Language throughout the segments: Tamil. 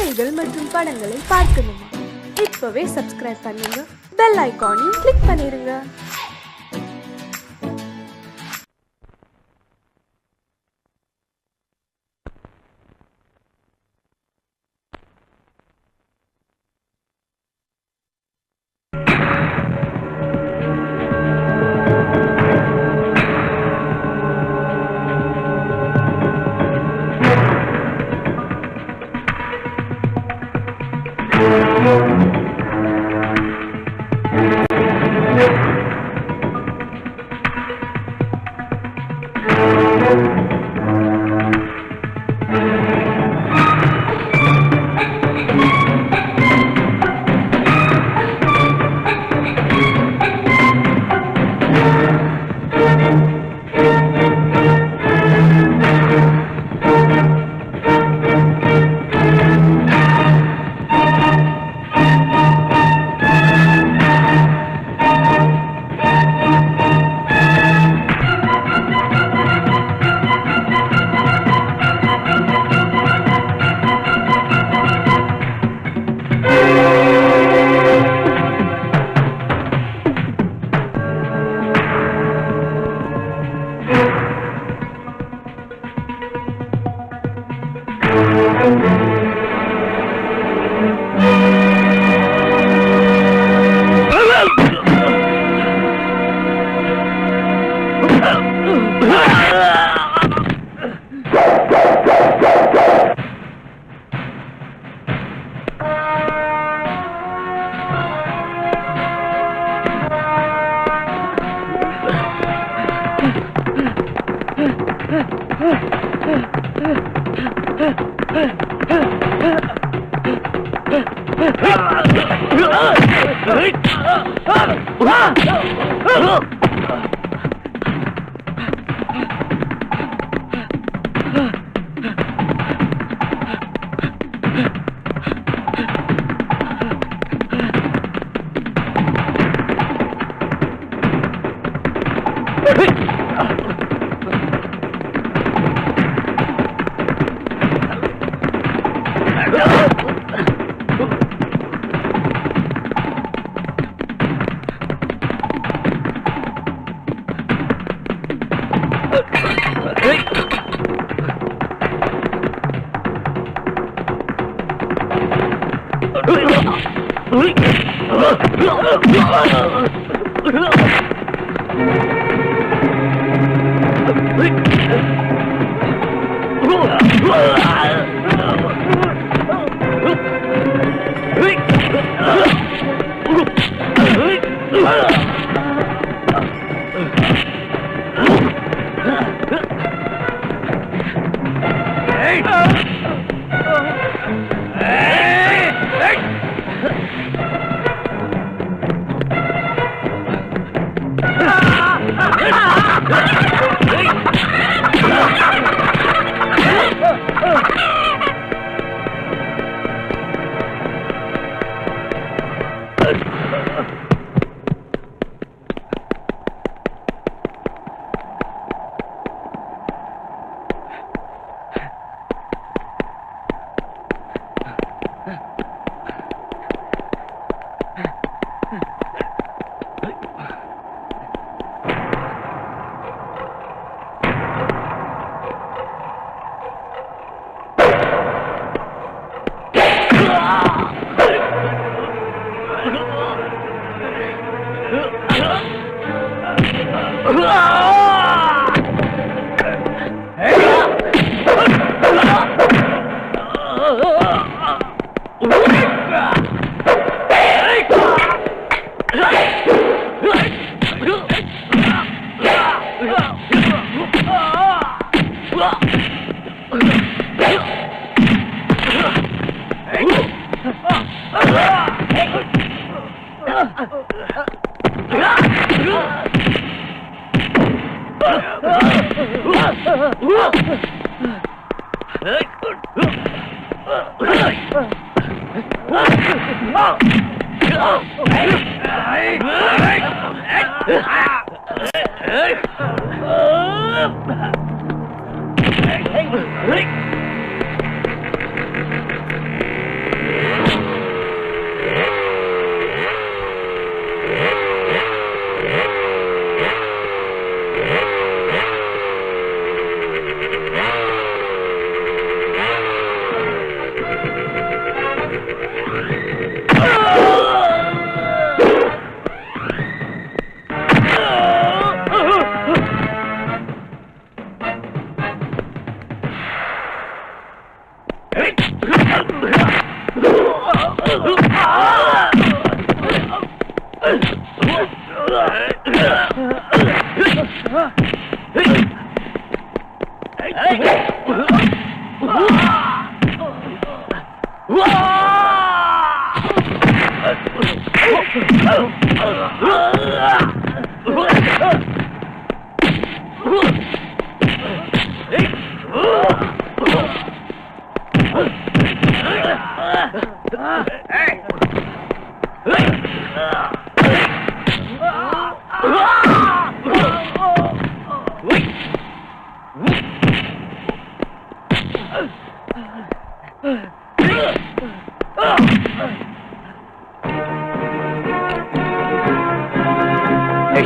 கதைகள் மற்றும் படங்களை பார்க்கணுமா? இப்பவே சப்ஸ்கிரைப் பண்ணுங்க, பெல் ஐகானையும் கிளிக் பண்ணிருங்க.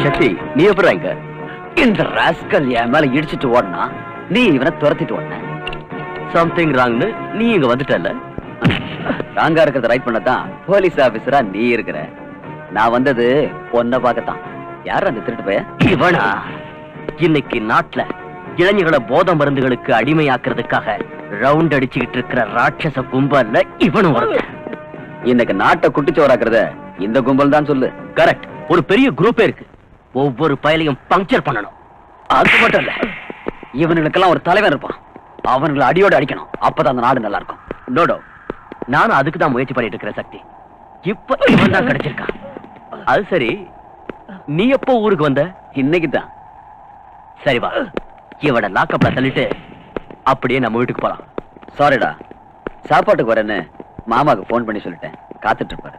சக்தி, நீ எப்படி இங்க? இந்த ராஸ்கல் என் மேல இடிச்சிட்டு ஓடனா நீ இவனை துரத்திட்டு ஓடன. சம்திங் ராங்னு நீ இங்க வந்துட்டல. ராங்கா இருக்கிறத ரைட் பண்ணதான் போலீஸ் ஆபீசரா நீ இருக்கிற. நான் வந்தது பொண்ணை பார்க்கத்தான். யார் அந்த திருட்டு பையன்? இவனா? இன்னைக்கு நாட்டுல இளைஞர்களை போதை மருந்துகளுக்கு அடிமையாக்குறதுக்காக ரவுண்ட் அடிச்சுக்கிட்டு இருக்கிற ராட்சச கும்பல்ல இவனும் வருது. இன்னைக்கு நாட்டை குட்டிச்சோராக்குறத இந்த கும்பல் தான் சொல்லு. கரெக்ட். ஒரு பெரிய குரூப்பே இருக்கு. ஒவ்வொரு பயலையும் பங்க்சர் பண்ணணும். அது மட்டும் இல்ல, இவனுக்கெல்லாம் ஒரு தலைவன் இருப்பான். அவனுங்களை அடியோடு அடிக்கணும். அப்பதான் அந்த நாடு நல்லா இருக்கும். நோடோ, நானும் அதுக்கு தான் முயற்சி பண்ணிட்டு இருக்கிற சக்தி. இப்ப இவன் தான் கிடைச்சிருக்கான். அது சரி, நீ எப்போ ஊருக்கு வந்த? இன்னைக்கு தான். சரி வா, இவட லாக்கப்ல தள்ளிட்டு அப்படியே நம்ம வீட்டுக்கு போலாம். சாரிடா, சாப்பாட்டுக்கு வரேன்னு மாமாவுக்கு போன் பண்ணி சொல்லிட்டேன். காத்துட்டு இருப்பாரு.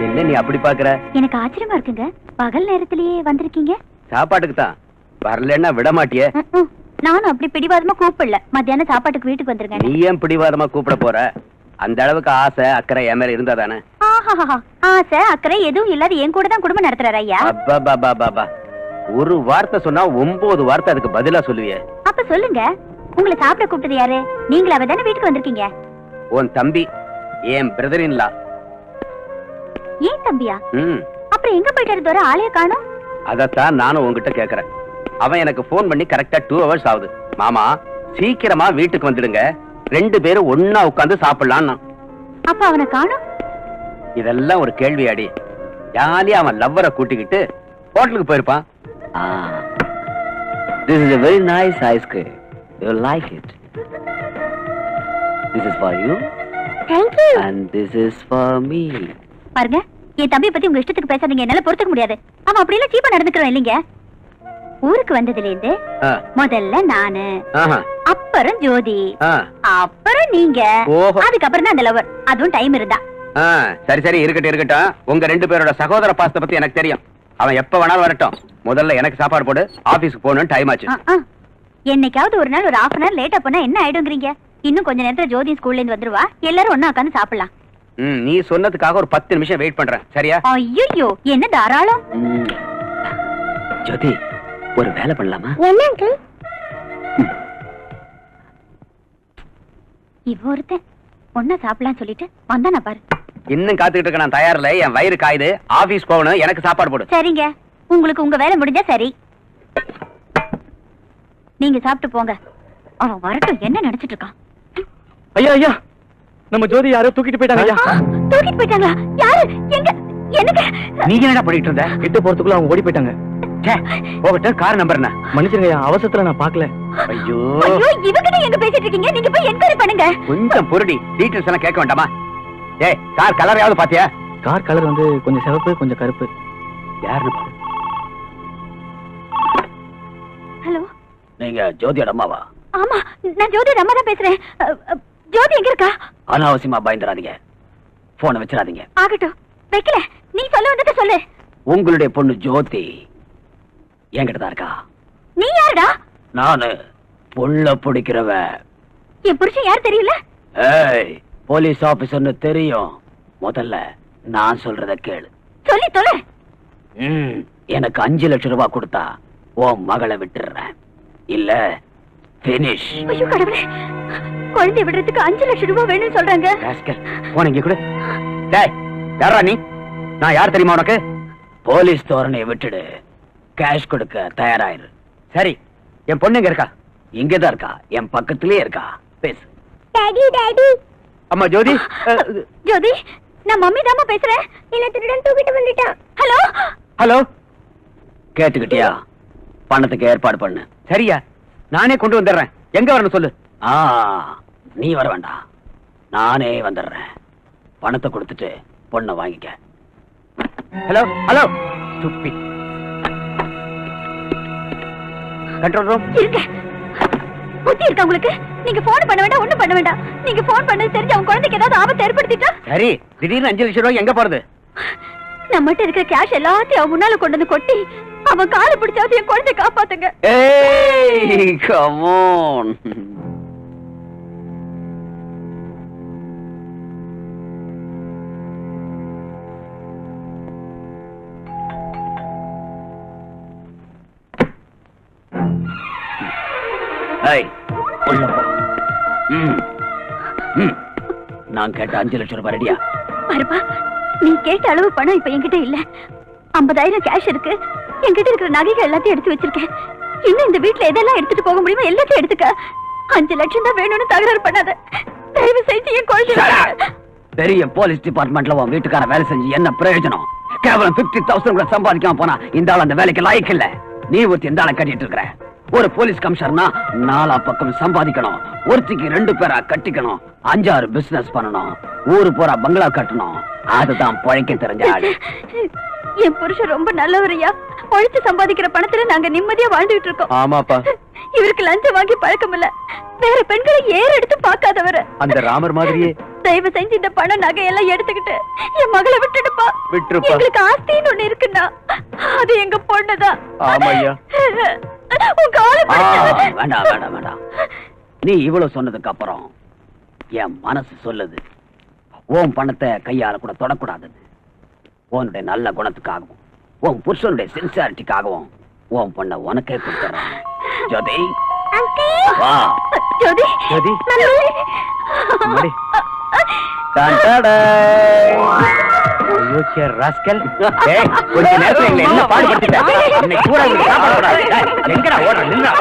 என்ன நீ அப்படி பாக்குற? எனக்கு ஆச்சரியமா இருக்குங்க. பகல் நேரத்திலேயே வந்திருக்கீங்க. சாப்பாட்டுக்கு தான். வரலன்னா விட மாட்டியே. நானும் அப்படி பிடிவாதமா கூப்பிடல. மத்தியானம் சாப்பாட்டுக்கு வீட்டுக்கு வந்துருங்க. நீ ஏன் பிடிவாதமா கூப்பிட போற? அந்த அளவுக்கு ஆசை அக்கறை என் மேல இருந்தா தானே? ஆசை அக்கறை எதுவும் இல்லாத என் கூட தான் குடும்பம் நடத்துறாரு ஐயா. அப்பா, ஒரு வார்த்தை சொன்னா 9 வார்த்தை அதுக்கு பதிலா சொல்லுவியே. அப்ப சொல்லுங்க, உங்களை சாப்பிட கூப்பிட்டது யாரு? நீங்களாவே தானே வீட்டுக்கு வந்திருக்கீங்க. உன் தம்பி, என் பிரதர் இன் லா. ஏன் தம்பியா? அப்புறம் எங்க போயிட்டாரு? தோற ஆளைய காணோம். அதத்தான் நானும் உங்ககிட்ட கேக்குறேன். அவன் எனக்கு போன் பண்ணி கரெக்டா 2 hours ஆகுது. மாமா சீக்கிரமா வீட்டுக்கு வந்துடுங்க, 2 பேரும் ஒன்னா உட்கார்ந்து சாப்பிடலாம். அப்ப அவனை காணோம். இதெல்லாம் ஒரு கேள்வி அடி. ஜாலியா அவன் லவ்வரை கூட்டிக்கிட்டு ஹோட்டலுக்கு போயிருப்பான். This is a very nice ice cream. You will like it. This is for you. Thank you. And this is for me. பாருங்க, என் தம்பியை பத்தி உங்க இஷ்டத்துக்கு பேசாதீங்க. என்னால பொறுத்துக்க முடியாது. அவன் அப்படி எல்லாம் சீப்பா நடந்துக்கிறோம் இல்லைங்க. ஊருக்கு வந்ததுல இருந்து முதல்ல நானு, அப்புறம் ஜோதி, அப்புறம் நீங்க, அதுக்கப்புறம் தான் அந்த லவர். அதுவும் டைம் இருந்தா. சரி இருக்கட்டும். உங்க 2 பேரோட சகோதர பாசத்தை பத்தி எனக்கு தெரியும். அவன் எப்ப வேணாலும் வரட்டும். முதல்ல எனக்கு சாப்பாடு போடு. ஆபீஸ்க்கு போகணும், டைம் ஆச்சு. என்னைக்காவது ஒரு நாள் ஒரு 1/2 hour லேட்டா போனா என்ன ஆயிடுங்கிறீங்க? இன்னும் கொஞ்ச நேரத்துல ஜோதி ஸ்கூல்ல இருந்து வந்துருவா. எல்லாரும் ஒண்ணா உட்கார்ந்து சாப்பிடலாம். நீ சொன்னதுக்காக ஒரு 10 நிமிஷம் வெயிட் பண்றேன். சரியா? ஐயோ, என்ன தாராளம். ஜோதி, ஒரு வேலை பண்ணலாமா? என்ன அங்கிள்? இவ ஒருத்தன் ஒன்னா சாப்பிடலாம் சொல்லிட்டு வந்தானா பாரு. இன்னும் காத்துக்கிட்டு இருக்க. நான் தயாரில்ல. என் வயிறு காயுது. ஆபீஸ் போகணும். எனக்கு சாப்பாடு போடு. சரிங்க, உங்களுக்கு உங்க வேலை முடிஞ்சா சரி. நீங்க சாப்பிட்டு போங்க. அவன் வரட்டும். என்ன நினைச்சிட்டு இருக்கான்? ஐயா, நம்ம ஜோதி யாரோ தூக்கிட்டு போயிட்டாங்க ஐயா. தூக்கிட்டு போயிட்டாங்களா? யாரு? எங்க? எனக்கு நீங்க என்னடா பண்ணிட்டு இருந்த? கிட்ட போறதுக்குள்ள அவங்க ஓடி போயிட்டாங்க. போகட்ட கார் நம்பர் என்ன? மன்னிச்சிருங்க ஐயா, அவசரத்துல நான் பார்க்கல. ஐயோ, இவகிட்ட எங்க பேசிட்டு இருக்கீங்க? நீங்க போய் என்கொயரி பண்ணுங்க. கொஞ்சம் பொருடி. டீடைல்ஸ் எல்லாம் கேட்க வேண்டாமா? கார் கலரையாவது பாத்தியா? கார் கலர் வந்து கொஞ்சம் சிவப்பு, கொஞ்சம் கருப்பு. யாருன்னு பாரு. ஹலோ, நீங்க ஜோதியோட அம்மாவா? ஆமா, நான் ஜோதியோட அம்மா தான் பேசுறேன். ஜோதி எங்க இருக்கா? அனாவசியமா பயந்துராதீங்க. போனை வச்சிடாதீங்க. ஆகட்டும், வைக்கல. நீ சொல்ல வந்தத சொல்லு. உங்களுடைய பொண்ணு ஜோதி என்கிட்ட தான் இருக்கா. நீ யாருடா? நானு புள்ள பிடிக்கிறவ. என் புருஷன் யார் தெரியல? போலீஸ் ஆபீசர்னு தெரியும். முதல்ல நான் சொல்றத கேளு. சொல்லி தொலை. எனக்கு 5 லட்சம் ரூபாய் கொடுத்தா உன் மகளை விட்டுறேன். இல்ல பினிஷ். ஐயோ கடவுளே, குழந்தை விடுறதுக்கு 5 லட்சம் ரூபாய் வேணும்னு சொல்றாங்க. போனீங்க கூட. யாரா நீ? நான் யார் தெரியுமா உனக்கு? போலீஸ் தோரணையை விட்டுடு. கேஷ் கொடுக்க தயாராயிரு. சரி, என் பொண்ணு எங்க இருக்கா? இங்கதான் இருக்கா, என் பக்கத்திலே இருக்கா. பேசு. Daddy daddy. அம்மா ஜோதி. ஜோதி, நான் மம்மி தாமா பேசுறேன். என்ன திருடன் தூக்கிட்டு வந்துட்டான். ஹலோ ஹலோ, கேட்டுக்கிட்டியா? பணத்துக்கு ஏற்பாடு பண்ணு. சரியா, நானே கொண்டு வந்துடுறேன். எங்க வரணும் சொல்லு. நீ வர வேண்டாம், நானே வந்துடுறேன். பணத்தை கொடுத்துட்டு பொண்ணை வாங்கிக்க. Hello hello, stupid. Control room இருங்க. புத்தி இருக்கா உங்களுக்கு? நீங்க போன் பண்ண வேண்டாம், ஒண்ணும் பண்ண வேண்டாம். நீங்க போன் பண்ணது தெரிஞ்சு அவங்க குழந்தைக்கு ஏதாவது ஆபத்து ஏற்படுத்திட்டா? சரி, திடீர்னு 5 லட்சம் ரூபாய் எங்க போறது? நம்மகிட்ட இருக்கிற கேஷ் எல்லாத்தையும் அவன் முன்னால கொண்டு வந்து கொட்டி அவன் காலை பிடிச்சாவது என் குழந்தைய காப்பாத்துங்க. ஏய், கம் ஆன். ஏய், உள்ள போ. நான் கேட்ட 5 லட்சம் ரூபாய் ரெடியா? பாருப்பா, நீ கேட்ட அளவு பணம் இப்ப என்கிட்ட இல்ல. 50,000 கேஷ் இருக்கு. என்கிட்ட இருக்கிற நகைகள் எல்லாத்தையும் எடுத்து வச்சிருக்கேன். இன்னும் இந்த வீட்டுல எதெல்லாம் எடுத்துட்டு போக முடியுமோ எல்லாத்தையும் எடுத்துக்க. 5 லட்சம் தான் வேணும்னு தகராறு பண்ணாத. தயவு செஞ்சு என் குழந்தை. பெரிய போலீஸ் டிபார்ட்மெண்ட்ல உன் வீட்டுக்கார வேலை செஞ்சு என்ன பிரயோஜனம்? கேவலம் 50,000 கூட சம்பாதிக்காம போனா இந்த ஆள் அந்த வேலைக்கு லாய்க்கு இல்ல. நீ ஒருத்தி இந்த ஆளை கட்டிட்டு இருக்கிற. ஒரு போலீஸ் கமிஷனர்னா 4 பக்கம் சம்பாதிக்கணும். ஒருத்திக்கு 2 பேரா கட்டிக்கணும். 5-6 பிசினஸ் பண்ணணும். ஊரு பூரா பங்களா கட்டணும். அதுதான் பழைக்க தெரிஞ்ச ஆளு. என் புருஷன் ரொம்ப நல்லவரையா. உழைச்சு சம்பாதிக்கிற பணத்துல நாங்க நிம்மதியா வாழ்ந்துட்டு இருக்கோம். ஆமாப்பா. இவருக்கு லஞ்சம் வாங்கி பழக்கம் இல்ல. வேற பெண்களை ஏற எடுத்து பார்க்காதவரு. அந்த ராமர் மாதிரியே. தயவு செஞ்சு இந்த பணம் நகையெல்லாம் எடுத்துக்கிட்டு என் மகளை விட்டுடுப்பா. விட்டுருப்பா. எங்களுக்கு ஆஸ்தின்னு ஒண்ணு இருக்குன்னா அது எங்க பொண்ணுதான். ஆமாய்யா. வேண்டாம் வேண்டாம் வேண்டாம். நீ இவ்வளவு சொன்னதுக்கு அப்புறம் என் மனசு சொல்லுது, உன் பணத்தை கையால கூட தொடக்கூடாது. உன்னுடைய நல்ல குணத்துக்காகவும் உன் புருஷனுடைய சின்சியாரிட்டிக்காகவும் உன் பொண்ண உனக்கே கொடுத்துறேன். ஜோதி, வா. ஜோதி, ஜோதி. மடி. கொஞ்ச நேரத்துல எங்களை என்ன பாடுபடுத்திட்ட? இன்னைக்கு கூட உங்களுக்கு சாப்பாடு கூடாது. எங்கடா ஓடுற? நின்றா.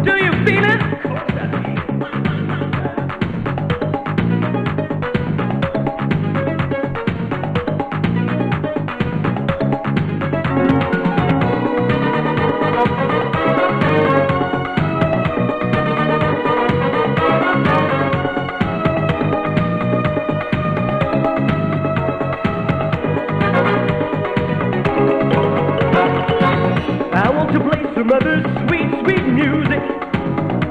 Do you feel it? I want to play some other sweet, sweet music.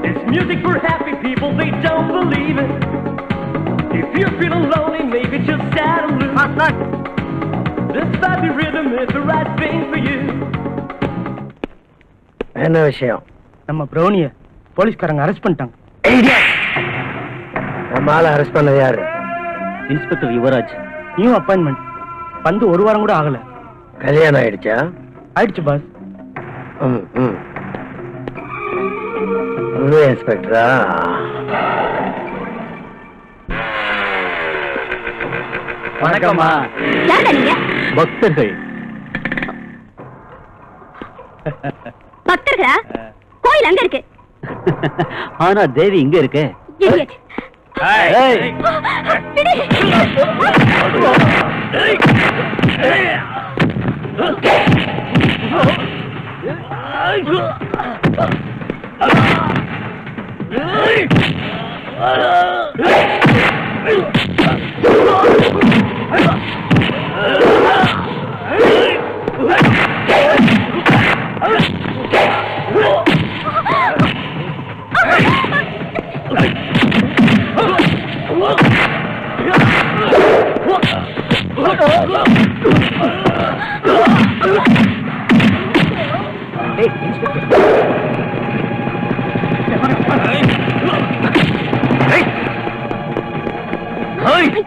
It's music for happy people, they don't believe it. If you're feeling lonely, maybe just sad and blue. This vibey rhythm is the right thing for you. என்ன விஷயம்? நம்ம பிரௌனிய போலீஸ்காரங்க அரெஸ்ட் பண்ணிட்டாங்க. நம்ம ஆளை அரெஸ்ட் பண்ணது யாரு? இன்ஸ்பெக்டர் யுவராஜ். New appointment. வந்து 1 வாரம் கூட ஆகல. கல்யாணம் ஆயிடுச்சா? ஆயிடுச்சு பாஸ். இன்ஸ்பெக்டரா? வணக்கம்மா. யாரா நீங்க? பக்தர்கள். பக்தர்களா? கோயில் அங்க இருக்கு. ஆனா தேவி இங்க இருக்கு. Idiot.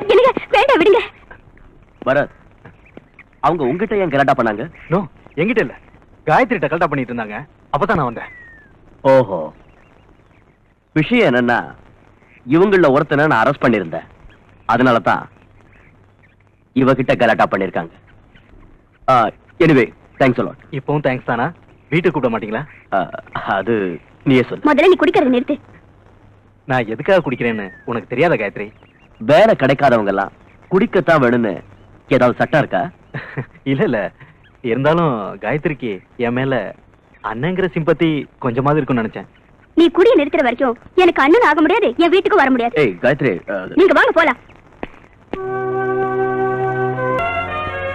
விடு. வேண்டாம் விடுங்க. பரத், அவங்க உங்ககிட்ட ஏன் கலாட்டா பண்ணாங்க? நோ, என்கிட்ட இல்ல. காயத்ரிட்ட கலாட்டா பண்ணிட்டு இருந்தாங்க. அப்பதான் நான் வந்தேன். ஓஹோ. விஷயம் என்னன்னா, இவங்கள ஒருத்தனை நான் அரெஸ்ட் பண்ணிருந்தேன். அதனாலதான் இவகிட்ட கலாட்டா பண்ணிருக்காங்க. Anyway thanks a lot. இப்பவும் தேங்க்ஸ் தானா? வீட்டுக்கு கூப்பிட மாட்டீங்களா? அது நீயே சொல்லு. முதல்ல நீ குடிக்கிறத நிறுத்து. நான் எதுக்காக குடிக்கிறேன்னு உனக்கு தெரியாத காயத்ரி? வேலை கிடைக்காதவங்க எல்லாம் குடிக்கத்தான் வேணும்னு ஏதாவது சட்டம் இருக்கா? இல்ல இருந்தாலும் காயத்ரிக்கு என் மேல அண்ணங்கிற சிம்பத்தி கொஞ்சமாவது இருக்கும்னு நினைச்சேன். நீ குடிய நிறுத்துற வரைக்கும் எனக்கு அண்ணன் ஆக முடியாது, என் வீட்டுக்கு வர முடியாது. ஏய் காயத்ரி, நீங்க வாங்க போலாம்.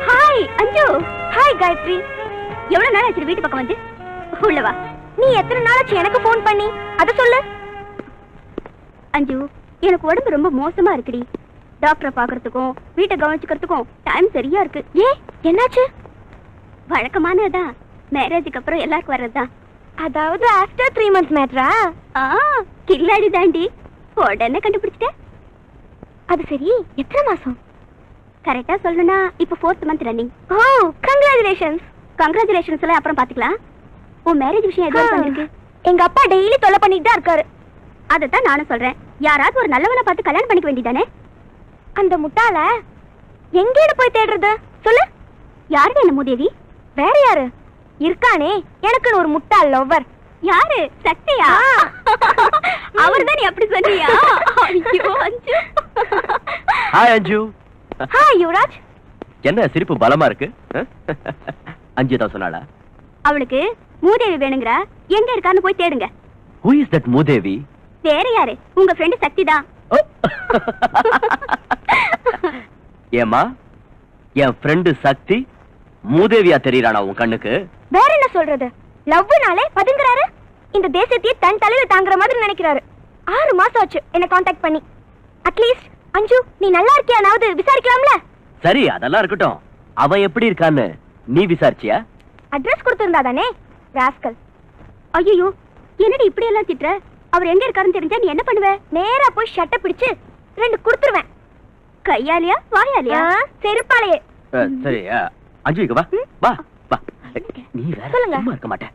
ஹாய் அஞ்சு. ஹாய் காயத்ரி. எவ்வளவு நாள் ஆச்சு வீட்டு பக்கம் வந்து? உள்ள வா. நீ எத்தனை நாளாச்சு எனக்கு ஃபோன் பண்ணி? அத சொல்லு. அஞ்சு, எனக்கு உடம்பு ரொம்ப மோசமா இருக்குடி. டாக்டரை பாக்குறதுக்கும் வீட்டை கவனிச்சுக்கிறதுக்கும் டைம் சரியா இருக்கு. ஏன் என்னாச்சு? வழக்கமானதுதான், மேரேஜுக்கு அப்புறம் எல்லாருக்கும் வர்றதுதான். அதாவது ஆஃப்டர் 3 months மேட்ரா? கில்லாடி தாண்டி, உடனே கண்டுபிடிச்சிட்ட. அது சரி, எத்தனை மாசம்? கரெக்டா சொல்லணும்னா இப்ப 4th month ரன்னிங். ஓ கங்க்ராச்சுலேஷன்ஸ். கங்க்ராச்சுலேஷன்ஸ் எல்லாம் அப்புறம் பாத்துக்கலாம். உன் மேரேஜ் விஷயம் எதுவும் பண்ணிருக்கு? எங்க அப்பா டெய்லி தொல்லை பண்ணிட்டு தான் இருக்காரு. அதைத்தான் நானும் சொல்றேன், யாராவது ஒரு நல்லவனை பார்த்து கல்யாணம் பண்ணிக்க வேண்டியதானே? அந்த முட்டாள எங்கேடு போய் தேடுறது சொல்லு. யாருடைய என்ன மூதேவி? வேற யாரு இருக்கானே எனக்குன்னு ஒரு முட்டாள் லவ்வர். யாரு? சக்தியா? அவர்தான் நீ அப்படி சொன்னியா? ஐயோ அஞ்சு. ஹாய் அஞ்சு. ஹாய் யுவராஜ். என்ன சிரிப்பு பலமா இருக்கு? அஞ்சு தான் சொன்னாளா? அவளுக்கு மூதேவி வேணுங்கறா, எங்க இருக்கான்னு போய் தேடுங்க. Who is that மூதேவி? வேற யாரு? உங்க ஃப்ரெண்ட் சக்தி தான். ஏமா, என் ஃப்ரெண்டு சக்தி மூதேவியா தெரியறானா உன் கண்ணுக்கு? வேற என்ன சொல்றது? லவ்னாலே பதுங்குறாரு. இந்த தேசத்தையே தன் தலையில தாங்குற மாதிரி நினைக்கிறாரு. 6 மாசம் ஆச்சு என்ன காண்டாக்ட் பண்ணி. அட்லீஸ்ட் அஞ்சு நீ நல்லா இருக்கியானாவது விசாரிக்கலாம்ல? சரி, அதெல்லாம் இருக்கட்டும். அவன் எப்படி இருக்கான்னு நீ விசாரிச்சியா? அட்ரஸ் கொடுத்திருந்தா தானே ராஸ்கல். ஐயோ, என்னடி இப்படி எல்லாம் திட்டுற? அவர் எங்க இருக்காருன்னு தெரிஞ்சா நீ என்ன பண்ணுவ? நேரா போய் ஷட்டை பிடிச்சு 2 கொடுத்துருவேன். கையாலியா வாயாலியா? செருப்பாலையே. சரி அஞ்சு, இங்க வா வா வா. நீ வேற சொல்லுங்க. சும்மா இருக்க மாட்டேன்.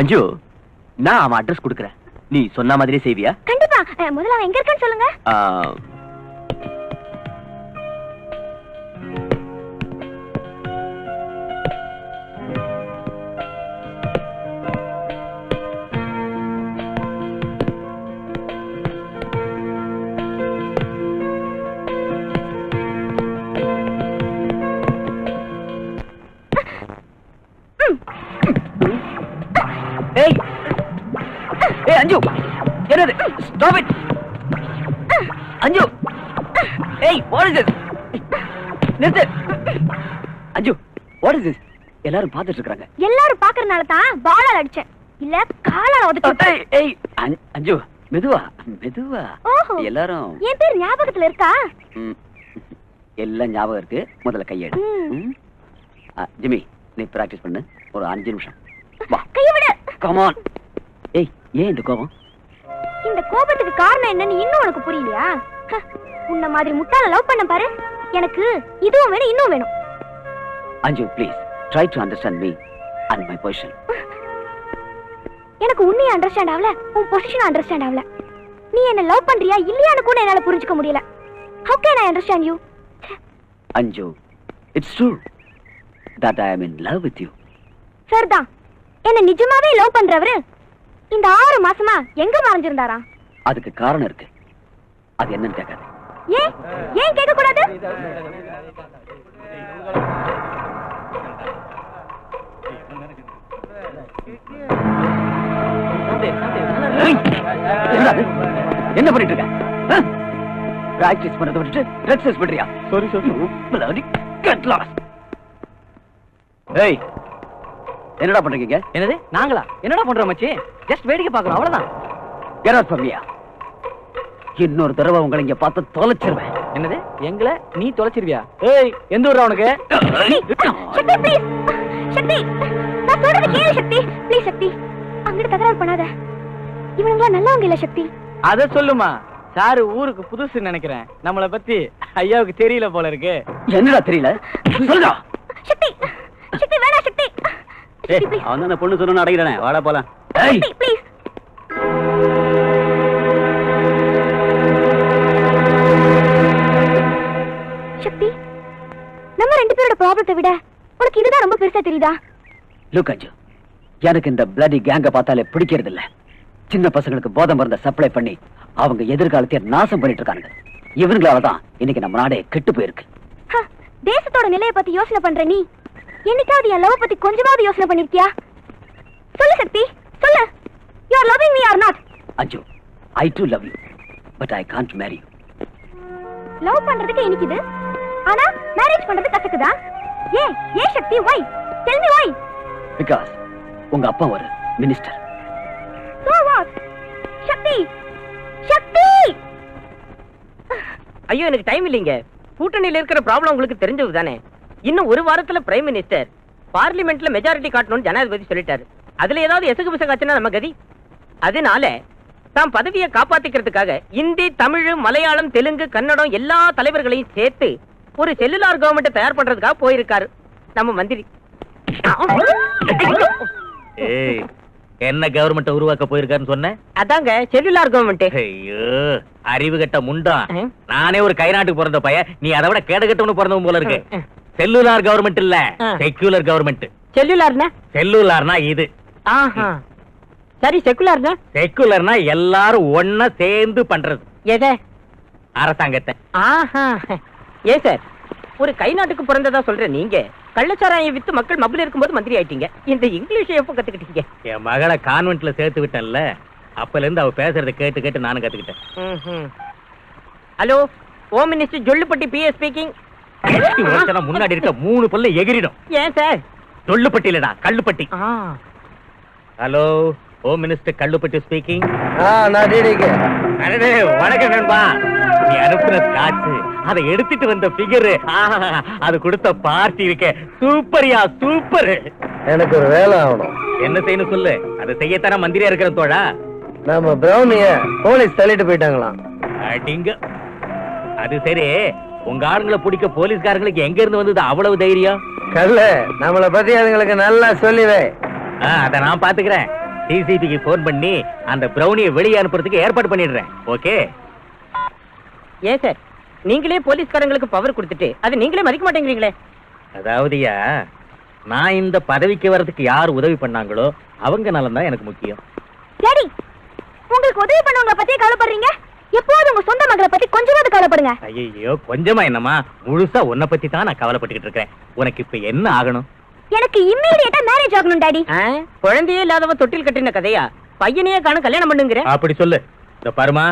அஞ்சு, நான் அவன் அட்ரஸ் கொடுக்குறேன், நீ சொன்ன மாதிரியே செய்வியா? கண்டிப்பா. முதல்ல அவன் எங்க இருக்கான்னு சொல்லுங்க. ஏய் ஏய் அஞ்சு, என்னது? ஸ்டாப் இட் அஞ்சு. ஏய் வாட் இஸ் திஸ்? நிறுத்து அஞ்சு. What is this? எல்லாரும் பார்த்துட்டு இருக்காங்க. எல்லாரும் பாக்குறனால தான் பாலால அடிச்சேன், இல்ல காலால உதைச்சு. ஏய் அஞ்சு, மெதுவா மெதுவா. ஓஹோ, எல்லாரும் என் பேர் ஞாபகத்துல இருக்கா? எல்லாம் ஞாபகம் இருக்கு. முதல்ல கையெடு. ஜிமி, நீ பிராக்டிஸ் பண்ணு ஒரு 5 நிமிஷம். வா, கைய விடு. Come on. ஏய், ஏன் இந்த கோபம்? இந்த கோபத்துக்கு காரணம் என்னன்னு இன்னும் உனக்கு புரியலையா? உன்ன மாதிரி முட்டாள லவ் பண்ண பாரு, எனக்கு இதுவும் வேணும் இன்னும் வேணும். அஞ்சு please try to understand me and my position. எனக்கு உன்னைய அண்டர்ஸ்டாண்ட் ஆகல, உன் பொசிஷன் அண்டர்ஸ்டாண்ட் ஆகல. நீ என்ன லவ் பண்றியா இல்லையான்னு கூட என்னால புரிஞ்சுக்க முடியல. How can I understand you? அஞ்சு, it's true that I am in love with you. சரிதான், என்ன நிஜமாவே லவ் பண்றவரு இந்த 6 மாசமா எங்க மறைஞ்சிருந்தாரா? அதுக்கு காரணம் இருக்கு. அது என்னன்னு கேட்காது. ஏன் ஏன் கேட்க கூடாது? என்ன பண்ணிட்டு இருக்க? பிராக்டிஸ் பண்றதை விட்டுட்டு ட்ரெஸ் பண்றியா? Sorry sorry. bloody get lost. ஏய், என்னடா பண்றீங்க? என்னது நாங்களா? என்னடா பண்றோம் மச்சி? ஜஸ்ட் வேடிக்கை பார்க்கறோம், அவ்வளவுதான். get out from here. இன்னொரு தடவை உங்களை இங்க பார்த்து தொலைச்சிருவேன். என்னது எங்களை நீ தொலைச்சிருவியா? ஏய், எந்த ஊர்ரா உனக்கு? சக்தி ப்ளீஸ், சக்தி நான் சொல்றது கேளு சக்தி, ப்ளீஸ் சக்தி அங்கிட்டு தகராறு பண்ணாத. இவனுங்களா நல்லவங்க இல்ல சக்தி. அத சொல்லுமா. சாரு ஊருக்கு புதுசுன்னு நினைக்கிறேன், நம்மளை பத்தி ஐயாவுக்கு தெரியல போல இருக்கு. என்னடா தெரியல? சொல்லுடா. சக்தி சக்தி வேணா சக்தி. ஏய், அவன் தான் பொண்ணு சொன்னு அடங்கிடானே. வாடா போலாம். ஏய் ப்ளீஸ். சக்தி, நம்ம 2 பேரோட ப்ராப்ளத்தை விட உனக்கு இதுதான் ரொம்ப பெருசா தெரியுதா? லுக் அஞ்சு, எனக்கு இந்த பிளடி கேங்க பார்த்தாலே பிடிக்கிறது இல்ல. சின்ன பசங்களுக்கு போதை மருந்த சப்ளை பண்ணி அவங்க எதிர்காலத்தை நாசம் பண்ணிட்டு இருக்காங்க. இவங்களாலதான் இன்னைக்கு நம்ம நாடே கெட்டு போயிருக்கு. தேசத்தோட நிலையை பத்தி யோசனை பண்ற நீ என்னைக்காவது என் லவ் பத்தி கொஞ்சமாவது யோசனை பண்ணிருக்கியா? சொல்லு சக்தி, சொல்லு. You are loving me or not? அஞ்சு, I too love you, but I can't marry you. Love பண்றதுக்கு இனிக்குது, ஆனா மேரேஜ் பண்றது கசக்குதா? ஏன் சக்தி, why? Tell me why? Because உங்க அப்பா ஒரு மினிஸ்டர். So what? சக்தி, சக்தி! ஐயோ, எனக்கு டைம் இல்லைங்க. கூட்டணியில இருக்கிற ப்ராப்ளம் உங்களுக்கு தெரிஞ்சது தானே. இன்னும் ஒரு வாரத்துல பிரைம் மினிஸ்டர் பார்லிமெண்ட்ல மெஜாரிட்டி காட்டணும்னு ஜனாதிபதி சொல்லிட்டாரு. அதுல ஏதாவது எசகு பிசகாச்சுன்னா நம்ம கதி. அதனால தாம் பதவியை காப்பாத்திக்கிறதுக்காக இந்தி, தமிழ், மலையாளம், தெலுங்கு, கன்னடம் எல்லா தலைவர்களையும் சேர்த்து ஒரு செல்லுலார் கவர்மெண்ட் தயார் பண்றதுக்காக போயிருக்காரு நம்ம மந்திரி. என்ன கவர்மெண்ட் உருவாக்க போயிருக்காருன்னு சொன்ன? அதாங்க செல்லுலார் கவர்மெண்ட். ஐயோ, அறிவு கட்ட முண்டான். நானே ஒரு கைநாட்டுக்கு பிறந்த பையன், நீ அதை விட கேடுகட்டவனு பிறந்தவன் போல இருக்கு. செல்லுலார் கவர்மெண்ட் இல்ல, செக்யூலர் கவர்மெண்ட். செல்லுலார்னா? செல்லுலார்னா இது. சரி, செக்குலர்னா? செக்குலர்னா எல்லாரும் ஒன்னா சேர்ந்து பண்றது. எதை? அரசாங்கத்தை. ஏன் சார், ஒரு கை நாட்டுக்கு பிறந்ததா சொல்ற நீங்க கள்ளச்சாராயம் வித்து மக்கள் மப்பிள் இருக்கும்போது மந்திரி ஆயிட்டீங்க. இந்த இங்கிலீஷ் எப்ப கத்துக்கிட்டீங்க? என் மகளை கான்வென்ட்ல சேர்த்து விட்டேன்ல, அப்பல இருந்து அவ பேசுறத கேட்டு கேட்டு நானும் கத்துக்கிட்டேன். Hello, home minister Jollupatti PA speaking. முன்னாடி இருக்க 3 பல்லு எகிரிடும். ஏன் சார்? ஜொல்லுப்பட்டி இல்லடா, Kallupatti. Hello, home minister Kallupatti speaking. வணக்கம் நண்பா. நீ அனுப்புன காசு, அதை எடுத்துட்டு வந்த பிகர், அது கொடுத்த பார்ட்டி இருக்க சூப்பரியா, சூப்பர். எனக்கு ஒரு வேலை ஆகணும். என்ன செய்யணும் சொல்லு, அதை செய்யத்தான மந்திரியா இருக்கிற தோழா. நம்ம பிரௌனிய போலீஸ் தள்ளிட்டு போயிட்டாங்களாம். அடிங்க. அது சரி, உங்க ஆளுங்களை பிடிக்க போலீஸ்காரங்களுக்கு எங்க இருந்து வந்தது அவ்வளவு தைரியம்? கல்ல, நம்மள பத்தி அதுங்களுக்கு நல்லா சொல்லிவே. அத நான் பாத்துக்கிறேன். சிசிடிவிக்கு போன் பண்ணி அந்த பிரௌனியை வெளியே அனுப்புறதுக்கு ஏற்பாடு பண்ணிடுறேன். ஓகே? ஏன் சார், நீங்களே போலீஸ்காரங்களுக்கு பவர் கொடுத்துட்டு அது நீங்களே மதிக்க மாட்டேங்கிறீங்களே? அதாவதுயா, நான் இந்த பதவிக்கு வர்றதுக்கு யார் உதவி பண்ணாங்களோ அவங்க நலம் தான் எனக்கு முக்கியம். டாடி, உங்களுக்கு உதவி பண்ணவங்க பத்தியே கவலைப்படுறீங்க? எப்போது உங்க சொந்த மகளை பத்தி கொஞ்சமாவது கவலைப்படுங்க. ஐயோ, கொஞ்சமா என்னமா, முழுசா உன்னை பத்தி தான் நான் கவலைப்பட்டுக்கிட்டு இருக்கேன். உனக்கு இப்ப என்ன ஆகணும்? எனக்கு இம்மீடியட்டா மேரேஜ் ஆகணும் டாடி. குழந்தையே இல்லாதவ தொட்டில் கட்டின கதையா? பையனையே காண கல்யாணம் பண்ணுங்கிற? அப்படி சொல்லு. இந்த பருமா,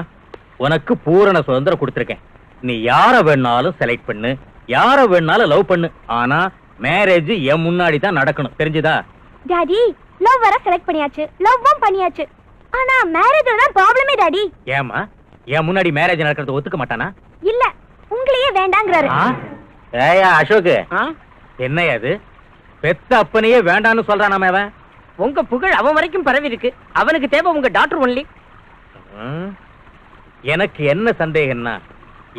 உனக்கு பூரண சுதந்திரம் கொடுத்திருக்கேன். நீ யார வேணாலும் செலக்ட் பண்ணு, யார வேணாலும் லவ் பண்ணு. ஆனா மேரேஜ் என் முன்னாடி தான் நடக்கணும், தெரிஞ்சுதா? டாடி, லவ் வர செலக்ட் பண்ணியாச்சு, லவ்வும் பண்ணியாச்சு. ஆனா மேரேஜ்ல தான் ப்ராப்ளமே டாடி. ஏமா, என் முன்னாடி மேரேஜ் நடக்கிறது ஒத்துக்க மாட்டானா? இல்ல, உங்களையே வேண்டாங்கறாரு. ஏயா அசோக், என்னையா அது? பெத்த அப்பனையே வேண்டான்னு சொல்றானாமே அவன். உங்க புகழ் அவன் வரைக்கும் பரவி இருக்கு. அவனுக்கு தேவை உங்க டாக்டர் ஒன்லி. எனக்கு என்ன சந்தேகம்னா,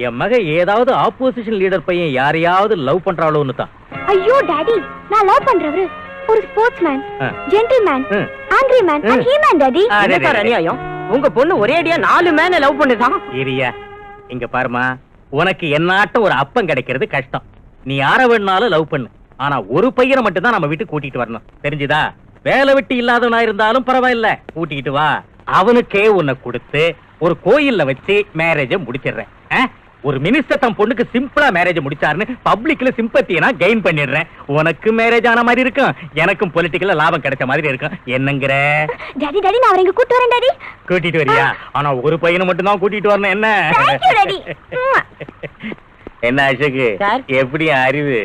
என் மக ஏதாவது ஆப்போசிஷன் லீடர் பையன் யாரையாவது லவ் பண்றாளோன்னு தான். ஐயோ டாடி, நான் லவ் பண்றவரு ஒரு sportsman, gentleman, angry man and he man daddy. என்ன அநியாயம்? உங்க பொண்ணு ஒரே அடியா 4 மேன லவ் பண்ணுதான். இரியா, இங்க பாருமா, உனக்கு என்னாட்ட ஒரு அப்பம் கிடைக்கிறது கஷ்டம். நீ யார வேணாலும் லவ் பண்ணு. ஆனா ஒரு பையனை மட்டும் தான் நம்ம வீட்டுக்கு கூட்டிட்டு வரணும், தெரிஞ்சுதா? வேலை வெட்டி இல்லாதவனா இருந்தாலும் பரவாயில்ல, கூட்டிட்டு வா. அவனுக்கே உன்னை கொடுத்து ஒரு கோயில்ல வச்சு மேரேஜ முடிச்சிடுறேன். ஒரு மினிஸ்டர் தன் பொண்ணுக்கு சிம்பிளா மேரேஜ் முடிச்சாருன்னு பப்ளிக்ல சிம்பத்தியை நான் கெயின் பண்ணிடுறேன். உனக்கு மேரேஜ் ஆன மாதிரி இருக்கும், எனக்கும் பொலிட்டிக்கல்ல லாபம் கிடைச்ச மாதிரி இருக்கும். என்னங்கிற? டாடி டாடி, நான் அவரை கூட்டி வரேன் டாடி. கூட்டிட்டு வரியா? ஆனா ஒரு பையனை மட்டும் தான் கூட்டிட்டு வரணும். என்ன என்ன அசோக், எப்படி அறிவு?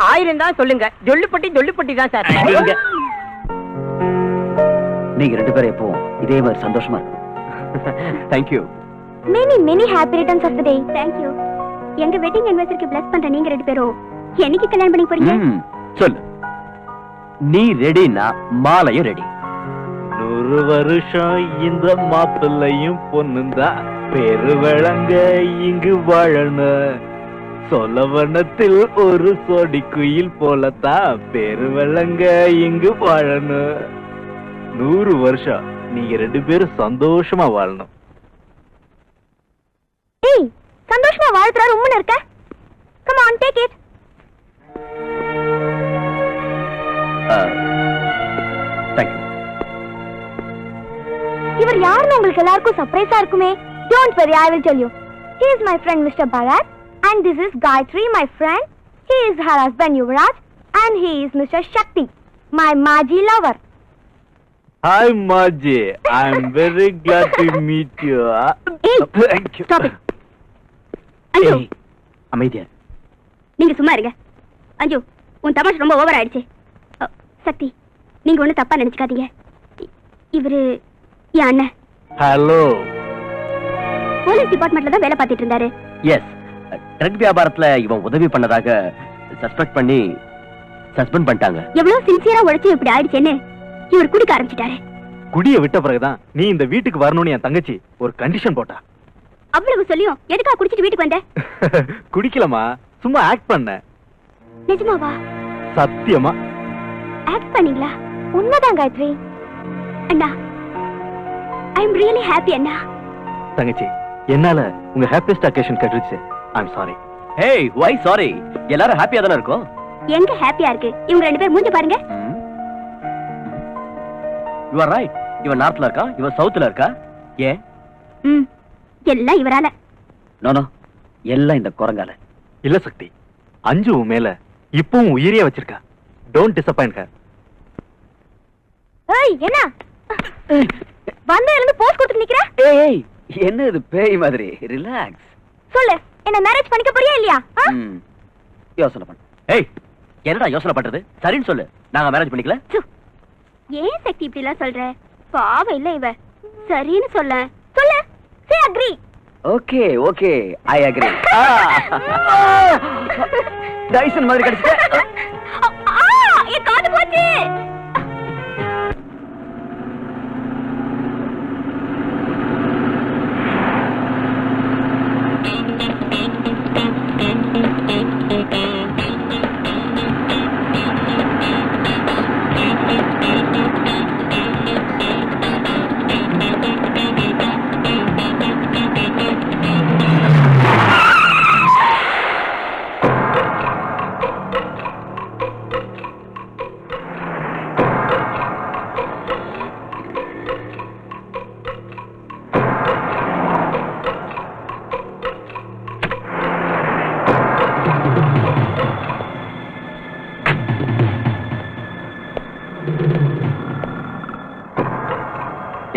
1000 தான் சொல்லுங்க. ஜொல்லுப்பட்டி ஜொல்லுப்பட்டி தான் சார். நீங்க 2 பேரும் எப்பவும் இதே மாதிரி சந்தோஷமா இருக்கும். Thank you. many happy returns of the day. Thank you. எங்க வெட்டிங் anniversary bless பண்ற நீங்க 2 பேரும் என்னைக்கு கல்யாணம் பண்ணி போறீங்க? சொல்லு. நீ ரெடினா மாலையும் ரெடி. 100 வருஷம் இந்த மாப்பிள்ளையும் பொண்ணுந்தா பெரு விளங்க இங்கு வாழணும். சொலவனத்தில் ஒரு சொடி குயில் போலத்தான் பெரு விளங்க இங்கு வாழணும். 100 வருஷம் நீங்க 2 பேரும் சந்தோஷமா வாழணும். ஏய், சந்தோஷமா வாழ்த்துறாரு உம்முன்னு இருக்க. Come உங்களுக்கு எல்லாருக்கும் சர்ப்ரைஸா இருக்குமே. Don't worry, I will tell you. He is my friend Mr. Bharat and this is Gayatri, my friend. He is her husband Yuvraj and he is Mr. Shakti, my Maji lover. Hi Maji, I am very glad to meet you. Hey, Thank you. stop it. அஞ்சு, அமைதியா நீங்க சும்மா இருங்க. அஞ்சு, உன் தமாஷ் ரொம்ப ஓவர் ஆயிடுச்சு. சக்தி, நீங்க ஒண்ணு தப்பா நினைச்சுக்காதீங்க. இவரு என் அண்ணன். Hello. போலீஸ் டிபார்ட்மெண்ட்ல தான் வேலை பார்த்துட்டு இருந்தாரு. எஸ், ட்ரக் வியாபாரத்துல இவன் உதவி பண்ணதாக சஸ்பெக்ட் பண்ணி சஸ்பெண்ட் பண்ணிட்டாங்க. எவ்வளவு சின்சியரா உழைச்சு இப்படி ஆயிடுச்சேன்னு இவர் குடிக்க ஆரம்பிச்சிட்டாரு. குடிய விட்ட பிறகுதான் நீ இந்த வீட்டுக்கு வரணும்னு என் தங்கச்சி ஒரு கண்டிஷன் போட்டா. அவ்வளவு சொல்லியும் எதுக்கா குடிச்சிட்டு வீட்டுக்கு வந்த? குடிக்கலமா, சும்மா ஆக்ட் பண்ண. நிஜமாவா? சத்தியமா ஆக்ட் பண்ணீங்களா? உண்மைதான் காயத்ரி. அண்ணா, ஐ அம் ரியலி ஹாப்பி அண்ணா. தங்கச்சி, என்னால உங்க ஹாப்பியஸ்ட் அக்கேஷன் கெட்டுருச்சு. I am sorry. Hey, why sorry? எல்லாரும் ஹாப்பியா தான இருக்கோம். எங்க ஹாப்பியா இருக்கு? இவங்க ரெண்டு பேர் மூஞ்சி பாருங்க. You are right. இவன் நார்த்ல இருக்கா, இவன் சவுத்ல இருக்கா. ஏன்? எல்லாம் இவரால. நோ நோ, எல்லாம் இந்த குரங்கால. இல்ல சக்தி, அஞ்சு உன் மேல இப்பவும் உயிரியா வச்சிருக்கா. Don't disappoint her. ஏய், என்ன வந்ததுல இருந்து போஸ்ட் கொடுத்து நிக்கிற? ஏய், என்ன இது பேய் மாதிரி? ரிலாக்ஸ். சொல்லு, என்ன மேரேஜ் பண்ணிக்க போறியா இல்லையா? யோசனை பண்ணு. ஏய், என்னடா யோசனை பண்றது? சரின்னு சொல்லு, நாங்க மேரேஜ் பண்ணிக்கல. ஏன் சக்தி இப்படி எல்லாம் சொல்ற? பாவம் இல்ல இவ. சரின்னு சொல்ல. சொல்லு. Say agree. Okay okay, I agree. Tyson மாதிரி கடிச்சிட்ட. என் காது போச்சு.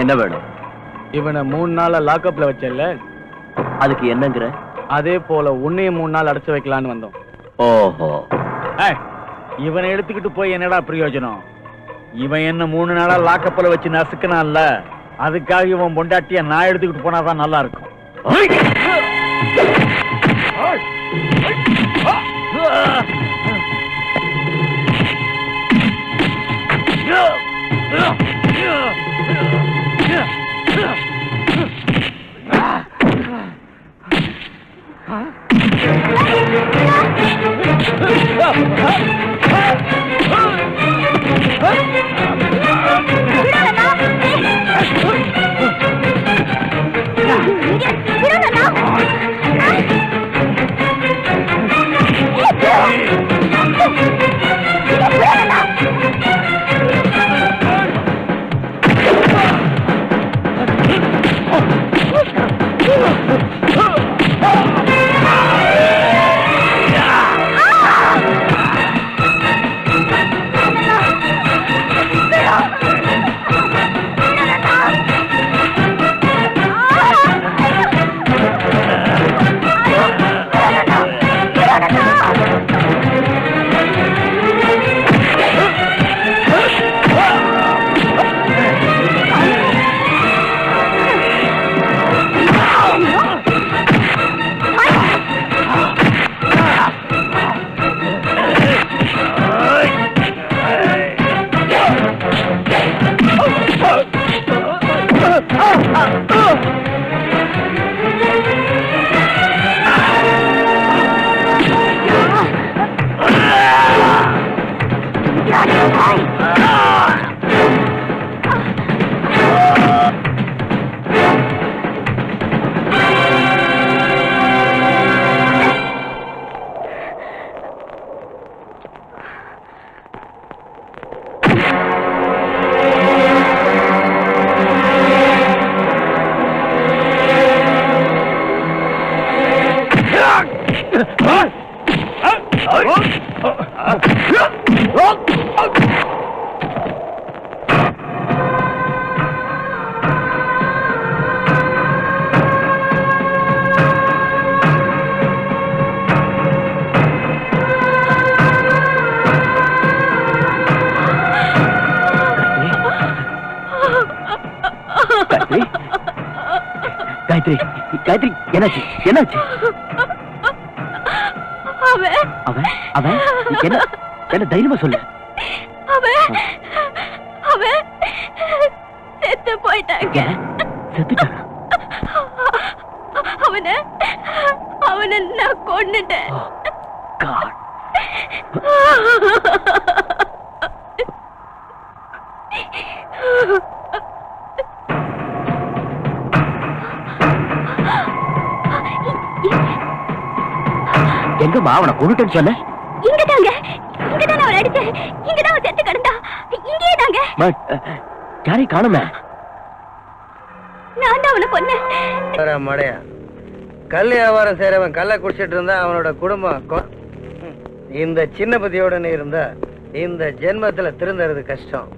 என்ன வேணும்? இவனை 3 நாளா லாக்அப்ல வச்சல, அதுக்கு என்னங்கற? அதே போல உன்னையும் 3 நாள் அடைச்சு வைக்கலான்னு வந்தோம். ஓஹோ, இவனை எடுத்துக்கிட்டு போய் என்னடா பிரயோஜனம்? இவன் என்ன 3 நாளா லாக்கப்ல வச்சு நசுக்கனான்ல, அதுக்காக இவன் பொண்டாட்டிய நான் எடுத்துக்கிட்டு போனாதான் நல்லா இருக்கும். காயத்ரி, காயத்ரி, என்னாச்சு? என்னாச்சு? அவன் அவன் என்ன தைரியமா சொல்லு. அவன் செத்து போயிட்டாங்க. செத்துட்டானா? அவனை நான் கொன்னுட்டேன். எங்கம்மா அவனை கொண்டுட்டேன்னு சொன்ன? இங்கதாங்க, இங்கதான் அவன் அடிச்சேன். இங்கதான் அவன் செத்து கிடந்தா. இங்கே தாங்க. யாரையும் காணுமே. நான் தான் அவனை கொன்னேன். மடையா, கல் வியாபாரம் செய்யறவன் கல்லை குடிச்சிட்டு இருந்தா அவனோட குடும்பம் இந்த சின்ன பத்தியோட இருந்தா இந்த ஜென்மத்துல திருந்துறது கஷ்டம்.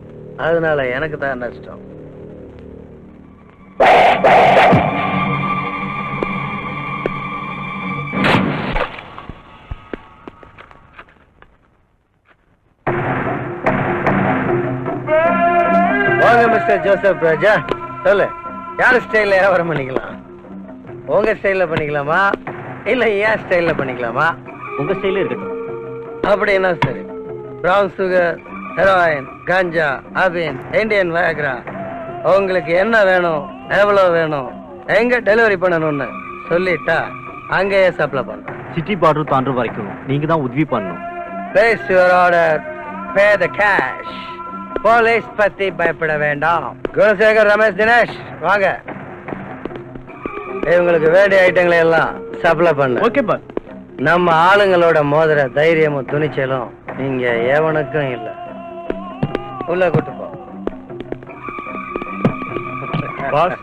அதனால எனக்கு தான் நஷ்டம். வாங்க மிஸ்டர் ஜோசப் ராஜா, சொல்லு, யார் ஸ்டைல்ல வியாபாரம் பண்ணிக்கலாம்? உங்க ஸ்டைல்ல பண்ணிக்கலாமா இல்ல ஏன் ஸ்டைல்ல பண்ணிக்கலாமா? உங்க ஸ்டைல்ல இருக்கட்டும். அப்படின்னா சரி. பிரவுன் சுகர், ஹெரோயின், காஞ்சா, அபின், இந்தியன் வயக்ரா, உங்களுக்கு என்ன வேணும், எவ்வளவு வேணும், எங்க டெலிவரி பண்ணணும்னு சொல்லிட்டா அங்கேயே சப்ளை பண்றோம். சிட்டி பார்டர் தாண்டுற வரைக்கும் நீங்க தான் உதவி பண்ணணும். Place your order, pay the cash. Police பத்தி பயப்பட வேண்டாம். குணசேகர், ரமேஷ், தினேஷ் வாங்க. இவங்களுக்கு வேண்டிய ஐட்டங்களை எல்லாம் சப்ளை பண்ணு. Okay boss. நம்ம ஆளுங்களோட மோதிர தைரியமும் துணிச்சலும் இங்க எவனுக்கும் இல்ல. உள்ள கூட்டு போ. பாஸ்,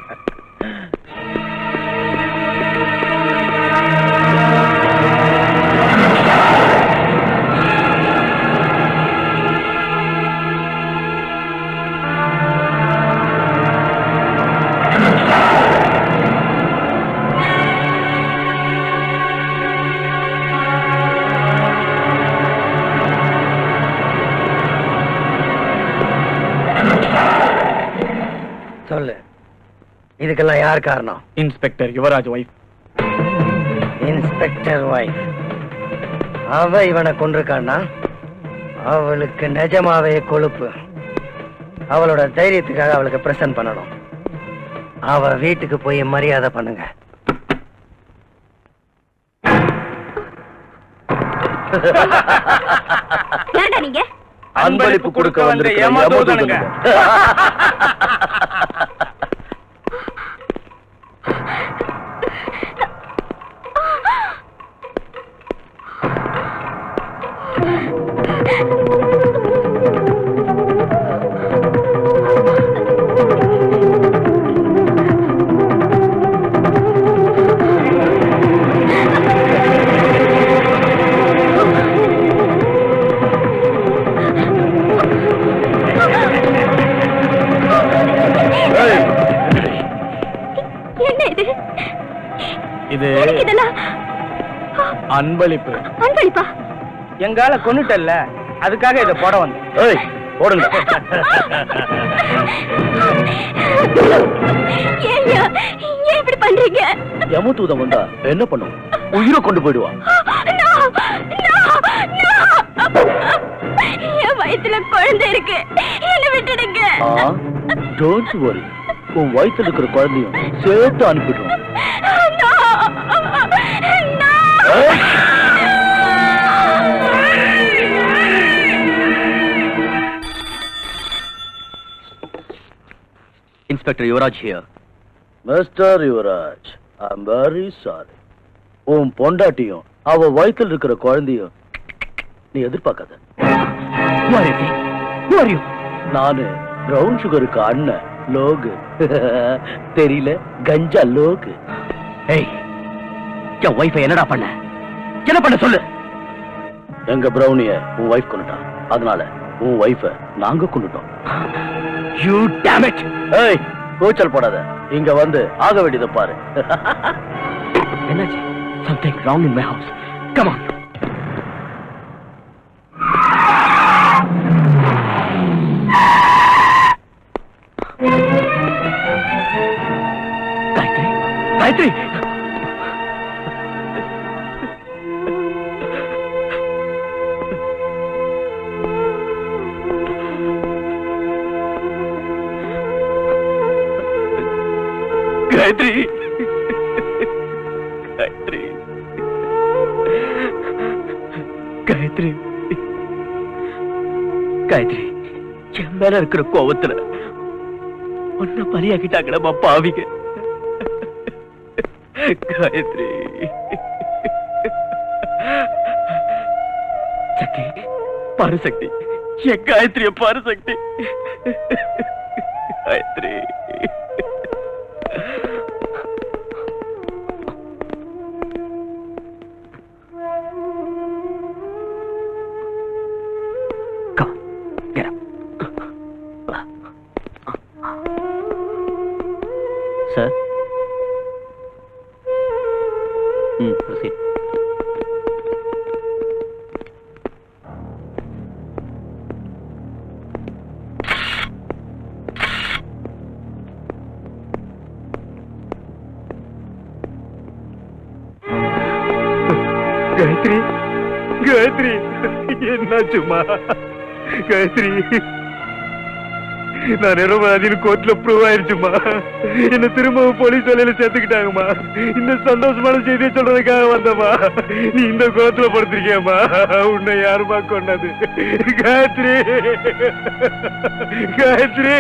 சொல்லு, இதுக்கெல்லாம் யார் காரணம்? Inspector Yuvaraj wife. Inspector wife. அவ இவனை கொண்டிருக்கான்னா அவளுக்கு நிஜமாவே கொழுப்பு. அவளோட தைரியத்துக்காக அவளுக்கு பிரசன்ட் பண்ணணும். அவ வீட்டுக்கு போய் மரியாதை பண்ணுங்க. நீங்க அன்பளிப்பு கொடுக்க வந்து ஏமாத்துவானுங்க. இது அன்பளிப்பு. அன்பளிப்பா? எங்கால கொன்னுட்டல்ல, அதுக்காக இதை போட வந்து. போடுங்க. ஏன் இப்படி பண்றீங்க? யமதூதம் வந்தா என்ன பண்ணும்? உயிரை கொண்டு போயிடுவான். என் வயித்துல குழந்தை இருக்கு, என்ன விட்டுடுங்க. டோன்ட் வரி, உன் வயித்துல இருக்கிற குழந்தையும் சேர்த்து அனுப்பிடுவோம். Inspector Yuvraj here. Mr. Yuvraj, I'm very sorry. உன் பொண்டாட்டியும் அவ வயித்துல இருக்கிற குழந்தையும் நீ எதிர்பார்க்காத. நானு பிரவுன் சுகருக்கு அண்ணன் லோகு. தெரியல, கஞ்சா லோகு. ஏய், என் வைஃபை என்னடா பண்ண? என்ன பண்ண சொல்லு. எங்க பிரௌனிய உன் வைஃப் கொண்டுட்டான். அதனால உன் வைஃப நாங்க கொண்டுட்டோம். You damn it! ஏய், கூச்சல் போடாத. இங்க வந்து ஆக வேண்டியதை பாரு. என்னாச்சு? Something wrong in my house. Come on. Gayatri! Gayatri! Gayatri! Gayatri! Gayatri! என் மேல இருக்கிற கோவத்துல ஒன்ன பலியாக்கிட்டாங்கடா பாவிங்க. Gayatri! சக்தி, பாரு சக்தி, என் காயத்ரிய பாரு சக்தி. Gayatri! Sir? Proceed. Gayatri! Gayatri! என்னாச்சுமா? Gayatri! நான் நிரபராதின்னு கோர்ட்ல ப்ரூவ் ஆயிருச்சுமா. என்ன திரும்பவும் போலீஸ் வேலையில சேர்த்துக்கிட்டாங்கம்மா. இந்த சந்தோஷமான செய்தியை சொல்றதுக்காக வந்தம்மா. நீ இந்த கோர்ட்ல படுத்திருக்கியம்மா. உன்னை யாருமா கொண்டது? காயத்ரி! காயத்ரி!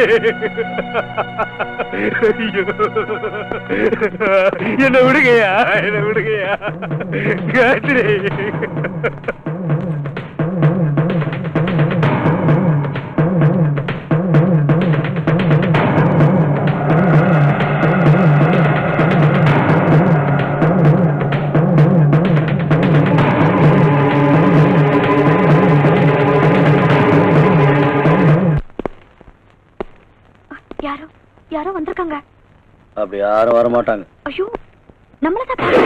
ஐயோ, என்ன விடுங்கயா, என்ன விடுங்கயா. காயத்ரி! யாரோ வந்திருக்காங்க. அப்படி யாரும் வர மாட்டாங்க. ஐயோ, நம்மளதான்.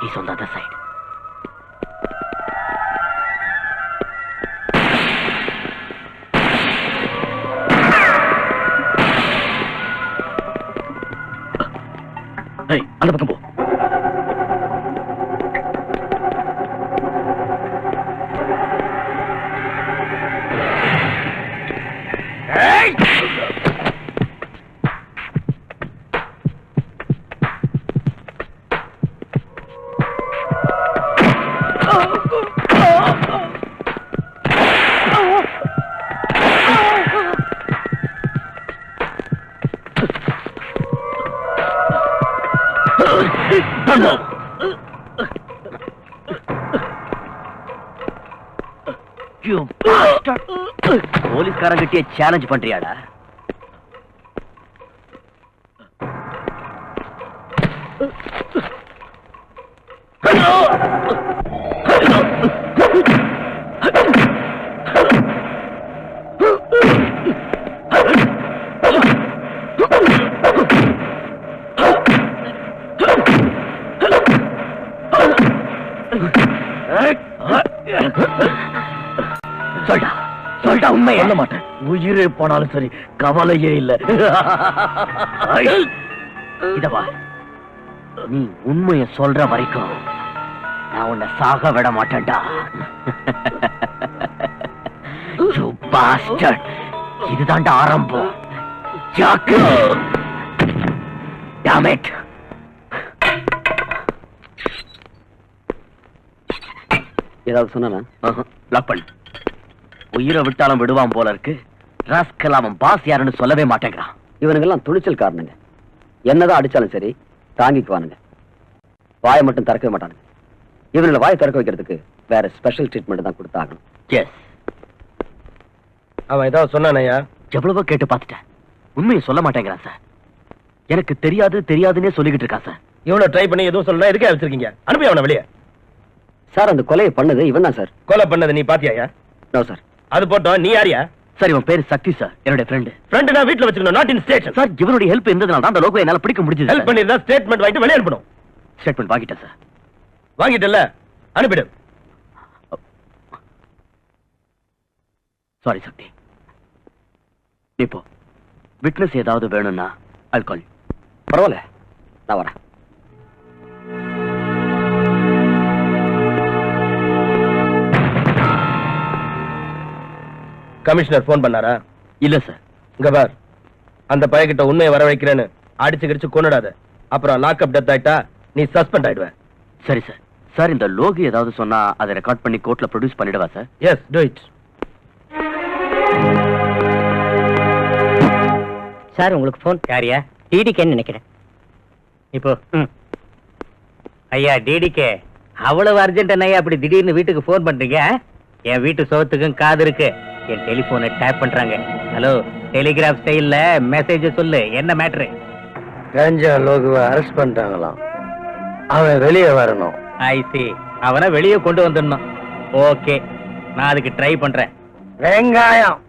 He's on the other side. Hey, அந்த பக்கம் போ. Hey! போலீஸ்காரங்கிட்டே சேலஞ்ச் பண்றியாடா? சொல்டா, சொல்டா, உண்மை சொல்ல மாட்டேன். உயிரே போனாலும் சரி, கவலையே இல்ல. இதவா, நீ உண்மைய சொல்ற வரைக்கும் நான் உன்னை சாக விட மாட்டேன்டா. You bastard! இதுதான்டா ஆரம்பம். ஜாக்கு! Damn it! ஏதாவது சொன்னா லாக் பண்ணு. உயிரை விட்டாலும் விடுவான் போல இருக்கு. ராஸ்கல் அவன் பாஸ் யாருன்னு சொல்லவே மாட்டேங்கிறான். இவனுங்கெல்லாம் துணிச்சல் காரணங்க. என்னதான் அடிச்சாலும் சரி தாங்கிக்குவானுங்க. வாயை மட்டும் திறக்கவே மாட்டானுங்க. இவனுங்களை வாயை திறக்க வைக்கிறதுக்கு வேற ஸ்பெஷல் ட்ரீட்மெண்ட் தான் கொடுத்தாகணும். எஸ். அவன் ஏதாவது சொன்னானயா? எவ்வளவோ கேட்டு பார்த்துட்டேன். உண்மையை சொல்ல மாட்டேங்கிறான் சார். எனக்கு தெரியாதுன்னே சொல்லிக்கிட்டு இருக்கான் சார். இவனை ட்ரை பண்ணி எதுவும் சொல்லலாம். எதுக்கே வச்சிருக்கீங்க? அனுப்பி அவனை வெளியே. சார் அந்த கொலையை பண்ணது இவன் தான் சார். கொலை பண்ணது நீ பாத்தியாயா? No sir. அது போட்டோம். நீ யாரியா? சார் இவன் பேரு சக்தி சார். என்னோட ஃப்ரெண்ட். ஃப்ரெண்ட் நான் வீட்ல வச்சுக்கணும், நாட் இன் ஸ்டேஷன். சார் இவனுடைய ஹெல்ப் இருந்ததுனால தான் அந்த லோகோ என்னால பிடிக்க முடிஞ்சது. ஹெல்ப் பண்ணிருந்தா ஸ்டேட்மெண்ட் வாங்கிட்டு வெளியே அனுப்பணும். ஸ்டேட்மெண்ட் வாங்கிட்டேன் சார். வாங்கிட்டல, அனுப்பிடு. சாரி சக்தி. இப்போ விட்னஸ் ஏதாவது வேணும்னா I'll call you. பரவாயில்ல, நான் வரேன். கமிஷனர் போன் பண்ணாரா? இல்ல சார். இங்க பார், அந்த பையன்கிட்ட உண்மையை வர வைக்கிறேன்னு அடிச்சு கிடிச்சு கொன்னுடாத. அப்புறம் லாக்அப் டெத் ஆயிட்டா நீ சஸ்பெண்ட் ஆயிடுவ. சரி சார். சார் இந்த லோகி ஏதாவது சொன்னா அதை ரெக்கார்ட் பண்ணி கோர்ட்ல ப்ரொடியூஸ் பண்ணிடுவா sir? Yes, do it. Sir உங்களுக்கு போன். யாரியா? டிடிகேன்னு நினைக்கிறேன். இப்போ ஐயா டிடிகே, அவ்வளவு அர்ஜென்ட் ஐயா அப்படி திடீர்னு வீட்டுக்கு போன் பண்றீங்க? என் வீட்டு சோத்துக்கும் காது இருக்கு. என் டெலிபோனை டேப் பண்றாங்க. ஹலோ, டெலிகிராஃப் ஸ்டைல்ல மெசேஜ் சொல்லு. என்ன மேட்ரு? கஞ்சா லோகுவை அரெஸ்ட் பண்ணிட்டாங்களாம். அவன் வெளியே வரணும். ஐ சி. அவனை வெளியே கொண்டு வந்துடணும். ஓகே, நான் அதுக்கு ட்ரை பண்றேன். வெங்காயம்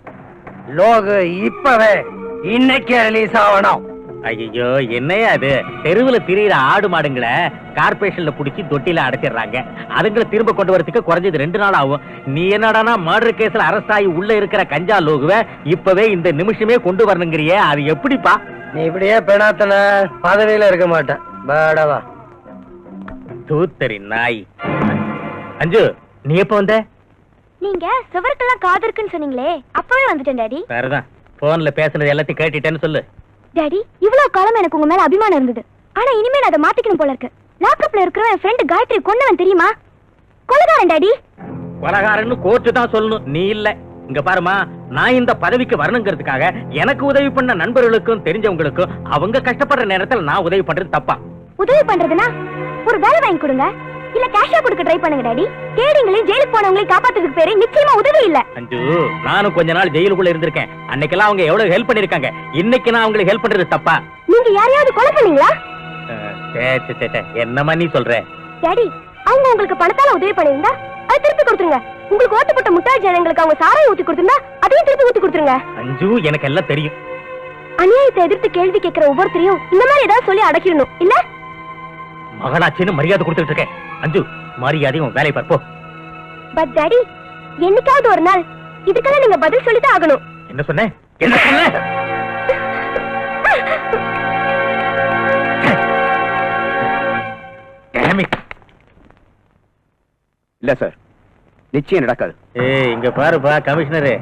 லோகு இப்பவே இன்னைக்கு ரிலீஸ் ஆகணும். ஐயோ, என்னையா அது? தெருவுல திரியிற ஆடு மாடுங்களை கார்பரேஷன்ல புடிச்சு தொட்டில அடைச்சிடுறாங்க. அதுங்களை திரும்ப கொண்டு வரதுக்கு குறைஞ்சது 2 நாள் ஆகும். நீ என்னடானா மர்டர் கேஸ்ல அரெஸ்ட் ஆகி உள்ள இருக்கிற கஞ்சா லோகுவை இப்பவே இந்த நிமிஷமே கொண்டு வரணுங்கிறியே, அது எப்படிப்பா? நீ இப்படியே பெணாத்தன பதவியில இருக்க மாட்டேன். பாடவா தூத்தரி நாய். அஞ்சு, நீ எப்ப வந்த? நீங்க சுவருக்கெல்லாம் காது இருக்குன்னு சொன்னீங்களே, அப்பவே வந்துட்டேன் டாடி. சரிதான். போன்ல பேசுனது எல்லாத்தையும் கேட்டுட்டேன்னு சொல்லு. டாடி, இவ்வளவு காலம் எனக்கு உங்க மேல அபிமானம் இருந்தது. ஆனா இனிமே நான் அதை மாத்திக்கணும் போல இருக்கு. லாக்அப்ல இருக்கிற என் ஃப்ரெண்ட் காயத்ரி கொன்னவன் தெரியுமா? கொலைகாரன் டாடி. கொலைகாரன்னு கோர்ட்டு தான் சொல்லணும், நீ இல்ல. இங்க பாருமா, நான் இந்த பதவிக்கு வரணுங்கிறதுக்காக எனக்கு உதவி பண்ண நண்பர்களுக்கும் தெரிஞ்சவங்களுக்கும் அவங்க கஷ்டப்படுற நேரத்துல நான் உதவி பண்றது தப்பா? உதவி பண்றதுனா ஒரு வேலை வாங்கி கொடுங்க, இல்ல கேஷா கொடுக்க ட்ரை பண்ணுங்க டாடி. கேடிங்களையும் ஜெயிலுக்கு போனவங்களையும் காப்பாத்துறதுக்கு பேரு நிச்சயமா உதவி இல்ல. அஞ்சு, நானும் கொஞ்ச நாள் ஜெயிலுக்குள்ள இருந்திருக்கேன். அன்னைக்கெல்லாம் அவங்க எவ்வளவு ஹெல்ப் பண்ணிருக்காங்க. இன்னைக்கு நான் அவங்களுக்கு ஹெல்ப் பண்றது தப்பா? நீங்க யாரையாவது கொலை பண்ணீங்களா? என்னமா நீ சொல்ற? டாடி, அவங்க உங்களுக்கு பணத்தால உதவி பண்ணிருந்தா அதை திருப்பி கொடுத்துருங்க. உங்களுக்கு ஓட்டு போட்ட முட்டாள் ஜனங்களுக்கு அவங்க சாராயம் ஊத்தி கொடுத்திருந்தா அதையும் திருப்பி ஊத்தி கொடுத்துருங்க. அஞ்சு, எனக்கு எல்லாம் தெரியும். அநியாயத்தை எதிர்த்து கேள்வி கேட்கிற ஒவ்வொருத்தரையும் இந்த மாதிரி ஏதாவது சொல்லி அடக்கிடணும் இல்ல? மகளாச்சின்னு மரியாதை கொடுத்துட்டு இருக்கேன். அஞ்சு, மரியாதை உன் வேலை பார்ப்போ. பட் டாடி, என்னைக்காவது ஒரு நாள் இதுக்கெல்லாம் நீங்க பதில் சொல்லிதான் ஆகணும். என்ன சொன்ன? என்ன சொன்ன? இல்ல சார், நிச்சயம் நடக்காது. ஏய், இங்க பாருப்பா கமிஷனரு,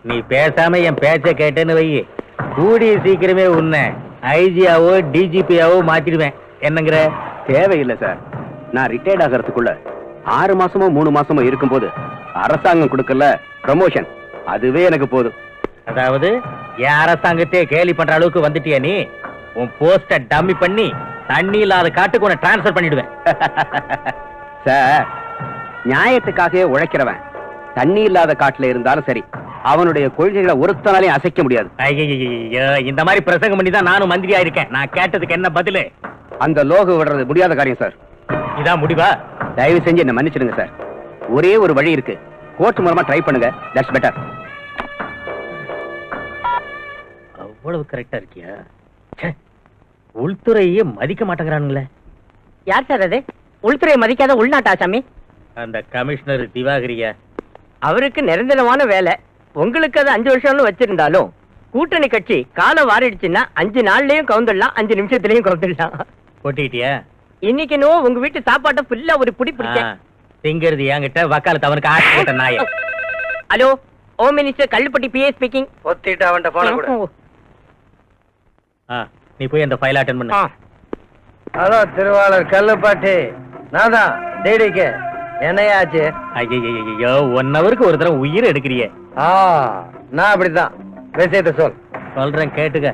நீ பேசாம என் பேச்ச கேட்டேன்னு வை, கூடிய சீக்கிரமே உன்னை ஐஜியாவோ டிஜிபியாவோ மாத்திடுவேன். என்னங்கிற? தேவையில்லை சார். நான் ரிட்டையர்ட் ஆகிறதுக்குள்ள 6 மாசமோ 3 மாசமோ இருக்கும்போது அரசாங்கம் கொடுக்கல ப்ரமோஷன், அதுவே எனக்கு போதும். அதாவது என் அரசாங்கத்தையே கேலி பண்ற அளவுக்கு வந்துட்டியா நீ? உன் போஸ்ட டம்மி பண்ணி தண்ணி இல்லாத காட்டுக்கு உன்னை டிரான்ஸ்பர் பண்ணிடுவேன். சார், நியாயத்துக்காகவே உழைக்கிறவன் தண்ணி இல்லாத காட்டுல இருந்தாலும் சரி, அவனுடைய கொள்கைகளை ஒருத்தனாலையும் அசைக்க முடியாது. ஐயோ, இந்த மாதிரி பிரசங்கம் பண்ணி தான் நானும் மந்திரியா இருக்கேன். நான் கேட்டதுக்கு என்ன பதிலு? அந்த லோகு விடுறது முடியாத காரியம் சார். இதான் முடிவா? தயவு செஞ்சு என்ன மன்னிச்சிடுங்க சார். ஒரே ஒரு வழி இருக்கு, கோர்ட் மூலமா ட்ரை பண்ணுங்க. That's better. அவ்வளவு கரெக்டா இருக்கியா? உள்துறையே மதிக்க மாட்டேங்கிறானுங்களே. யார் சார் அது? உள்துறையை மதிக்காத உள்நாட்டு ஆசாமி? அந்த கமிஷனர் திவாகரியா. அவருக்கு நிரந்தரமான வேலை. உங்களுக்கு அது 5 வருஷம்னு வச்சிருந்தாலும் கூட்டணி கட்சி காலம் வாரிடுச்சுன்னா 5 நாள்லயும் கவுந்துடலாம், 5 நிமிஷத்துலயும் கவுந்துடலாம். போட்டிட்டியா? இன்னைக்கு நோ உங்க வீட்டு சாப்பாட்டை ஃபுல்லா ஒரு புடி பிடிச்சேன். திங்கிறது என்கிட்ட, வக்காலத்து அவனுக்கு ஆட்சி போட்ட நாய. Hello, home minister Kallupatti PA speaking. ஒத்திட்டு அவன்கிட்ட போன கூட. நீ போய் அந்த ஃபைல் அட்டெண்ட் பண்ணு. ஹலோ திருவாளர் கல்லுப்பாட்டி, நான் தான் டிடிகே. என்னையாச்சு? ஐயோ 1 ஹவருக்கு ஒரு தடவை உயிர் எடுக்கிறியே. நான் அப்படித்தான். விஷயத்த சொல். சொல்றேன் கேட்டுக்க.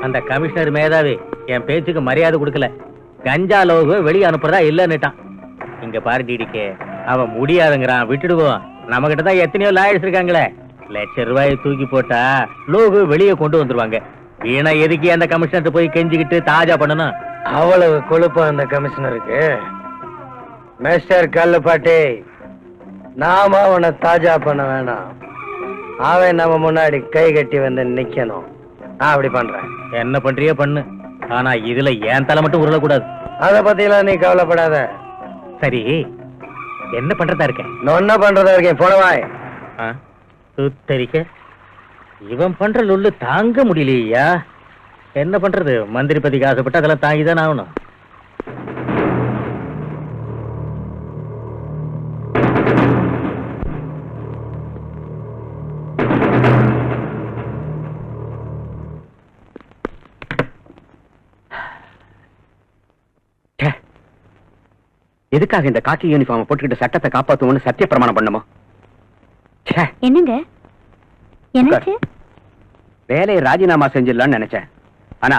அந்த கமிஷனர் மேதாவி என் பேச்சுக்கு மரியாதை கொடுக்கல. கஞ்சா லோகு வெளியே அனுப்புறதா இல்லன்னுட்டான். இங்க பாரு டிடிக்கே, அவன் முடியாதுங்கிறான், விட்டுடுவோம். நம்ம கிட்ட தான் எத்தனையோ லாயர்ஸ் இருக்காங்களே. ₹1,00,000 தூக்கி போட்டா லோகு வெளியே கொண்டு வந்துருவாங்க. வீணா எதுக்கு அந்த கமிஷனர் போய் கெஞ்சிக்கிட்டு தாஜா பண்ணணும்? அவ்வளவு கொழுப்பா அந்த கமிஷனருக்கு. மிஸ்டர் கல்லுப்பாட்டி, நாம அவனை தாஜா பண்ண வேணாம். அவன் நம்ம முன்னாடி கை கட்டி வந்து நிக்கணும். நான் அப்படி பண்றேன். என்ன பண்றியோ பண்ணு, ஆனா இதுல ஏன் தலை மட்டும் உருளக்கூடாது. அத பத்திலாம் நீ கவலைப்படாத. சரி, என்ன பண்றதா இருக்கேன்? என்ன பண்றதா இருக்கேன்? போனவாய். சுத்தரிக்க இவன் பண்ற லொல்லு தாங்க முடியலையா? என்ன பண்றது? மந்திரி பத்தி ஆசைப்பட்டு அதெல்லாம் தாங்கிதான் ஆகணும். எதுக்காக இந்த காக்கி யூனிஃபார்ம் போட்டுக்கிட்டு சட்டத்தை காப்பாத்துவோம்னு சத்திய பிரமாணம் பண்ணுமோ? என்னங்க என்னாச்சு? வேலையை ராஜினாமா செஞ்சிடலாம்னு நினைச்சேன். ஆனா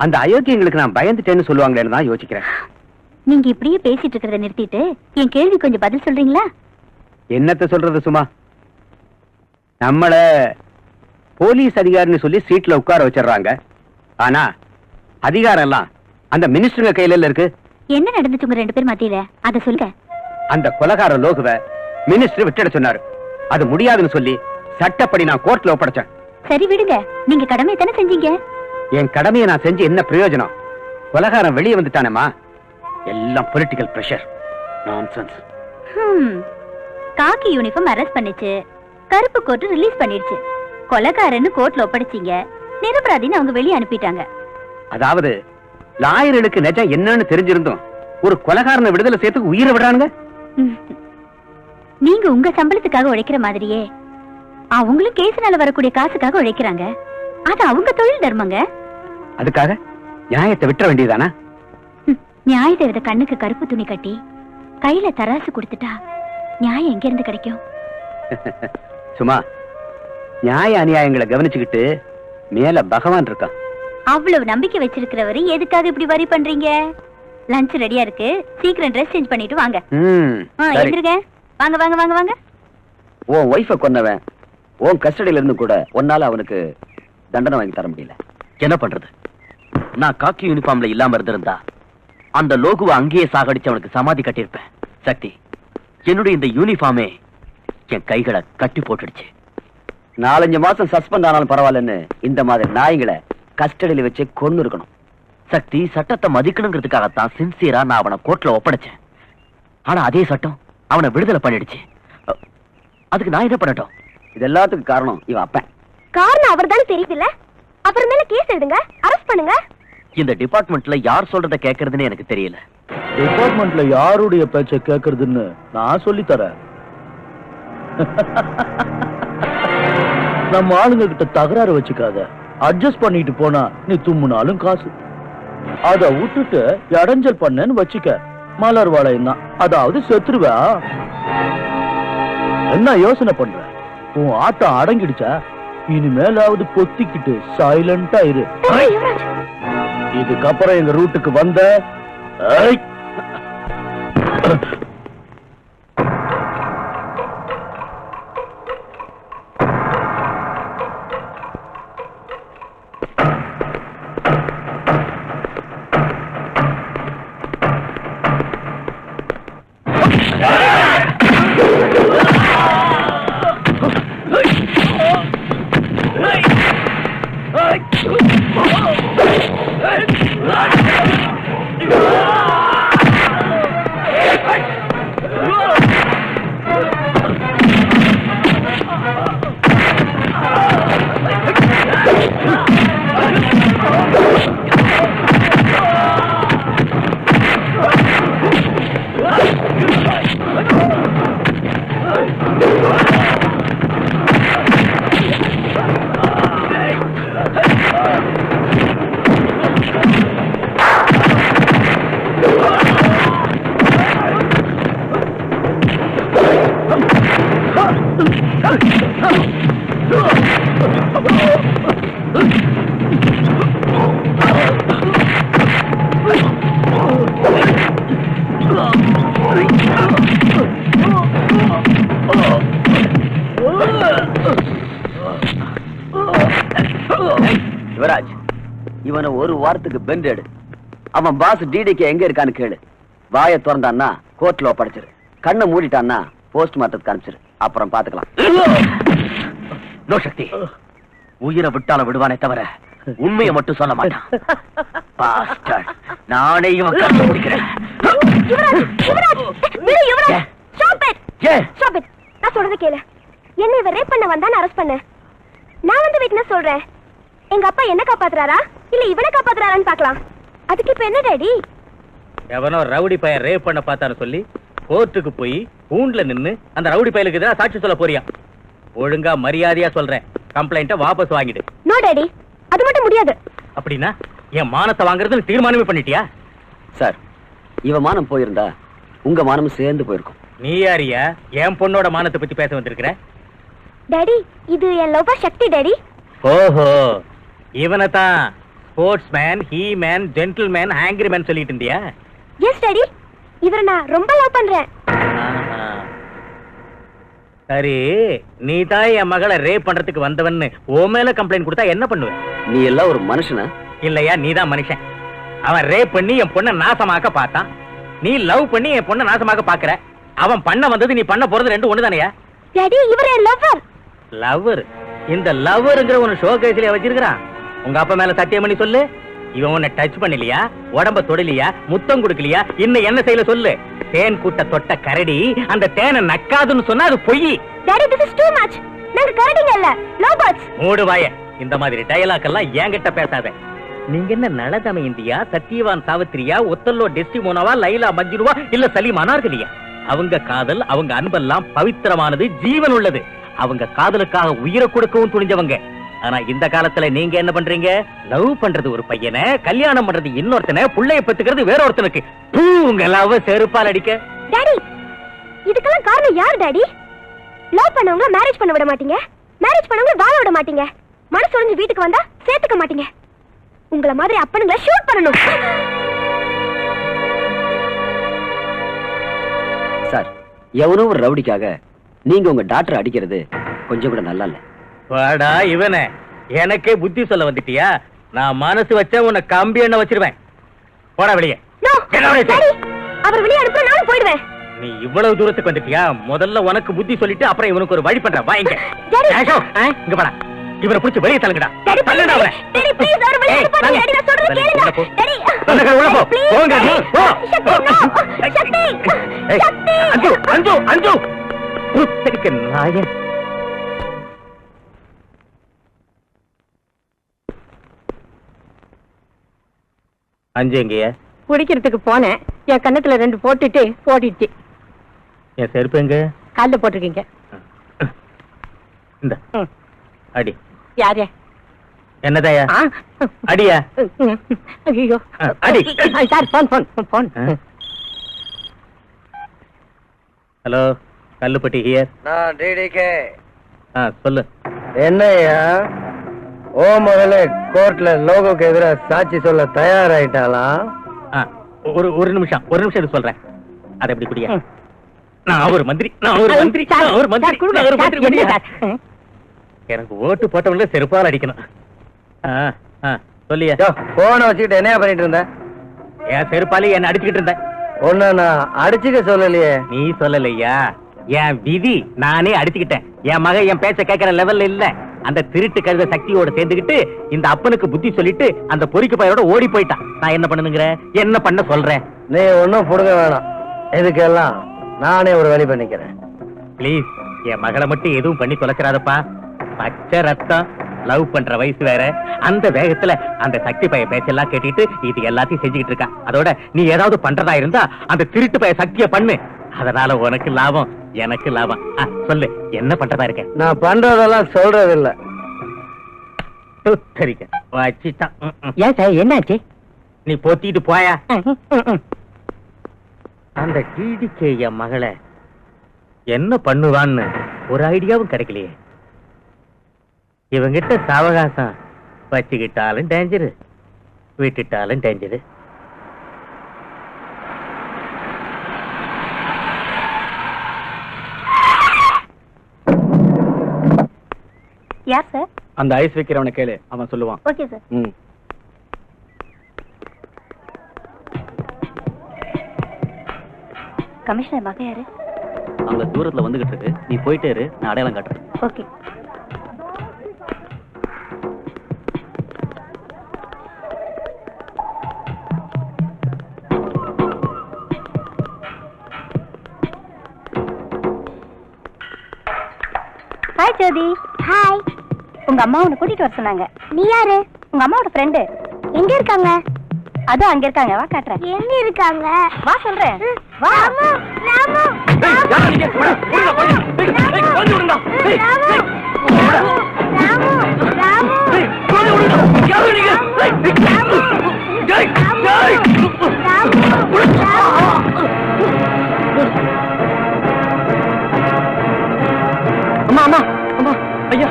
அந்த அயோக்கியங்களுக்கு நான் பயந்துட்டேன்னு சொல்லுவாங்களேன்னு தான் யோசிக்கிறேன். நீங்க இப்படியே பேசிட்டு இருக்கிறத நிறுத்திட்டு என் கேள்வி கொஞ்சம் பதில் சொல்றீங்களா? என்னத்த சொல்றது சும்மா? நம்மள போலீஸ் அதிகாரின்னு சொல்லி சீட்ல உட்கார வச்சிடறாங்க. ஆனா அதிகாரம் எல்லாம் அந்த மினிஸ்டருங்க கையில இருக்கு. என்ன நடந்துச்சு உங்க 2 பேர் மத்தியில? அத சொல்லுங்க. அந்த கொலைகார லோகுவ மினிஸ்டர் விட்டுட சொன்னாரு. அது முடியாதுன்னு சொல்லி சட்டப்படி நான் கோர்ட்ல ஒப்படைச்சேன். சரி விடுங்க, நீங்க கடமையை தானே செஞ்சீங்க. என் கடமையை நான் செஞ்சு என்ன பிரயோஜனம்? கொலைகாரன் வெளியே வந்துட்டானேமா. எல்லாம் பொலிட்டிக்கல் பிரஷர். நான்சென்ஸ். காக்கி யூனிஃபார்ம் அரெஸ்ட் பண்ணிச்சு, கருப்பு கோட் ரிலீஸ் பண்ணிடுச்சு. கொலைகாரன்னு கோர்ட்ல ஒப்படைச்சீங்க, நிரபராதின்னு அவங்க வெளியே அனுப்பிட்டாங்க. அதாவது லாயர்களுக்கு நிஜம் என்னன்னு தெரிஞ்சிருந்தோம் ஒரு கொலைகாரனை விடுதலை சேர்த்துக்கு உயிரை விடுறானுங்க. நீங்க உங்க சம்பளத்துக்காக உழைக்கிற மாதிரியே அவங்களும் கேஸ்னால வரக்கூடிய காசுக்காக உழைக்கிறாங்க. அது அவங்க தொழில் தர்மங்க. அதுக்காக நியாயத்தை விட்டுற வேண்டியதானா? நியாயத்தை விட கண்ணுக்கு கருப்பு துணி கட்டி கையில தராசு கொடுத்துட்டா நியாயம் எங்க இருந்து கிடைக்கும்? சும்மா நியாய அநியாயங்களை கவனிச்சுக்கிட்டு மேல பகவான் இருக்கான். அவ்வளவு நம்பிக்கை வச்சிருக்கிறவரு எதுக்காக இப்படி வரி பண்றீங்க? லஞ்ச் ரெடியா இருக்கு, சீக்கிரம் ட்ரெஸ் சேஞ்ச் பண்ணிட்டு வாங்க. எந்திருங்க, வாங்க வாங்க வாங்க வாங்க. உன் ஒய்ஃபை கொன்னவன் உன் கஸ்டடியில இருந்து கூட உன்னால அவனுக்கு தண்டனை வாங்கி தர முடியல. என்ன பண்றது? நான் காக்கி யூனிஃபார்ம்ல இல்லாம இருந்திருந்தா அந்த லோகுவை அங்கேயே சாகடிச்சு அவனுக்கு சமாதி கட்டியிருப்பேன். சக்தி, என்னுடைய இந்த யூனிஃபார்மே என் கைகளை கட்டி போட்டுடுச்சு. 4-5 மாசம் சஸ்பெண்ட் ஆனாலும் பரவாயில்லன்னு இந்த மாதிரி நாய்களை கஸ்டடியில வச்சு கொன்னு இருக்கணும். சக்தி, சட்டத்தை மதிக்கணுங்கிறதுக்காகத்தான் சின்சியரா நான் அவனை கோர்ட்ல ஒப்படைச்சேன். ஆனா அதே சட்டம் அவனை விடுதலை பண்ணிடுச்சு. அதுக்கு நான் என்ன பண்ணட்டும்? இது எல்லாத்துக்கும் காரணம் இவன் அப்பன். காரணம் அவர் தானே தெரியுதுல்ல? அப்புறம் மேல கேஸ் எழுதுங்க, அரெஸ்ட் பண்ணுங்க. இந்த டிபார்ட்மெண்ட்ல யார் சொல்றத கேட்கறதுன்னு எனக்கு தெரியல. டிபார்ட்மெண்ட்ல யாருடைய பேச்ச கேட்கறதுன்னு நான் சொல்லி தரேன். நம்ம ஆளுங்க கிட்ட தகராறு வச்சுக்காத. அட்ஜஸ்ட் பண்ணிட்டு போனா நீ தும்முனாலும் காசு. அத விட்டுட்டு இடைஞ்சல் பண்ணேன்னு வச்சுக்க, மலர் வாழையும் தான், அதாவது செத்துருவா. என்ன யோசனை பண்ற? உன் ஆட்டம் அடங்கிடுச்சா? இனிமேலாவது பொத்திக்கிட்டு சைலண்டா இரு. இதுக்கப்புறம் எங்க ரூட்டுக்கு வந்த யுவராஜ், இவனை ஒரு வாரத்துக்கு பெண்ட் எடு. அவன் பாஸ் டிடிக்கு எங்க இருக்கான்னு கேளு. வாயை திறந்தான்னா கோர்ட்ல ஒப்படைச்சிரு. கண்ணை மூடிட்டான்னா போஸ்ட்மார்ட்டத்துக்கு அனுப்பிச்சிரு. அப்புறம் பாத்துக்கலாம். நோ சக்தி, உயிரை விட்டாலும் விடுவானே தவிர உண்மையை மட்டும் சொல்ல மாட்டான். பாஸ்டர், நானே இவன் கண்ணை முடிக்கிறேன். நான் சொல்றது கேளு. என்ன இவன் ரேப் பண்ண வந்தான் அரெஸ்ட் பண்ண. நான் வந்து விட்னஸ் சொல்றேன். எங்க அப்பா என்ன காப்பாத்துறாரா இல்ல இவனை காப்பாத்துறாரான்னு பாக்கலாம். அதுக்கு இப்ப என்ன டாடி? எவனோ ரவுடி பையன் ரேப் பண்ண பார்த்தான்னு சொல்லி கோர்ட்டுக்கு போய் கூண்டுல நின்னு அந்த ரவுடி பையலுக்கு எதிராக சாட்சி சொல்ல போறியா? ஒழுங்கா மரியாதையா சொல்றேன், கம்ப்ளைண்ட வாபஸ் வாங்கிடு. நோ டாடி, அது மட்டும் முடியாது. அப்படின்னா என் மானத்தை வாங்குறதுன்னு தீர்மானமே பண்ணிட்டியா? சார், இவன் மானம் போயிருந்தா உங்க மானமும் சேர்ந்து போயிருக்கும். நீ யாரியா என் பொண்ணோட மானத்தை பத்தி பேச வந்திருக்கிற? டாடி, இது என் லவ்வர் சக்தி டாடி. ஓஹோ, இவனை தான் ஸ்போர்ட்ஸ்மேன், ஹீமேன், ஜென்டில்மேன், ஆங்கிரிமேன் சொல்லிட்டு இருந்தியா? எஸ் டாடி, இவரை நான் ரொம்ப லவ் பண்றேன். சரி, நீ தான் என் மகளை ரேப் பண்றதுக்கு வந்தவன்னு உன் மேல கம்ப்ளைண்ட் கொடுத்தா என்ன பண்ணுவ? நீ எல்லாம் ஒரு மனுஷனா? இல்லையா, நீ தான் மனுஷன். அவன் ரேப் பண்ணி என் பொண்ணை நாசமாக்க பார்த்தான். நீ லவ் பண்ணி என் பொண்ணை நாசமாக்க பாக்குற. அவன் பண்ண வந்தது நீ பண்ண போறது ரெண்டு ஒண்ணு தானையா? டாடி, இவர் என் லவ்வர். லவ்வர்? இந்த லவ்வர்ங்கிற ஒரு ஷோ கேஸ்ல வச்சிருக்கான். உங்க அப்பா மேல சத்தியம் பண்ணி சொல்லு. இவன் உன்னை டச் பண்ணலையா, உடம்ப தொடலையா, முத்தம் கொடுக்கலையா, இன்னும் என்ன செய்யல சொல்லு. தேன் கூட்ட தொட்ட கரடி அந்த தேனை நக்காதுன்னு சொன்னா அது பொய். Daddy, this is too much. நாங்க கரடிங்க இல்ல, லவ் பேர்ட்ஸ். மூடு வாய. இந்த மாதிரி டயலாக் எல்லாம் என்கிட்ட பேசாத. நீங்க என்ன நலதம இந்தியா, சத்தியவான் சாவித்திரியா, ஒத்தல்லோ டெஸ்டிமோனாவா, லைலா மஜ்னுவா, இல்ல சலீம் அனார்கலியா? அவங்க காதல், அவங்க அன்பெல்லாம் பவித்திரமானது, ஜீவன் உள்ளது. அவங்க காதலுக்காக உயிரை கொடுக்கவும் துணிஞ்சவங்க. ஆனா இந்த காலத்துல நீங்க என்ன பண்றீங்க? லவ் பண்றது ஒரு பையனை, கல்யாணம் பண்றது இன்னொருத்தனை, புள்ளைய பெத்துக்கிறது வேற ஒருத்தனுக்கு. உங்க லவ் செருப்பால் அடிக்க. டாடி, இதுக்கெல்லாம் காரணம் யார் டாடி? லவ் பண்ணவங்க மேரேஜ் பண்ண விட மாட்டீங்க, மேரேஜ் பண்ணவங்க வாழ விட மாட்டீங்க, மனசு உடைஞ்சு வீட்டுக்கு வந்தா சேர்த்துக்க மாட்டீங்க. உங்களை மாதிரி அப்பனுங்களை ஷூட் பண்ணணும். சார், எவனோ ஒரு ரவுடிக்காக நீங்க உங்க டாக்டர் அடிக்கிறது கொஞ்சம் கூட நல்லா இல்ல. வாடா இவனே, எனக்கே புத்தி சொல்ல வந்துட்டியா? நான் மனசு வச்ச உன்னை கம்பி எண்ண வச்சிருவேன். போடா வெளியே. அவர் வெளியே அனுப்ப நானும் போயிடுவேன். நீ இவ்வளவு தூரத்துக்கு வந்துட்டியா? முதல்ல உனக்கு புத்தி சொல்லிட்டு அப்புறம் இவனுக்கு ஒரு வழி பண்றேன். வாங்க இங்க போடா. இவரை பிடிச்சு வெளியே தள்ளுங்கடா. தள்ளுடா அவரை. அஞ்சு அஞ்சு நாயன். அஞ்சு எங்கயா? குடிக்கிறதுக்கு போனேன். என் கண்ணத்துல ரெண்டு போட்டுட்டு ஓடிடுச்சு. என் செருப்பு எங்க? கால்ல போட்டிருக்கீங்க. இந்த அடி. யாரே? என்னதாயா? அடியா? ஐயோ அடி. Sir, phone phone phone. Hello, Kallupatti here. நான் டிடிகே. சொல்லு. என்னையா ஓ மகளே கோர்ட்ல லோகோக்கு எதிராக சாட்சி சொல்ல தயாராயிட்டாளா? ஒரு நிமிஷம் இது சொல்றேன். அதை எப்படி குடியா? நான் ஒரு மந்திரி, நான் ஒரு மந்திரி, நான் ஒரு மந்திரி, நான் ஒரு மந்திரி. எனக்கு ஓட்டு போட்டவங்கள செருப்பால் அடிக்கணும். சொல்லியா? போனை வச்சுக்கிட்டு என்ன பண்ணிட்டு இருந்த? என் செருப்பாலே என்ன அடிச்சுக்கிட்டு இருந்தேன். ஒன்னு நான் அடிச்சுக்க சொல்லலையே. நீ சொல்லலையா? என் விதி நானே அடிச்சுக்கிட்டேன். என் மகன் என் பேச்ச கேட்கிற லெவல்ல இல்ல. அந்த திருட்டு கருத சக்தியோட சேர்ந்துகிட்டு இந்த அப்பனுக்கு புத்தி சொல்லிட்டு அந்த பொறிக்கு பையோட ஓடி போயிட்டான். நான் என்ன பண்ணுங்கிற? என்ன பண்ண சொல்றேன்? நீ ஒன்னும் புடுங்க வேணாம். இதுக்கெல்லாம் நானே ஒரு வழி பண்ணிக்கிறேன். பிளீஸ், என் மகளை மட்டும் எதுவும் பண்ணி தொலைச்சிடாதப்பா. பச்சை ரத்தம், லவ் பண்ற வயசு வேற. அந்த வேகத்துல அந்த சக்தி பைய பேச்செல்லாம் கேட்டுட்டு இது எல்லாத்தையும் செஞ்சுக்கிட்டு இருக்கா. அதோட நீ ஏதாவது பண்றதா இருந்தா அந்த திருட்டு பைய சக்திய பண்ணு. அதனால உனக்கு லாபம், எனக்கு லாபம். சொல்லு, என்ன பண்றதா இருக்க? நான் பண்றதெல்லாம் சொல்றது இல்ல. வச்சிட்டான். ஏன் சார், என்னாச்சு? நீ பொத்திட்டு போயா. அந்த டிடிகே என் மகளை என்ன பண்ணுவான்னு ஒரு ஐடியாவும் கிடைக்கலையே. இவங்கிட்ட சாவகாசம் வச்சுக்கிட்டாலும் டேஞ்சரு, விட்டுட்டாலும் டேஞ்சரு. யார் சார்? அந்த ஐஸ் வைக்கிறவனை கேளு, அவன் சொல்லுவான். Okay sir. கமிஷனர் மகன் யாரு? அங்க தூரத்துல வந்துகிட்டு இருக்கு, நீ போயிட்டே இரு, நான் அடையாளம் காட்டுறேன். ஓகே. ஹாய் ஜோதி. ஹாய். உங்க அம்மா உன்னை கூட்டிட்டு வர சொன்னாங்க. நீ யாரு? உங்க அம்மாவோட ஃப்ரெண்டு. எங்க இருக்காங்க? அது அங்க இருக்காங்க, வா காட்டுறேன். எங்க இருக்காங்க? வா சொல்றேன். வா. ராமு, ராமு, அம்மா அம்மா அம்மா, ஐயா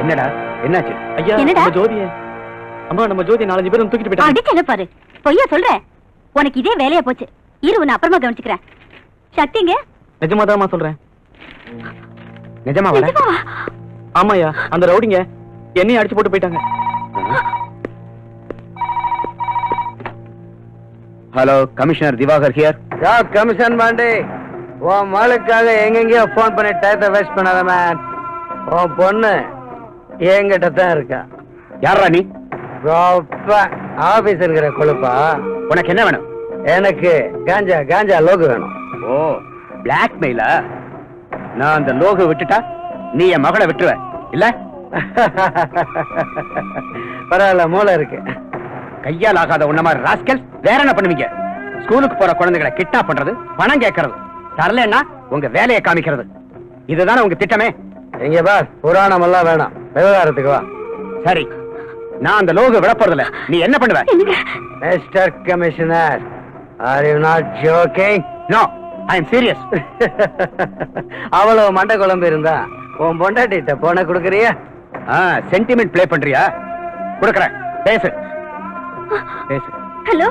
என்னடா என்னாச்சு? ஐயா என்னடா? நம்ம ஜோதியே, அம்மா நம்ம ஜோதி 4 பேரும் தூக்கிட்டு போயிட்டாங்க. அடிச்சல பாரு, பொய்யா சொல்றேன். உனக்கு இதே வேலையா போச்சு. இரு, உன்னை அப்புறமா கவனிச்சுக்கிறேன். சக்திங்க? நிஜமாதாம்மா சொல்றேன். நிஜமாவா? ஆமாயா, அந்த ரவுடிங்க என்னையும் அடிச்சு போட்டு போயிட்டாங்க. Hello, commissioner Diwakar here. Commission Pandi, உன் மகளுக்காக எங்கெங்கயோ போன் பண்ணி டயத்தை வேஸ்ட் பண்ணாத மேன். உன் பொண்ணு என்கிட்ட தான் இருக்கா. யாரா நீ? ஆபீஸ் இருக்கிற கொழுப்பா. உனக்கு என்ன வேணும்? எனக்கு காஞ்சா காஞ்சா லோகு வேணும். ஓ, பிளாக்மெயிலா? நான் அந்த லோகு விட்டுட்டா நீ என் மகளை விட்டுருவ இல்ல? பரவாயில்ல, மூளை இருக்கு. கையால் ஆகாத உன்ன மாதிரி ராஸ்கல் வேற என்ன பண்ணுவீங்க? ஸ்கூலுக்கு போற குழந்தைகளை கிட்னாப் பண்றது, பணம் கேட்கறது, தரலன்னா உங்க வேலையை காமிக்கிறது, இதுதானே உங்க திட்டமே? எங்க பாஸ், புராணம் எல்லாம் வேணாம், விவகாரத்துக்கு வா. சரி, நான் அந்த லோகு விடப்போறதில்ல, நீ என்ன பண்ணுவ? Mister commissioner, are you not joking? No, I am serious. அவ்வளவு மண்டை குழம்பு இருந்தா உன் பொண்டாட்டிட்ட போன குடுக்கறியா? சென்டிமெண்ட் பிளே பண்றியா? குடுக்கறேன், பேசு பேசு. ஹலோ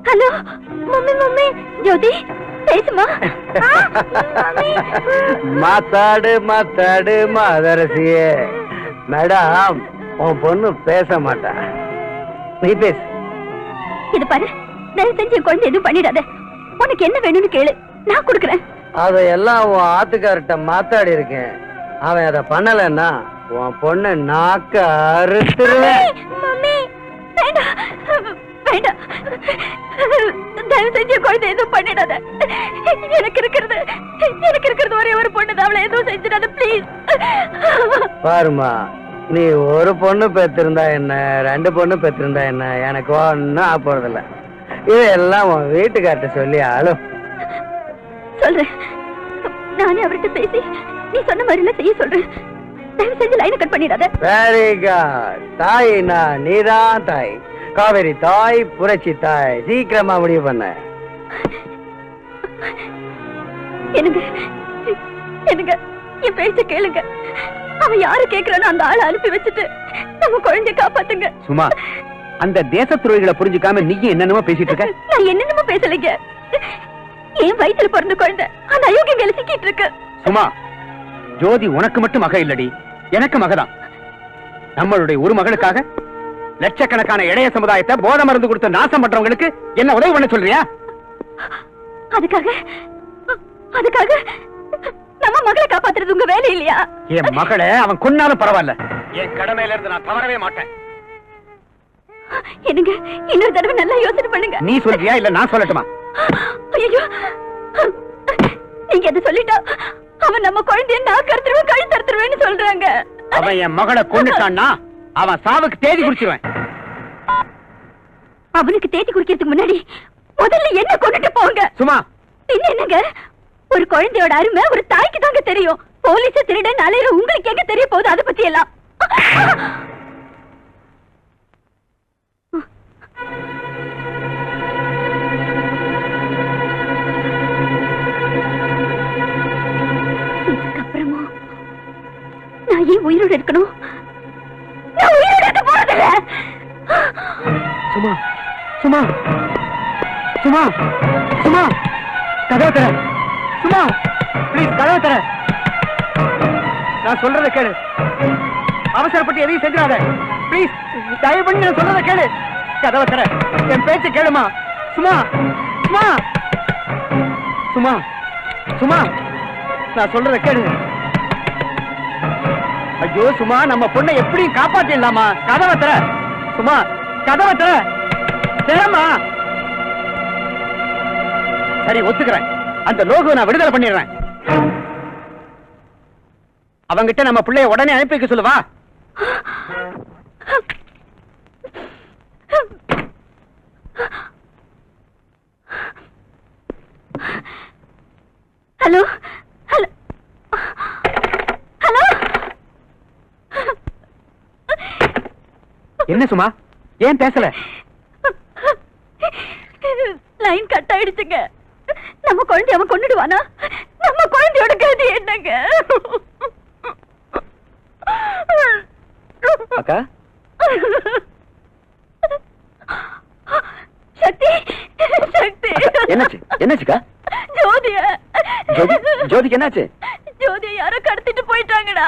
ஹலோ, மம்மி மம்மி, ஜோதி பேசுமா? மாத்தாடு மாத்தாடு மாதரசியே. மேடம், உன் பொண்ணு பேச மாட்டா, நீ பேசு. இது பாரு, தயவு செஞ்சு குழந்தை எதுவும் பண்ணிடாத. உனக்கு என்ன வேணும்னு கேளு, நான் கொடுக்குறேன். அதையெல்லாம் உன் ஆத்துக்கார்ட்ட மாத்தாடி இருக்கேன். அவன் அதை பண்ணலன்னா உன் பொண்ணு நாக்க அறுத்துருவேன். மம்மி, வேண்டாம் வேண்டாம், தயவு செஞ்சு குழந்தை எதுவும் பண்ணிடாத. எனக்கு இருக்கிறது ஒரே ஒரு பொண்ணு தான், அவளை எதுவும் செஞ்சிடாத ப்ளீஸ். பாருமா, நீ ஒரு பொண்ணு பெற்றிருந்தா என்ன, 2 பொண்ணு பெற்றிருந்தா என்ன, எனக்கு ஒன்னும் ஆக போறதில்ல. இதெல்லாம் உன் வீட்டுக்கார்ட்ட சொல்லி ஆளும். சொல்றேன், நானே அவர்கிட்ட பேசி நீ சொன்ன மாதிரில செய்ய சொல்றேன். தயவு செஞ்சு லைனை கட் பண்ணிடாத. Very good. தாய்னா நீதான் தாய், காவேரி தாய், புரட்சி தாய். சீக்கிரமா முடிவு பண்ண. எனக்கு என் பேச்ச கேளுங்க. அவன் யாரு கேக்குறானோ அந்த ஆளை அனுப்பி வச்சுட்டு நம்ம குழந்தைய காப்பாத்துங்க. சும்மா, அந்த தேச துறைகளை புரிஞ்சுக்காம நீ என்னென்னமோ பேசிட்டு இருக்க. நான் என்னென்னமோ பேசலைங்க. என் வயிற்றுல பிறந்த குழந்தை அந்த அயோக்கியங்களை சிக்கிட்டு இருக்கு. சும்மா, ஜோதி உனக்கு மட்டும் மக இல்லடி, எனக்கு மகதான். நம்மளுடைய ஒரு மகளுக்காக லட்சக்கணக்கான இளைய சமுதாயத்தை போதை மருந்து கொடுத்த நாசம் பண்றவங்களுக்கு என்ன உதவி பண்ண சொல்றியா? அதுக்காக நம்ம மகளை காப்பாத்துறது உங்க வேலை இல்லையா? என் மகளை அவன் கொன்னாலும் பரவாயில்ல, என் கடமையில இருந்து நான் தவறவே மாட்டேன். என்னங்க, இன்னொரு தடவை நல்லா யோசனை பண்ணுங்க. நீ சொல்றியா இல்ல நான் சொல்லட்டுமா? ஐயோ, நீங்க எதை சொல்லிட்டா அவன் நம்ம குழந்தைய நான் கருத்துருவேன் கழுத்தறுத்துருவேன்னு சொல்றாங்க. அவன் என் மகளை கொன்னுட்டான்னா அவன் சாவுக்கு தேதி குறிச்சிருவேன். அவனுக்கு தேதி குறிக்கிறதுக்கு முன்னாடி முதல்ல என்ன கொண்டுட்டு போங்க. சும்மா, பின்ன என்னங்க, ஒரு குழந்தையோட அருமை ஒரு தாய்க்கு தாங்க தெரியும். போலீஸ திருடன் அலையிற உங்களுக்கு எங்க தெரிய போகுது அதை பத்தி எல்லாம்? இதுக்கப்புறமா நான் ஏன் உயிரோட இருக்கணும்? நான் உயிரோட இருக்க போறதில்ல. சும்மா சும்மா சும்மா சும்மா, கதவை தர. சும்மா ப்ளீஸ், கதவை தர. நான் சொல்றதை கேளு. அவசரப்பட்டு எதையும் செஞ்சிடாத. ப்ளீஸ், தயவு பண்ணி நான் சொல்றத கேளு. கதவை தர, என் பேச்ச கேளுமா. சும்மா சும்மா சும்மா சும்மா, நான் சொல்றத கேளு. ஐயோ சும்மா, நம்ம பொண்ணை எப்படியும் காப்பாத்திடலாமா? கதவை தர சும்மா, கதவை தர. சரிம்மா, சரி ஒத்துக்கிறேன். அந்த லோகோ நான் விடுதலை பண்ணிடுறேன். அவங்கிட்ட நம்ம பிள்ளைய உடனே அனுப்பி வைக்க சொல்லுவா. Hello hello hello. என்ன சும்மா, ஏன் பேசல? லைன் கட் ஆயிடுச்சுங்க. நம்ம குழந்தை அவன் கொன்னுடுவானா? நம்ம குழந்தையோட கதி என்னங்க? அக்கா, சக்தி சக்தி, என்னாச்சு? என்னாச்சுக்கா? ஜோதிய ஜோதிக்கு என்னாச்சு? ஜோதிய யாரோ கடத்திட்டு போயிட்டாங்கடா.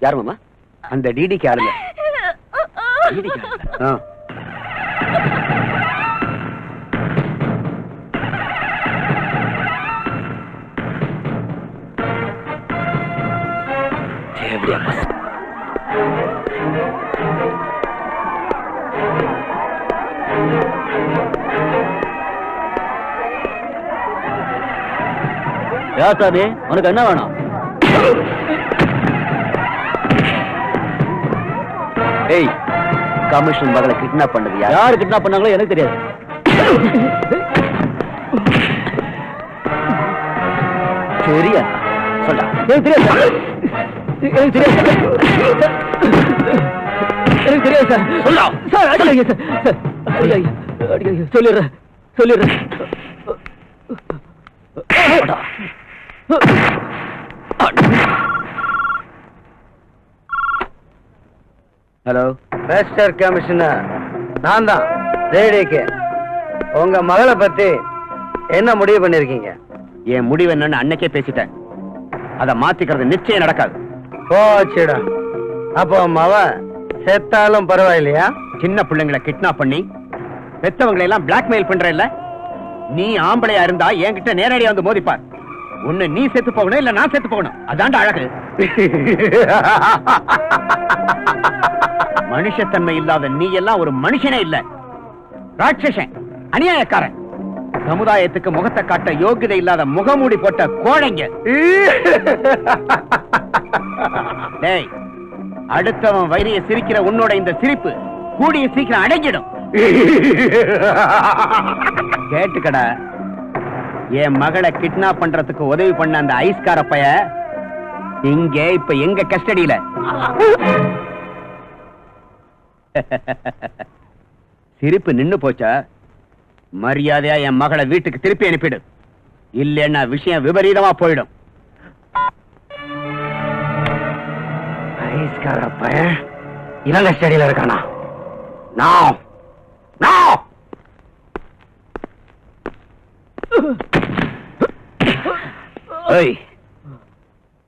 யார் மாமா? அந்த டிடிக்கு ஆளுங்க. டிடிக்கு ஆளுங்க. சாமி, உனக்கு என்ன வேணும்? ஏய், கமிஷன் மகளை கிட்னாப் பண்ணது யாரு கிட்னாப் பண்ணாங்களோ எனக்கு தெரியாது. சரியா சொல்ல? எனக்கு தெரியாது. எனக்கு தெரியாது. எனக்கு தெரியாது சார். சொல்ல சார், அடிக்காதீங்க சார். அடிக்காதீங்க. சொல்லிடுறேன் சொல்லிடுறேன். ஹலோ மிஸ்டர் கமிஷனர், நான் தான் ரேடிக்கு. உங்க மகளை பத்தி என்ன முடிவு பண்ணிருக்கீங்க? என் முடிவு என்னன்னு அன்னைக்கே பேசிட்டேன். அதை மாத்திக்கிறது நிச்சயம் நடக்காது. போச்சுடா. அப்போ மவ செத்தாலும் பரவாயில்லையா? சின்ன பிள்ளைங்களை கிட்னாப் பண்ணி பெத்தவங்களை எல்லாம் பிளாக்மெயில் பண்ற இல்ல? நீ ஆம்பளையா இருந்தா என்கிட்ட நேரடியா வந்து மோதிப்பார். ஒண்ணு நீ செத்து போகணும், இல்ல நான் செத்து போகணும். அதான்டா அழகு. மனுஷத்தன்மை இல்லாத நீ எல்லாம் ஒரு மனுஷனே இல்ல, ராட்சசன், அநியாயக்காரன். சமுதாயத்துக்கு முகத்தை காட்ட யோகிதை இல்லாத முகமூடி போட்ட கோழைங்க. டேய், அடுத்தவன் வயிறைய சிரிக்கிற உன்னோட இந்த சிரிப்பு கூடிய சீக்கிரம் அடங்கிடும். கேட்டுக்கடா, என் மகளை கிட்னாப் பண்றதுக்கு உதவி பண்ண அந்த ஐஸ்கார பைய இங்க இப்ப எங்க கஸ்டடியில. சிரிப்பு நின்னு போச்சா? மரியாதையா என் மகளை வீட்டுக்கு திருப்பி அனுப்பிடு, இல்லைன்னா விஷயம் விபரீதமா போயிடும். ஐஸ்கார பையன் இவங்க ஸ்டடியில இருக்கானா?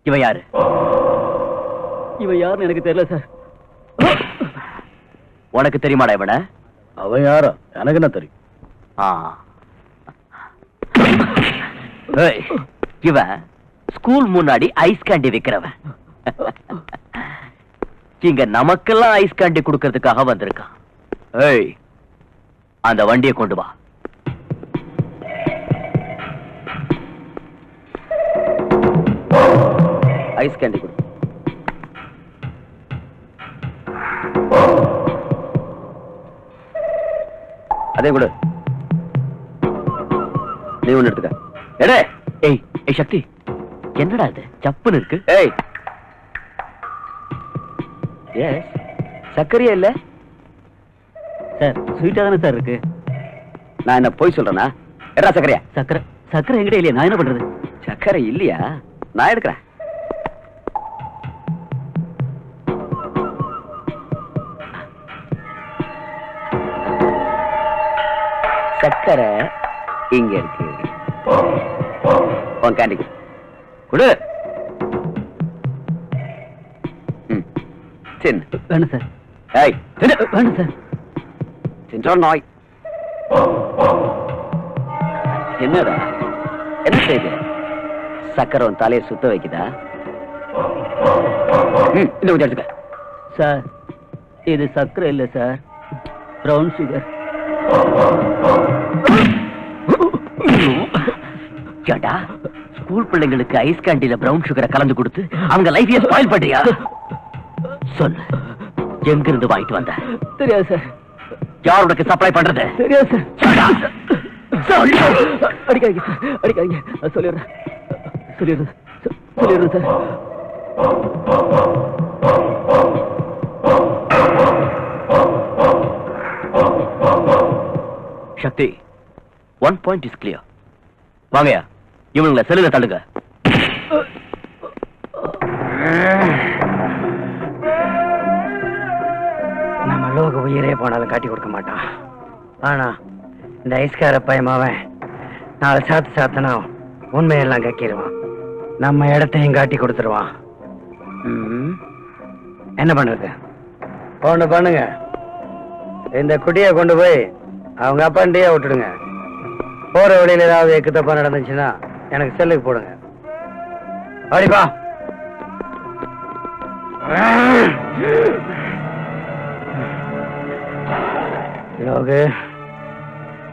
இவ யாரு? இவன் யாருன்னு எனக்கு தெரியல சார். உனக்கு தெரியுமாடா இவன? அவன் யாரா? எனக்கு என்ன தெரியும்? இவன் ஸ்கூல் முன்னாடி ஐஸ் கேண்டி விக்கிறவன். இங்க நமக்கெல்லாம் ஐஸ் கேண்டி கொடுக்கறதுக்காக வந்திருக்கான். ஏய், அந்த வண்டியை கொண்டு வா. ஐஸ் கேண்டி கொடு. அதே கொடு. நீ ஒண்ணு எடுத்துக்க. எடே. ஏய் ஏய் சக்தி, என்னடா இது சப்புன்னு இருக்கு? ஏய், எஸ், சர்க்கரையே இல்ல சார். ஸ்வீட்டா தானே சார் இருக்கு. நான் என்ன போய் சொல்றேனா? எடா சர்க்கரையா? சக்கரை சக்கரை எங்கிட்ட இல்லையா? நான் என்ன பண்றது? சர்க்கரை இல்லையா? நான் எடுக்கிறேன். சர்க்கரை இங்க இருக்கு. உன் கேண்டி கொடு. தின். வேணும் சார். ஏய் தின்னு. வேணும் சார். தின்றா நாய். என்னடா என்ன செய்து சக்கரம் தலையை சுத்த வைக்குதா? இன்னும் கொஞ்சம் எடுத்துக்க. சார் இது சக்கரை இல்லை சார், ப்ரௌன் சுகர். கேட்டா ஸ்கூல் பிள்ளைங்களுக்கு ஐஸ் கேண்டில பிரவுன் சுகரை கலந்து கொடுத்து அவங்க லைஃபையே ஸ்பாயில் பண்றியா? சொல்லு, எங்க இருந்து வாங்கிட்டு வந்த? தெரியாது சார். யார் உனக்கு சப்ளை பண்றது? தெரியாது சார். அடிக்காதீங்க சார், அடிக்காதீங்க. சொல்லிடுறேன் sir. Sakthi, 1 point is clear. வாங்கயா, இவனுங்களை செல்லுல தள்ளுங்க. நம்ம லோக உயிரே போனாலும் காட்டி கொடுக்க மாட்டான். ஆனா இந்த ஐஸ்கார பயமாவன் 4 சாத்து சாத்தனா உண்மையெல்லாம் கக்கிடுவான். நம்ம இடத்தையும் காட்டி கொடுத்துருவான். என்ன பண்றது? ஒண்ணு பண்ணுங்க, இந்த குட்டியை கொண்டு போய் அவங்க அப்பாண்டியே விட்டுடுங்க. போற வழியில ஏதாவது எக்கு தப்பா நடந்துச்சுன்னா எனக்கு செல்லுக்கு போடுங்க. அடிப்பா. லோகு,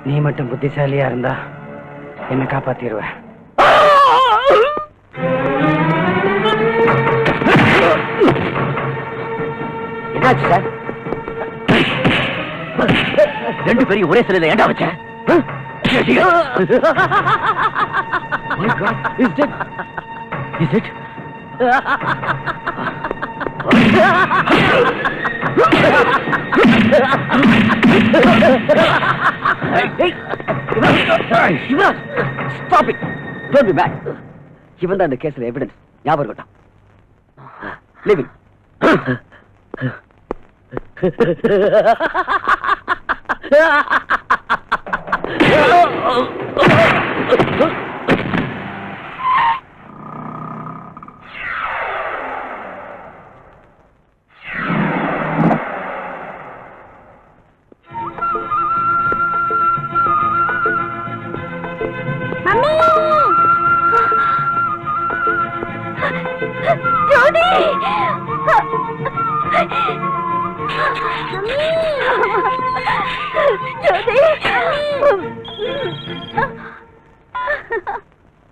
நீ மட்டும் புத்திசாலியா இருந்தா என்ன காப்பாத்திடுவ. என்னாச்சு சார்? 2 பேரையும் ஒரே சிலையில ஏண்டா வச்ச? Is it? Stop it! Don't be mad. இவன் தான் இந்த கேஸ்ல எவிடன்ஸ். ஞாபகம் இருக்கட்டும். Leave him.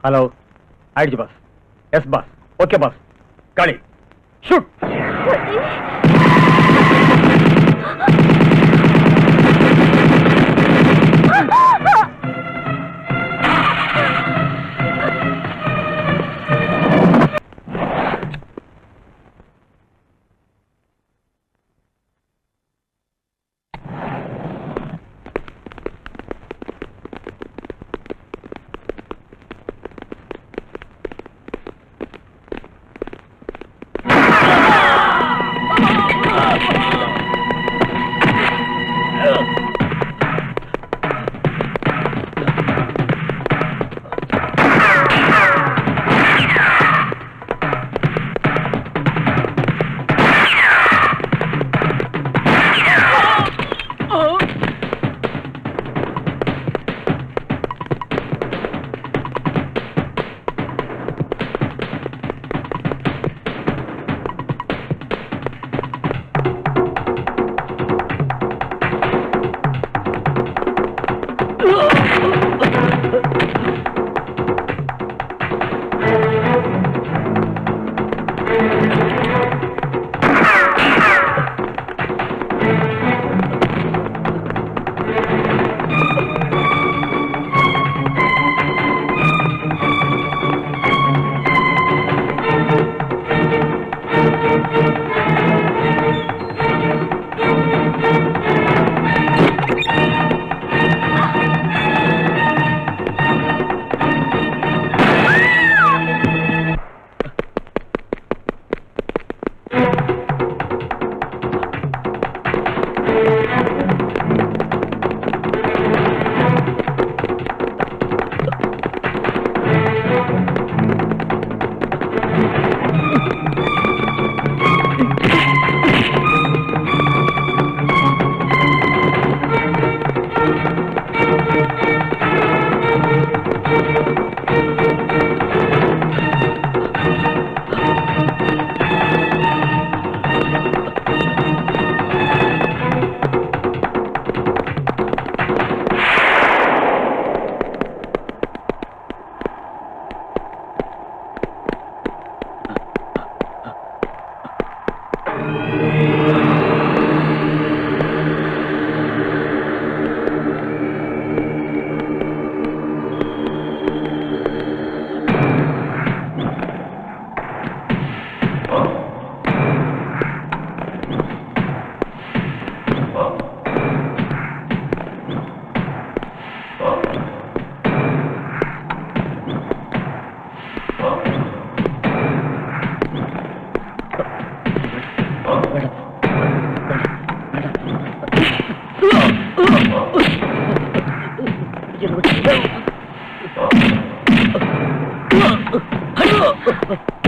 ஹலோ, ஆயிடுச்சு boss. Yes boss. Okay boss. Kali shoot.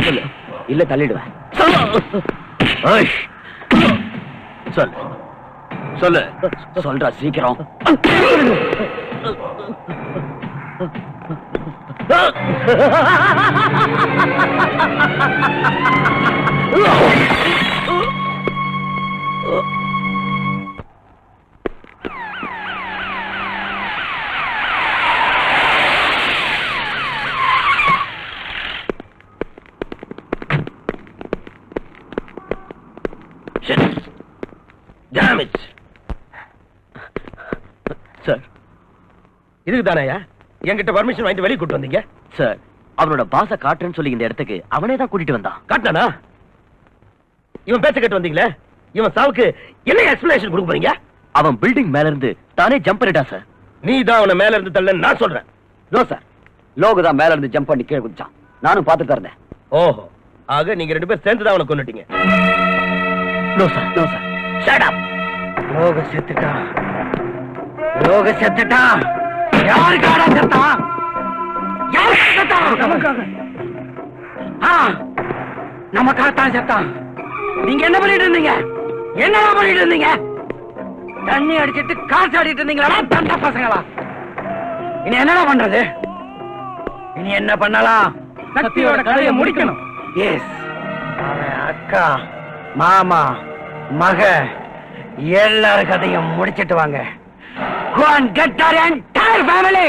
சொல்லு, இல்ல தள்ளிடுவேன். சொல்லு சொல்லு, சொல்றா சீக்கிரம். சார், இதுக்கு தானயா என்கிட்ட பர்மிஷன் வாங்கிட்டு வெளியே கூட்டு வந்தீங்க? சார், அவனோட பாச காட்டுறேன்னு சொல்லி இந்த இடத்துக்கு அவனே தான் கூட்டிட்டு வந்தான். காட்டானா? இவன் பேச்ச கேட்டு வந்தீங்களே, இவன் சாவுக்கு என்ன எக்ஸ்பிளனேஷன் கொடுக்க போறீங்க? அவன் பில்டிங் மேல இருந்து தானே ஜம்ப் பண்ணிட்டான் சார். நீ தான் அவனை மேல இருந்து தள்ளன்னு நான் சொல்றேன். நோ சார், லோகு தான் மேல இருந்து ஜம்ப் பண்ணி கீழே குதிச்சான். நானும் பார்த்துட்டு இருந்தேன். ஓஹோ, ஆக நீங்க 2 பேர் சேர்ந்து தான் அவனை கொன்னுட்டீங்க. No sir, no sir. Shut up. Loka செத்துட்டான், லோக செத்துட்டான். யாருக்காக செத்தான்? யாருக்கு செத்தான்? நமக்காக. நமக்காகத்தான் செத்தான். நீங்க என்ன பண்ணிட்டு இருந்தீங்க? என்னடா பண்ணிட்டு இருந்தீங்க? தண்ணி அடிச்சிட்டு காசு ஆடிட்டு இருந்தீங்களா தண்ட பசங்களா? இனி என்னடா பண்றது? இனி என்ன பண்ணலாம்? சக்தியோட கதையை முடிக்கணும். எஸ், அக்கா, மாமா, மக எல்லாரும் கதையும் முடிச்சிட்டு வாங்க. Go and get our entire family.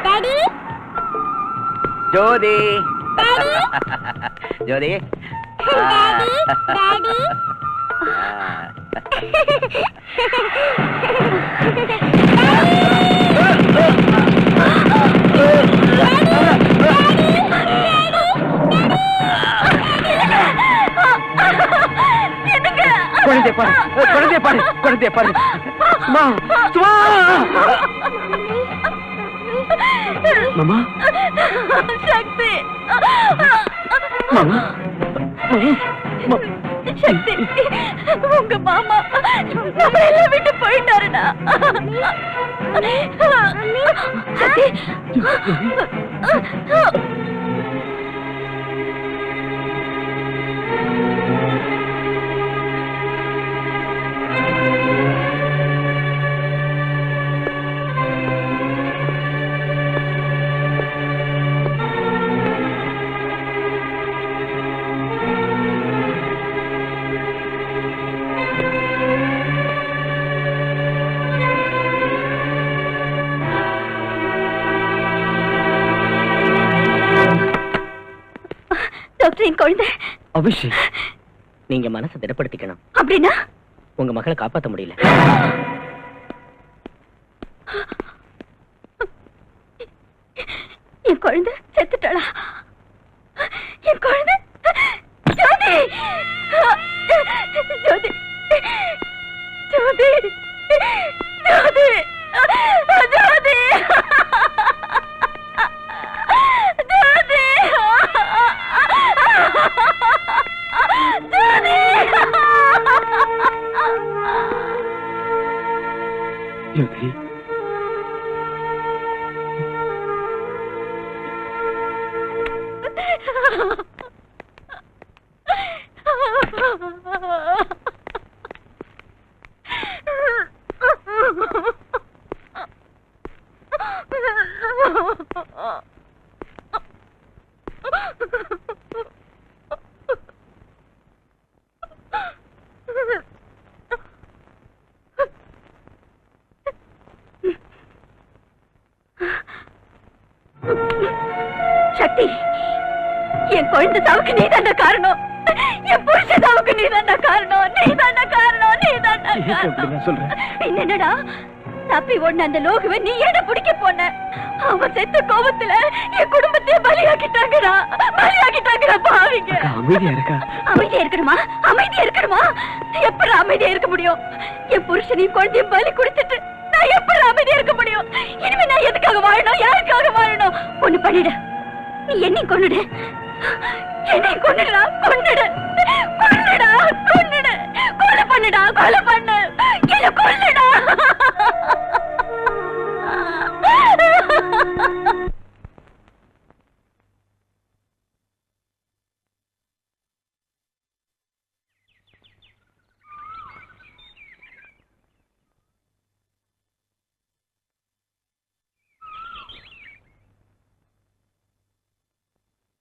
Daddy? Jothi, Daddy? Jothi. Daddy? Daddy? குழந்தை பாரு, குழந்தை பாரு, குழந்தை பாரு. சும்மா, சும்மா. மாமா, சக்தி, மாமா, சக்தி, உங்க மாமா நம்ம எல்லாம் விட்டு போயிட்டாருடா. சக்தி, குழந்தை அபிஷேக், நீங்க மனசை திடப்படுத்திக்கணும். அப்படின்னா உங்க மகளை காப்பாற்ற முடியல. என் குழந்தை செத்துட்டாளா? என் குழந்தை ஜோதி, ஜோதி, ஜோதி, ஜோதி, ஜோதி, ஜோதி, சக்தி, என் குழந்தை சாவுக்கு நீதாண்டா காரணம். என் புருஷ சாவுக்கு நீதாண்டா காரணம். நீதாண்டா காரணம். நீதாண்டா காரணம். சொல்றேன். என்னடா தப்பி ஓடுன அந்த லோகுவை நீ ஏன பிடிக்க போன? அவன் செத்த கோபத்துல என் குடும்பத்தையே பலியாக்கிட்டாங்கடா. பலியாக்கிட்டாங்கடா பாவிங்க. அமைதியா இருக்கா? அமைதியா இருக்கணுமா? அமைதியா இருக்கணுமா? எப்படி அமைதியா இருக்க முடியும்? என் புருஷனையும் குழந்தையும் பலி குடிச்சிட்டு நான் எப்படி அமைதியா இருக்க முடியும்? பண்ணிடு. நீ என்னை கொன்னுடு. என்னை கொன்னுடா, கொன்னுடு. கொன்னுடா, கொன்னுடு. கொலை பண்ணுடா, கொலை பண்ணு. என்ன கொல்லுடா.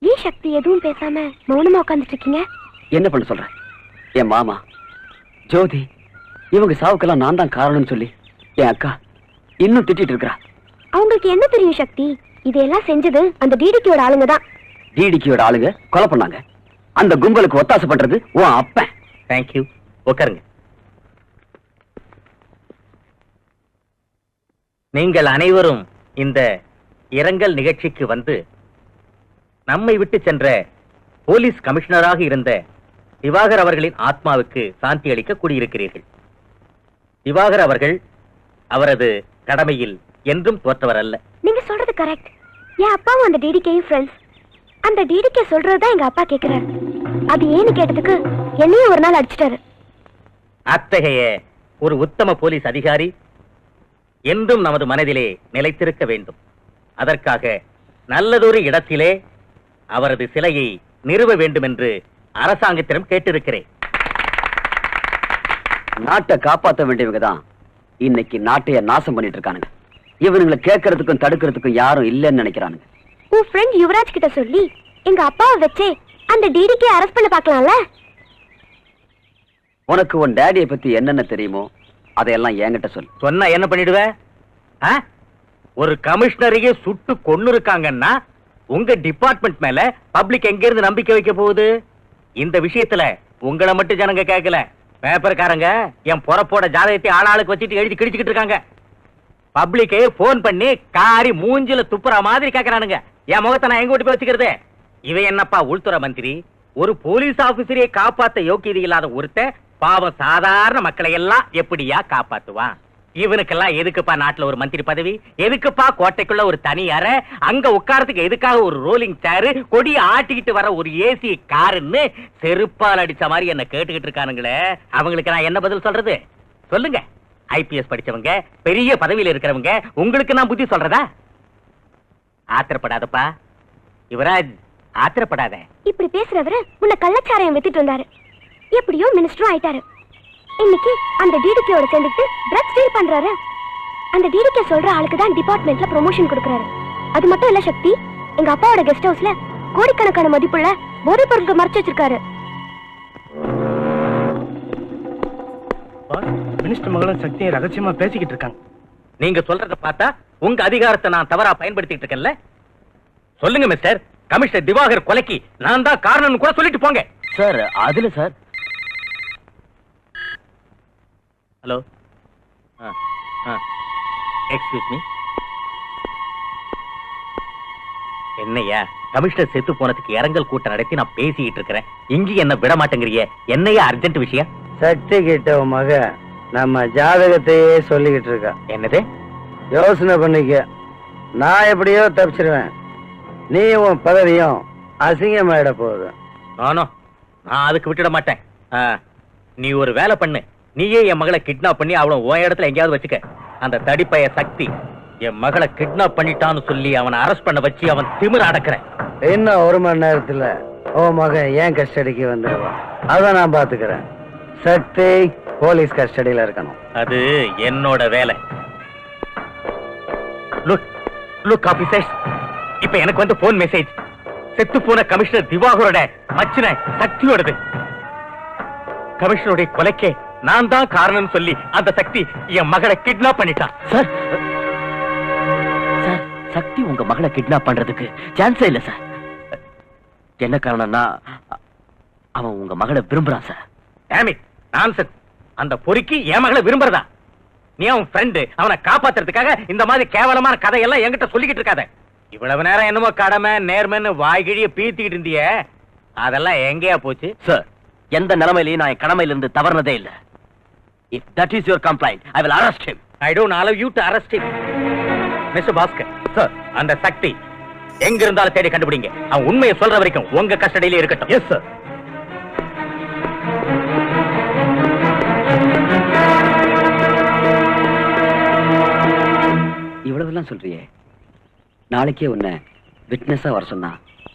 ஏன் சக்தி எதுவும் பேசாம மௌனமா உட்கார்ந்துட்டு இருக்கீங்க? என்ன பண்ண சொல்ற? என் மாமா ஜோதி இவங்க சாவுக்கெல்லாம் நான் தான் காரணம்னு சொல்லி என் அக்கா இன்னும் திட்டிட்டு இருக்கா. அவங்களுக்கு என்ன தெரியும் சக்தி? இதெல்லாம் செஞ்சது அந்த டிடிக்கியோட ஆளுங்க தான். டிடிக்கியோட ஆளுங்க கொலை பண்ணாங்க. அந்த கும்பலுக்கு ஒத்தாசை பண்றது உன் அப்பன். தேங்க்யூ. உட்காருங்க. நீங்கள் அனைவரும் இந்த இரங்கல் நிகழ்ச்சிக்கு வந்து நம்மை விட்டு சென்ற போலீஸ் கமிஷனராக இருந்த திவாகர் அவர்களின் ஆத்மாவுக்கு சாந்தி அளிக்க கூடியிருக்கிறீர்கள். திவாகர் அவர்கள் அவரது கடமையில் என்றும் தோற்றவர் அல்ல. நீங்க சொல்றது கரெக்ட். என் அப்பாவும் அந்த டிடிகேயும் ஃப்ரெண்ட்ஸ். அந்த டிடிகே சொல்றதுதான் எங்க அப்பா கேக்குறாரு. அது ஏன்னு கேட்டதுக்கு என்னையும் ஒரு நாள் அடிச்சிட்டாரு. அத்தகைய ஒரு உத்தம போலீஸ் அதிகாரி என்றும் நமது மனதிலே நிலைத்திருக்க வேண்டும். அதற்காக நல்லதொரு இடத்திலே அவரது சிலையை நிறுவ வேண்டும் என்று அரசாங்கத்திடம் கேட்டிருக்கிறேன். நாட்டை காப்பாற்ற வேண்டியவங்க தான் இன்னைக்கு நாட்டைய நாசம் பண்ணிட்டு இருக்கானுங்க. இவனுங்களை கேட்கறதுக்கும் தடுக்கிறதுக்கும் யாரும் இல்லைன்னு நினைக்கிறானுங்க. உன் ஃப்ரெண்ட் யுவராஜ் கிட்ட சொல்லி எங்க அப்பாவை வச்சே அந்த டிடிகே அரெஸ்ட் பண்ண பார்க்கலாம்ல? உனக்கு உன் டேடியை பத்தி என்னென்ன தெரியுமோ அதையெல்லாம் என்கிட்ட சொல்லு. சொன்னா என்ன பண்ணிடுவ? ஒரு கமிஷனரையே சுட்டு கொன்னு இருக்காங்கன்னா உங்க டிபார்ட்மெண்ட் மேல பப்ளிக் எங்க இருந்து நம்பிக்கை வைக்க போகுது? இந்த விஷயத்துல உங்களை மட்டும் ஜனங்க கேட்கல, பேப்பர்காரங்க என் பொறப்போட ஜாதகத்தை ஆளாளுக்கு வச்சுட்டு எழுதி கிழிச்சுக்கிட்டு இருக்காங்க. பப்ளிக்கே போன் பண்ணி காரி மூஞ்சில துப்புற மாதிரி கேட்கறானுங்க. என் முகத்தை நான் எங்க ஓட்டி போய் வச்சுக்கிறது? இவன் என்னப்பா உள்துறை மந்திரி? ஒரு போலீஸ் ஆபீசரையே காப்பாத்த யோக்கியதை இல்லாத ஒருத்த பாவம் சாதாரண மக்களை எல்லாம் எப்படியா காப்பாத்துவான்? இவனுக்கெல்லாம் எதுக்குப்பா நாட்டுல ஒரு மந்திரி பதவி? எதுக்குப்பா கோட்டைக்குள்ள ஒரு தனி அறை? அங்க உட்காரத்துக்கு எதுக்காக ஒரு ரோலிங் சேரு, கொடி ஆட்டிக்கிட்டு வர ஒரு ஏசி காருன்னு செருப்பால் அடிச்ச மாதிரி என்ன கேட்டுக்கிட்டு இருக்கானுங்களே. அவங்களுக்கு நான் என்ன பதில் சொல்றது? சொல்லுங்க. ஐபிஎஸ் படிச்சவங்க, பெரிய பதவியில இருக்கிறவங்க, உங்களுக்கு நான் புத்தி சொல்றதா? ஆத்திரப்படாதப்பா யுவராஜ், ஆத்திரப்படாத. இப்படி பேசுறவரு முன்ன கள்ளச்சாராயம் வித்துட்டு இருந்தாரு. எப்படியோ மினிஸ்டரும் ஆயிட்டாரு. இன்னைக்கு அந்த டிடிகேயோட சேர்ந்துட்டு ட்ரக் ஸ்டீல் பண்றாரு. அந்த டிடிகே சொல்ற ஆளுக்கு தான் டிபார்ட்மெண்ட்ல ப்ரமோஷன் கொடுக்கறாரு. அது மட்டும் இல்ல சக்தி, எங்க அப்பாவோட கெஸ்ட் ஹவுஸ்ல கோடிக்கணக்கான மதிப்புள்ள போதைப் பொருட்கள் மறைச்சு வச்சிருக்காரு. மினிஸ்டர் மகளும் சக்தியை ரகசியமா பேசிக்கிட்டு இருக்காங்க. நீங்க சொல்றத பார்த்தா உங்க அதிகாரத்தை நான் தவறா பயன்படுத்திட்டு இருக்கேன்ல. சொல்லுங்க மிஸ்டர், கமிஷனர் திவாகர் கொலைக்கு நான் தான் காரணம்னு கூட சொல்லிட்டு போங்க. சார் அதுல சார். Hello, excuse me. என்னையா கமிஷனர் செத்து போனதுக்கு இரங்கல் கூட்டம் நடத்தி நான் பேசிக்கிட்டு இருக்கிறேன். இங்கேயும் என்ன விட மாட்டேங்கிறிய? என்னையா அர்ஜென்ட் விஷயம்? சக்தி கிட்ட உன் மக நம்ம ஜாதகத்தையே சொல்லிக்கிட்டு இருக்கா. என்னது? யோசனை பண்ணிக்க. நான் எப்படியோ தப்பிச்சிருவேன், நீ உன் பதவியும் அசிங்கமாயிட போகுது. நான் அதுக்கு விட்டுட மாட்டேன். நீ ஒரு வேலை பண்ணு, நீயே என் மகளை கிட்னாப் பண்ணி அவளை உன் இடத்துல எங்கேயாவது வச்சுக்க. அந்த தடிப்பைய சக்தி என் மகளை கிட்னாப் பண்ணிட்டான்னு சொல்லி அவனை அரெஸ்ட் பண்ண வச்சு அவன் திமிர அடக்குறேன். இன்னும் 1 மணி நேரத்துல உன் மகன் ஏன் கஸ்டடிக்கு வந்துடுவான். அதை நான் பாத்துக்கிறேன். சக்தி போலீஸ் கஸ்டடியில இருக்கணும். அது என்னோட வேலை. லுக் ஆபீசர்ஸ், இப்ப எனக்கு வந்து போன் மெசேஜ். செத்து போன கமிஷனர் திவாகரோட மச்சின சக்தியோடது. கமிஷனருடைய கொலைக்கே நான் தான் காரணம் சொல்லி அந்த சக்தி என் மகளை கிட்னாப் பண்ணிட்டான். சார் சார், சக்தி உங்க மகளை கிட்னாப் பண்றதுக்கு சான்ஸே இல்ல சார். என்ன காரணம்னா அவன் உங்க மகளை விரும்புறான் சார். Dam it, nonsense. அந்த பொறுக்கி என் மகளை விரும்புறதா? நீ அவன் ஃப்ரெண்டு, அவனை காப்பாத்துறதுக்காக இந்த மாதிரி கேவலமான கதையெல்லாம் என்கிட்ட சொல்லிக்கிட்டு இருக்காத. இவ்வளவு நேரம் என்னமோ கடமை நேர்மைன்னு வாய்கிழிய பீத்திக்கிட்டு இருந்திய, அதெல்லாம் எங்கேயா போச்சு? சார், எந்த நிலைமையிலையும் நான் என் கடமையில இருந்து தவறுனதே இல்ல. If that is your complaint, I will arrest him. I don't allow you to arrest him. Mr. Bhaskar, Sir, அந்த சக்தி எங்க இருந்தாலும் தேடி கண்டுபிடிங்க. அவன் உண்மையை சொல்ற வரைக்கும் உங்க கஸ்டடியில இருக்கட்டும். Yes sir. இவ்வளவுலாம் சொல்றியே, நாளைக்கே உன்னை விட்னஸா வர சொன்னா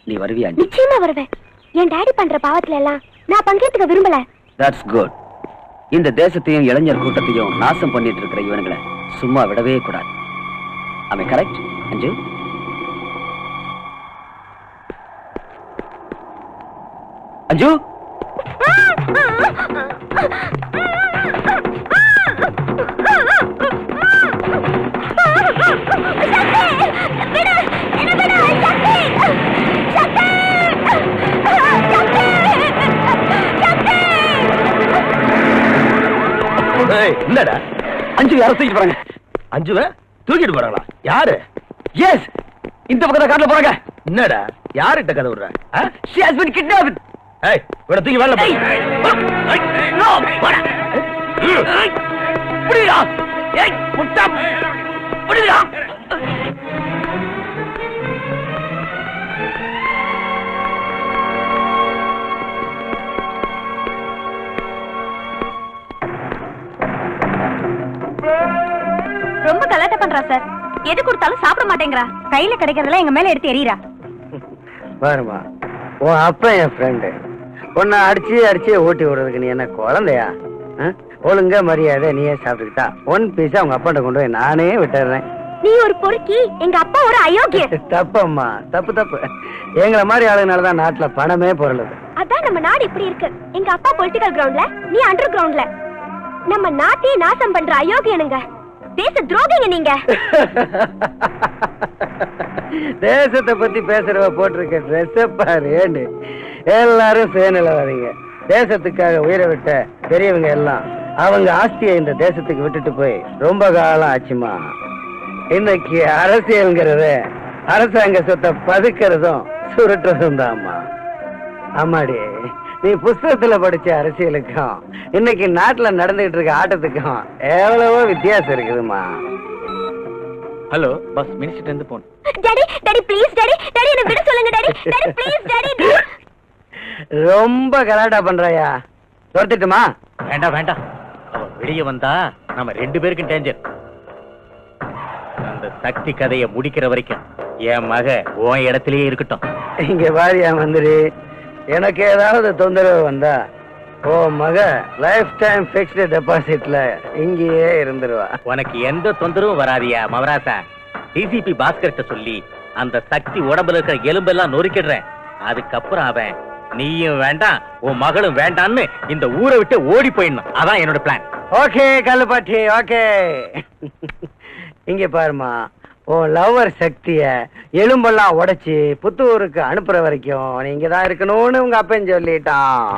நீ வருவியா? நிச்சயமா வருவேன். என் டாடி பண்ற பாவத்துல எல்லாம் நான் பங்கேற்றுக்க விரும்பல. That's good. இந்த தேசத்தையும் இளைஞர் கூட்டத்தையும் நாசம் பண்ணிட்டு இருக்கிற இவனுங்களை சும்மா விடவே கூடாது. ஆமே கரெக்ட் அஞ்சு? அஞ்சு என்னடா அஞ்சு யாரை தூக்கிட்டு போறாங்க? அஞ்சுவ தூக்கிட்டு போறாங்களா? யாரு? எஸ், இந்த பக்கத்துல காட்டுல போறாங்க. என்னடா யார்கிட்ட கதை விடுற? She has been kidnapped. ஏய், இவனை தூக்கி வரல போ. No, போடா. புடிடா. ஏய், முட்டா. புடிடா. ரொம்ப கலாட்டா பண்றா சார். எது கொடுத்தாலும் சாப்பிட மாட்டேங்கிறா. கையில கிடைக்கிறதெல்லாம் எங்க மேல எடுத்து எறியறா. பாருமா, உன் அப்பா என் ஃப்ரெண்டு. உன்னை அடிச்சு ஓட்டி விடுறதுக்கு நீ என்ன குழந்தையா? ஒழுங்கா மரியாதை நீயே சாப்பிட்டுக்கிட்டா ஒன் பீஸா அவங்க அப்பாட்ட கொண்டு போய் நானே விட்டுறேன். நீ ஒரு பொறுக்கி, எங்க அப்பா ஒரு அயோக்கிய. தப்பம்மா, தப்பு. எங்களை மாதிரி ஆளுங்கனாலதான் நாட்டுல பணமே பொருளுது. அதான் நம்ம நாடு இப்படி இருக்கு. எங்க அப்பா பொலிட்டிக்கல் கிரவுண்ட்ல, நீ அண்டர் கிரவுண்ட்ல. நம்ம நாட்டையே நாசம் பண்ற அயோக்கியனுங்க. தேச துரோகிங்க நீங்க. தேசத்தை பத்தி பேசுறவ போட்டிருக்க ட்ரெஸ் பாரு. எல்லாரும் சேனலவாதீங்க. தேசத்துக்காக உயிரை விட்ட பெரியவங்க எல்லாம் அவங்க ஆஸ்தியை இந்த தேசத்துக்கு விட்டுட்டு போய் ரொம்ப காலம் ஆச்சுமா. இன்னைக்கு அரசியல்ங்கிறது அரசாங்க சொத்தை பதுக்கிறதும் சுருட்டுறதும் தான்மா. ஆமாடி, நீ புஸ்தகத்துல படிச்ச அரசியலுக்கும் இன்னைக்கு நாட்டுல நடந்துகிட்டு இருக்க ஆட்டத்துக்கும் எவ்வளவோ வித்தியாசம் இருக்குதுமா. ஹலோ பஸ், மினிஸ்டர் இருந்து போன். டாடி ப்ளீஸ் டாடி என்ன விட சொல்லுங்க டாடி ப்ளீஸ் டாடி. ரொம்ப கலாட்டா பண்றாயா? துரத்திட்டுமா? வேண்டாம். அவன் வெளியே வந்தா நம்ம 2 பேருக்கும் டேஞ்சர். அந்த சக்தி கதையை முடிக்கிற வரைக்கும் என் மக உன் இடத்திலேயே இருக்கட்டும். இங்க வாரியா மந்திரி, எனக்கு ஏதாவது தொந்தரவு வந்தா ஓ மக லைஃப் டைம் பிக்ஸ்டு டெபாசிட்ல இங்கேயே இருந்துருவா. உனக்கு எந்த தொந்தரவும் வராதியா மவராசா. டிசிபி பாஸ்கர்ட்ட சொல்லி அந்த சக்தி உடம்புல இருக்கிற எலும்பெல்லாம் நொறுக்கிடுறேன். அதுக்கப்புறம் அவன் நீயும் வேண்டாம் உன் மகளும் வேண்டான்னு இந்த ஊரை விட்டு ஓடி போயிடணும். அதான் என்னோட பிளான். Okay கல்லுப்பாட்டி, okay. இங்க பாருமா, உன் லவர் சக்திய எலும்பெல்லாம் உடைச்சு புத்தூருக்கு அனுப்புற வரைக்கும் நீங்க தான் இருக்கணும்னு உங்க அப்பன் சொல்லிட்டான்.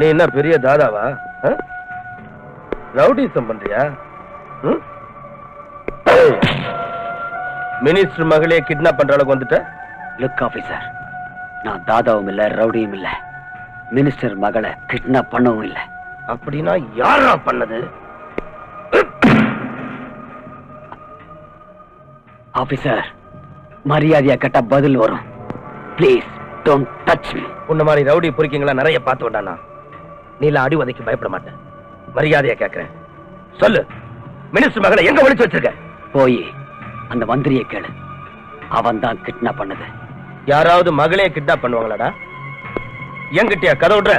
நீ என்ன பெரிய தாதாவா? ரவுடிசம் பண்றியா? மினிஸ்டர் மகளே கிட்னாப் பண்ற அளவுக்கு வந்துட்ட? லுக் ஆபீசர், நான் தாதாவும் இல்ல ரவுடியும் இல்ல. மினிஸ்டர் மகளை கிட்னாப் பண்ணவும் இல்ல. அப்படின்னா யாரா பண்ணது? ஆபீசர், மரியாதையா கேட்டா பதில் வரும். Please don't touch me. உன்ன மாதிரி ரவுடி பொறுக்கிங்களா நிறைய பார்த்து விட்டானா? நீல அடி உதைக்கு பயப்பட மாட்டேன். மரியாதையா கேட்கிறேன், சொல்லு, மினிஸ்டர் மகளை எங்க ஒளிச்சு வச்சிருக்க? போய் அந்த மந்திரியை கேளு. அவன் தான் கிட்னாப் பண்ணது. யாராவது மகளே கிட்னாப் பண்ணுவாங்களாடா? என்கிட்டயா கதை விடுற?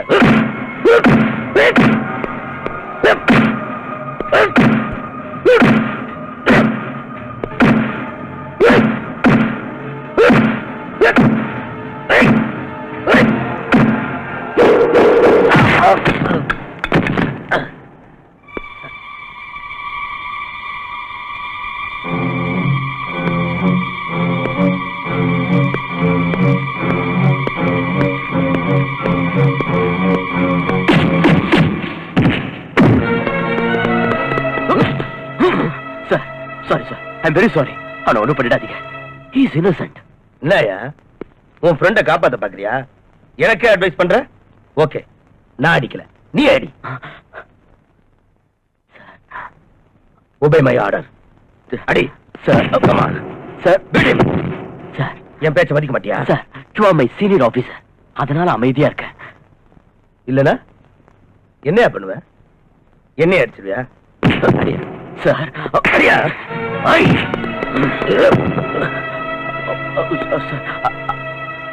Sorry sir, I am very sorry. அவனை ஒன்றும் பண்ணிடாதீங்க. He is innocent. என்னயா உன் ஃப்ரெண்ட காப்பாத்த பாக்குறியா? எனக்கே அட்வைஸ் பண்ற? ஓகே, நான் அடிக்கல, நீ அடி. Obey my order. அடி. Sir, come on. Sir, beat him. Sir, என் பேச்ச மதிக்க மாட்டியா? Sir, you are my senior officer. அதனால அமைதியா இருக்கேன். இல்லனா என்னையா பண்ணுவ? என்னைய அடிச்சிருவியா? அடியா. சார், அடியா. ஐ.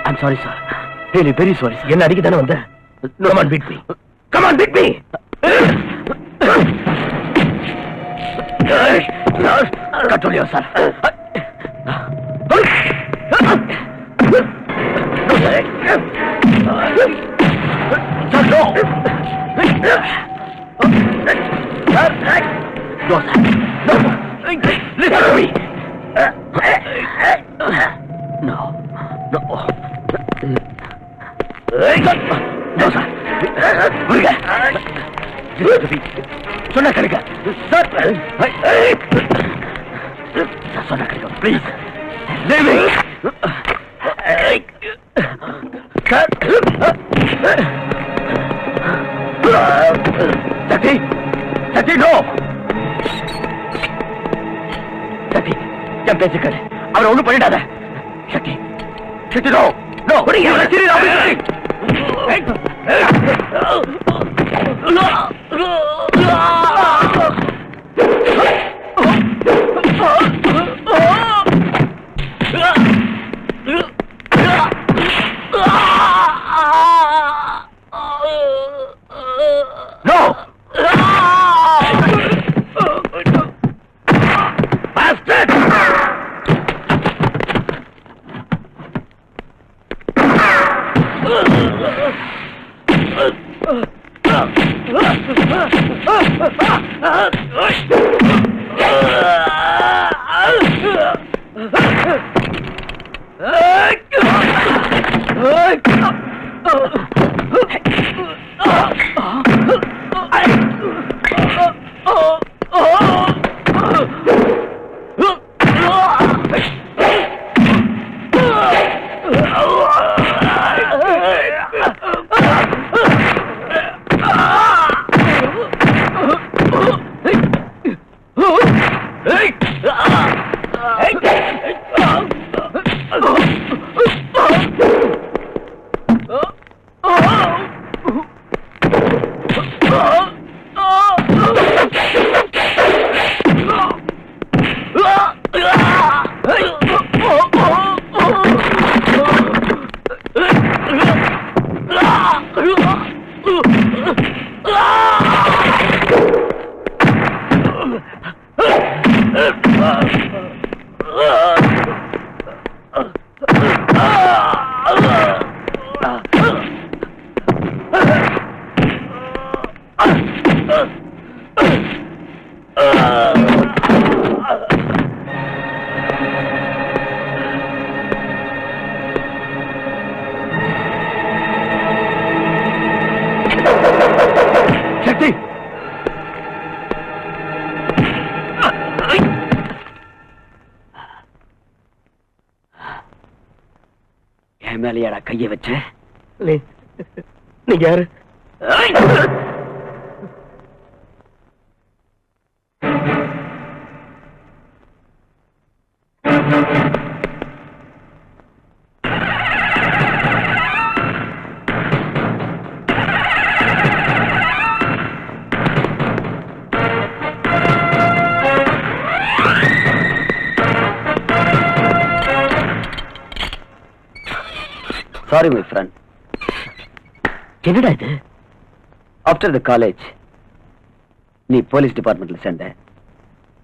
I'm sorry, sir. Really, very sorry, sir. என்ன அடிக்க தானே வந்த? Come on, beat me. Come on, beat me. Control yourself. Sir, no. No, sir. No. Listen to me. No. No. No, sir. Look at. Listen to me. சொன்னா கிடைக்க. சார். சொன்னா கிடைக்க. Please. Leave me. Sir. Sakthi. Sakthi, no. Sakthi, என் பேச்சு கேளு. அவரை ஒண்ணும் பண்ணிடாத. சக்தி. சக்தி, no. No. மேலையாடா கைய வச்ச? நீங்க யாரு? Sorry, my friend. என்னடா இது? After the college, நீ போலீஸ் டிபார்ட்மெண்ட்ல சேர்ந்த,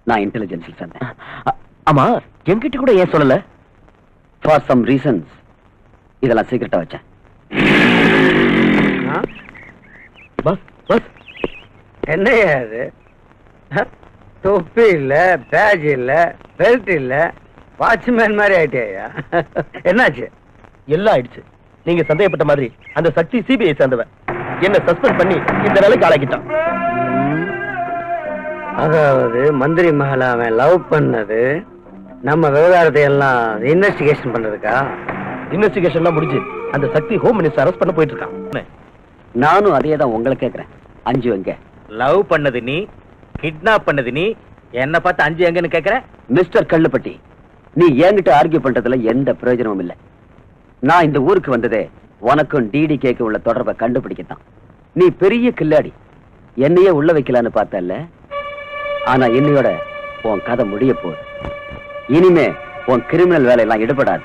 நான் இன்டெலிஜென்ஸ்ல சேர்ந்தேன். ஆமா, என்கிட்ட கூட ஏன் சொல்லல? For some reasons, இதெல்லாம் சீக்கிரட்டா வச்சேன். பஸ் பஸ் என்னையா அது? தொப்பி இல்ல, பேட்ச் இல்ல, பெல்ட் இல்ல, வாட்ச்மேன் மாதிரி ஆயிட்டியா? என்னாச்சு? எல்லாம் ஆயிடுச்சு. நீங்க சந்தேகப்பட்ட மாதிரி அந்த சக்தி சிபிஐ சேர்ந்தவன் என்ன சஸ்பெண்ட் பண்ணி இந்த நிலைக்கு ஆளாக்கிட்டான். அதாவது மந்திரி மகளை அவன் லவ் பண்ணது நம்ம விவகாரத்தை எல்லாம் இன்வெஸ்டிகேஷன் பண்றதுக்கா? இன்வெஸ்டிகேஷன்லாம் முடிஞ்சு அந்த சக்தி ஹோம் மினிஸ்டர் அரெஸ்ட் பண்ண போயிட்டு இருக்கான். நானும் அதே தான் உங்களை கேட்கிறேன். அஞ்சு எங்க? லவ் பண்ணது நீ, கிட்னாப் பண்ணது நீ, என்ன பார்த்து அஞ்சு எங்கன்னு கேக்குற? மிஸ்டர் கல்லுப்பட்டி, நீ என்கிட்ட ஆர்கியூ பண்றதுல எந்த பிரயோஜனமும் இல்ல. நான் இந்த ஊருக்கு வந்ததே உனக்கும் டிடிகேக்கு உள்ள தொடர்பை கண்டுபிடிக்கத்தான். நீ பெரிய கில்லாடி, என்னையே உள்ள வைக்கலான்னு பார்த்தல்ல. ஆனா என்னையோட உன் கதை முடிய போகுது. இனிமே உன் கிரிமினல் வேலையெல்லாம் ஈடுபடாது.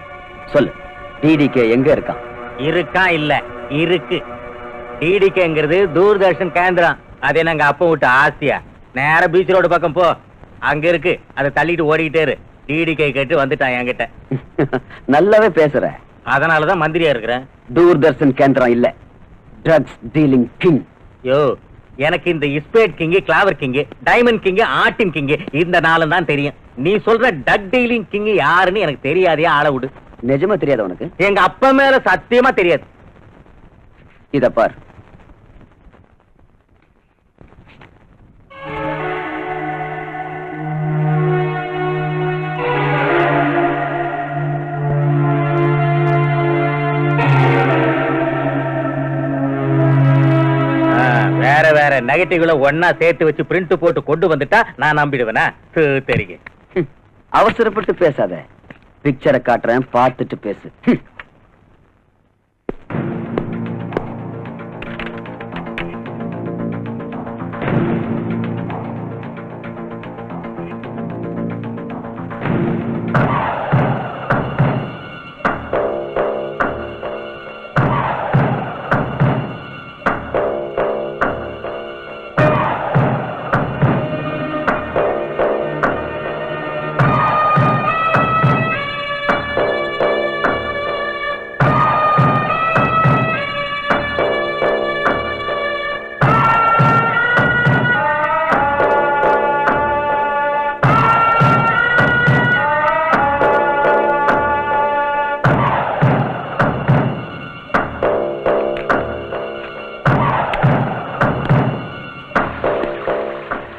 சொல்லு, டிடிகே எங்க இருக்கான்? இருக்கா இல்ல இருக்கு. டிடிகேங்கிறது தூர்தர்ஷன் கேந்திரம். அது நாங்க அப்ப விட்டு ஆசையா நேர பீச் ரோடு பக்கம் போ, அங்க இருக்கு. அதை தள்ளிட்டு ஓடிக்கிட்டே இரு. டிடிகே கேட்டு வந்துட்டான் என்கிட்ட. நல்லாவே பேசுற. அதனாலதான் மந்திரியா இருக்கிறேன். தூர்தர்ஷன் கேந்திரம் இல்ல, ட்ரக்ஸ் டீலிங் கிங். யோ, எனக்கு இந்த இஸ்பேட் கிங், கிளாவர் கிங், டைமண்ட் கிங், ஆட்டின் கிங் இந்த நாளும் தான் தெரியும். நீ சொல்ற ட்ரக் டீலிங் கிங் யாருன்னு எனக்கு தெரியாதே. ஆள விடு. நிஜமா தெரியாது உனக்கு? எங்க அப்பா மேல சத்தியமா தெரியாது. இத பார், வேற வேற நெகட்டிவ்ல ஒன்னா சேர்த்து வச்சு பிரிண்ட் போட்டு கொண்டு வந்துட்டா நான் நம்பிடுவேனா? தெரியும். அவசரப்பட்டு பேசாத. பிக்சரை காட்டுறேன், பார்த்துட்டு பேசு.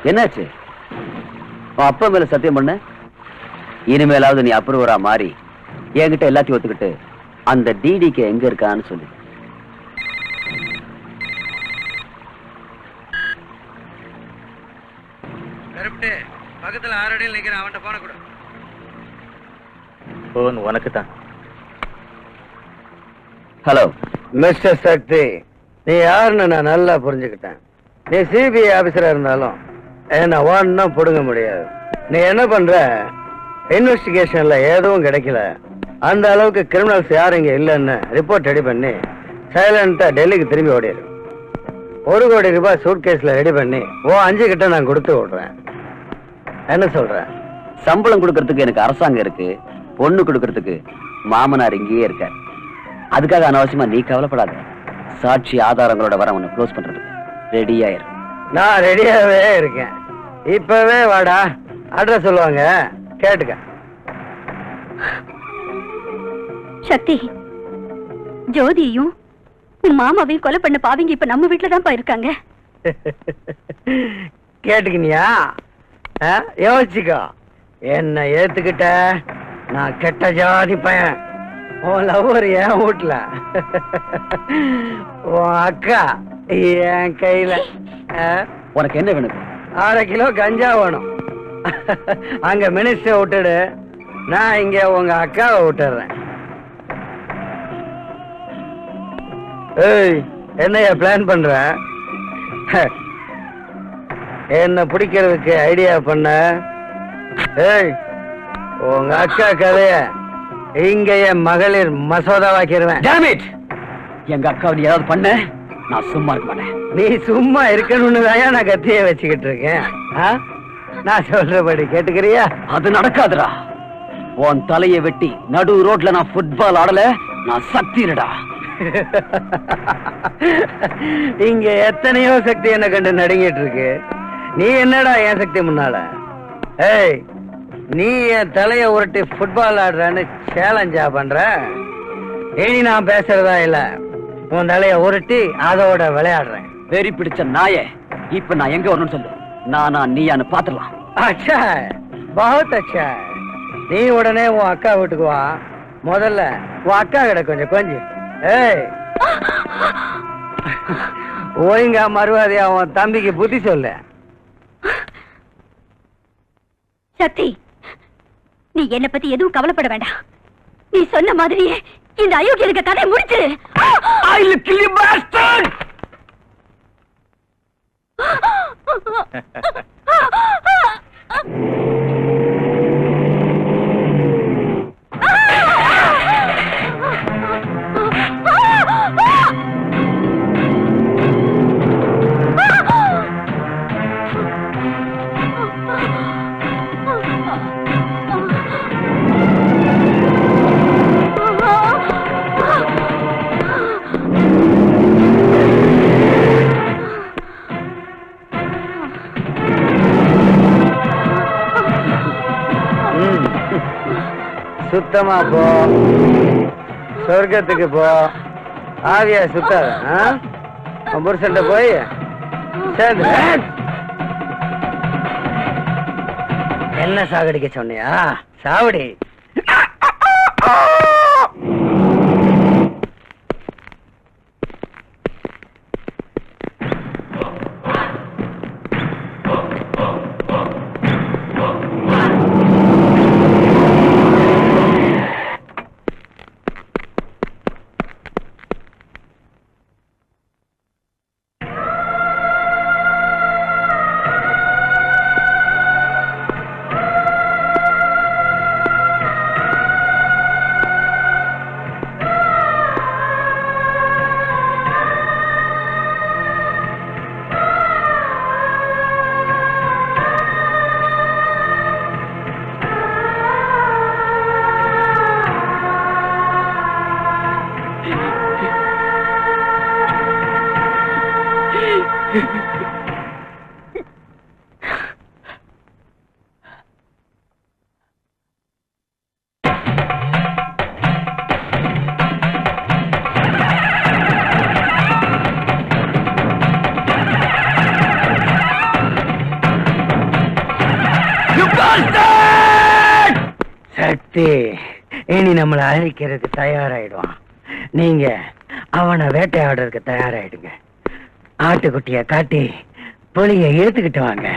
என்னாச்சு? அப்பா மேல சத்தியம் பண்ண. இனிமேலாவது நீ அப்ரூவரா மாறி என்கிட்ட எல்லாத்தையும் ஒத்துக்கிட்டு அந்த டிடிக்கு எங்க இருக்கான்னு சொல்லு. பக்கத்துல 6 அடியில் நிக்கிறேன், அவன்கிட்ட போன கூட. போன் உனக்கு தான். ஹலோ மிஸ்டர் சக்தி, நீ யாருன்னு நான் நல்லா புரிஞ்சுக்கிட்டேன். நீ சிபிஐ ஆபீசரா இருந்தாலும் என்ன ஒன்னும் புடுங்க முடியாது. நீ என்ன பண்ற? இன்வெஸ்டிகேஷன்ல எதுவும் கிடைக்கல, அந்த அளவுக்கு கிரிமினல்ஸ் யாரும் இங்க இல்லைன்னு ரிப்போர்ட் ரெடி பண்ணி சைலண்டா டெல்லிக்கு திரும்பி ஓடிடு. 1 கோடி ரூபாய் சூட்கேஸ்ல ரெடி பண்ணி 5 கிட்ட நான் கொடுத்து விடுறேன். என்ன சொல்ற? சம்பளம் கொடுக்கறதுக்கு எனக்கு அரசாங்கம் இருக்கு, பொண்ணு கொடுக்கறதுக்கு மாமனார் இங்கேயே இருக்கார். அதுக்காக அனாவசியமா நீ கவலைப்படாத. சாட்சி ஆதாரங்களோட வர உன்னை க்ளோஸ் பண்றதுக்கு ரெடியாயிரு. நான் ரெடியாவே இருக்கேன். இப்பவே வாடா, அட்ரஸ் சொல்லுவாங்க, கேட்டுக்க. சக்தி, ஜோதியும் உன் மாமாவையும் கொலை பண்ண பாவிங்க இப்ப நம்ம வீட்டுல தான் போயிருக்காங்க. கேட்டுக்கினியா? யோசிச்சுக்கோ. என்ன ஏத்துக்கிட்ட? நான் கெட்ட ஜாதி பையன். உன் லவ்வர் என் வீட்டுல, உன் அக்கா என் கையில. உனக்கு என்ன வேணும்? 1/2 கிலோ கஞ்சா வேணும். அங்க மினிஸ்டர் விட்டுடு, நான் இங்க உங்க அக்காவை விட்டுறேன். ஏய், என்னைய பிளான் பண்ற? என்ன பிடிக்கிறதுக்கு ஐடியா பண்ண? ஏய், உங்க அக்கா கதைய இங்க என் மகளிர் மசோதாவாக்கிடுவேன். எங்க அக்காவை நீ ஏதாவது பண்ண நான் சும்மா இருக்க மாட்டேன். நீ சும்மா இருக்கணும்னு தான் நான் கத்திய வச்சுக்கிட்டு இருக்கேன். நான் சொல்றபடி கேட்டுக்கிறியா? அது நடக்காதுடா. உன் தலையை வெட்டி நடு ரோட்ல நான் ஃபுட்பால் ஆடல, நான் சக்திடா. இங்க எத்தனையோ சக்தி என்ன கண்டு நடுங்கிட்டு இருக்கு. நீ என்னடா என் சக்தி முன்னால? ஏய், நீ என் தலைய உருட்டி ஃபுட்பால் ஆடுறன்னு சேலஞ்சா பண்ற? இனி நான் பேசுறதா இல்ல, உன் தலைய உருட்டி அதோட விளையாடுறேன். வெறி பிடிச்ச நாயே, இப்ப நான் எங்க வரணும்னு சொல்லு, நானா நீயான்னு பாத்துடலாம். அச்சா, பகுத் அச்சா. நீ உடனே உன் அக்கா வீட்டுக்கு வா, முதல்ல உன் அக்கா கிட்ட கொஞ்சம் ஏய் ஒழுங்கா மறுவாதியா அவன் தம்பிக்கு புத்தி சொல்லு. சக்தி, நீ என்ன பத்தி எதுவும் கவலைப்பட வேண்டாம். நீ சொன்ன மாதிரியே இந்த அயோக்கியனுக்கு கதை முடிச்சு. சுத்தமா போ, சொர்க்கத்துக்கு போ. ஆவியா சுத்தாத. புருஷன்ட்ட போய் சேர்ந்து என்ன சாகடிக்க சொன்னியா? சாவடி. சக்தி இனி நம்மளை அழிக்கிறதுக்கு தயாராயிடுவான். நீங்க அவனை வேட்டையாடுறதுக்கு தயாராயிடுங்க. ஆட்டுக்குட்டிய காட்டி புலிய இழுத்துக்கிட்டு வாங்க.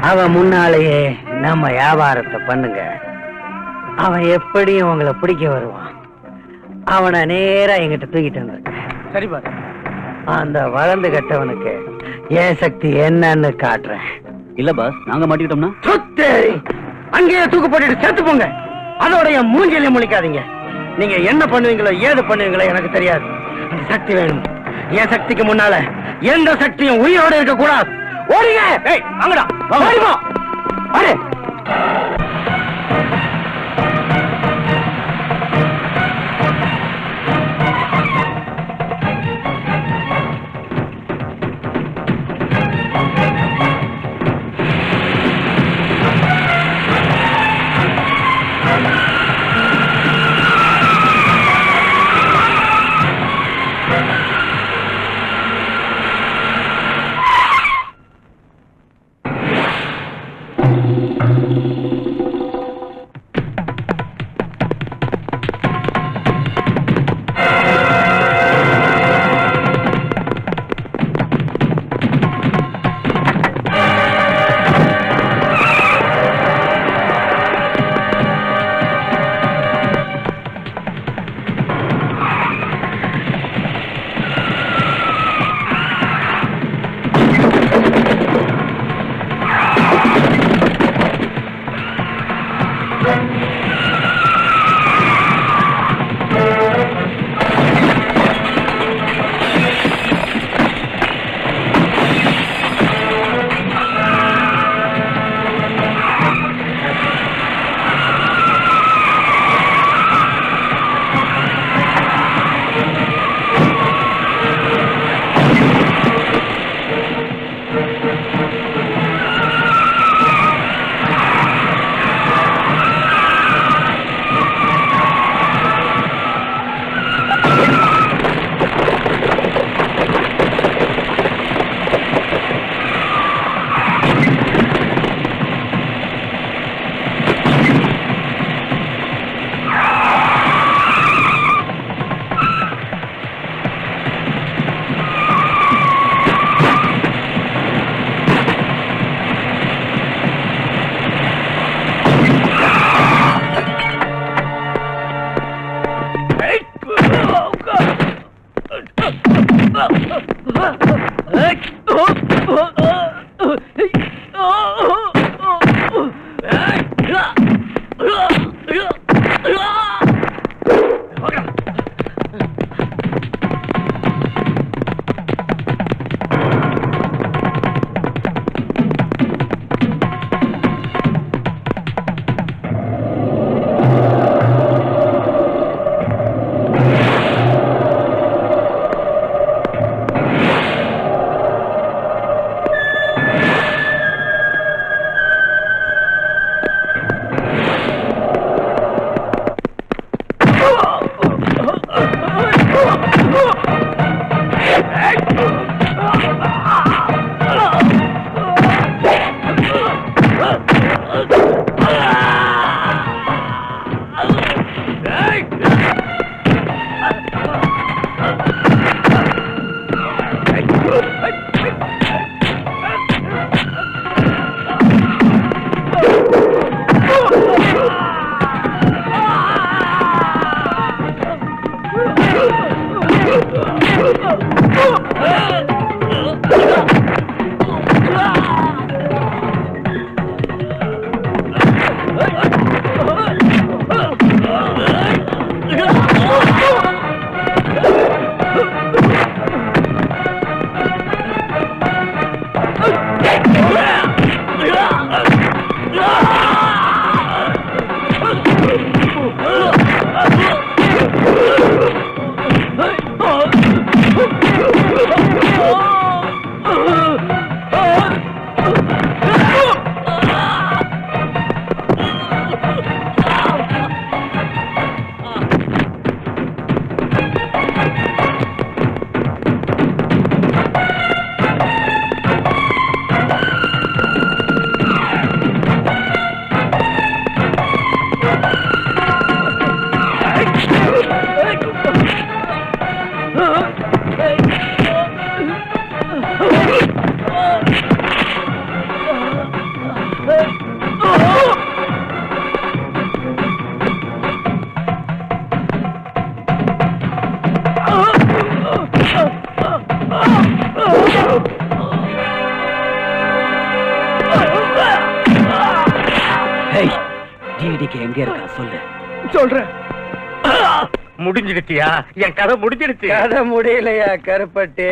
அவன் முன்னாலேயே நம்ம வியாபாரத்தை பண்ணுங்க. அவன் எப்படியும் உங்களை பிடிக்க வருவான். அவனை நேரா எங்கிட்ட தூக்கிட்டு வந்துருங்க. சரி பாரு. அந்த வளர்ந்து கட்டவனுக்கு ஏன் சக்தி என்னன்னு காட்டுறேன். இல்ல பாஸ், நாங்க மாட்டிக்கிட்டோம்னா சுத்து அங்கேயே தூக்கு போட்டுட்டு செத்து போங்க. அதோட என் மூஞ்சில முழிக்காதீங்க. நீங்க என்ன பண்ணுவீங்களோ ஏது பண்ணுவீங்களோ எனக்கு தெரியாது. அந்த சக்தி வேணும். என் சக்திக்கு முன்னால எந்த சக்தியும் உயிரோட இருக்க கூடாது. ஓடுங்க. அங்கடா ஓடிப்போ. அடே எங்க இருக்கா சொல்லு. சொல்றேன். முடிஞ்சிடுச்சியா? என் கதை முடிஞ்சிடுச்சு. கதை முடியலையா கருப்பட்டி?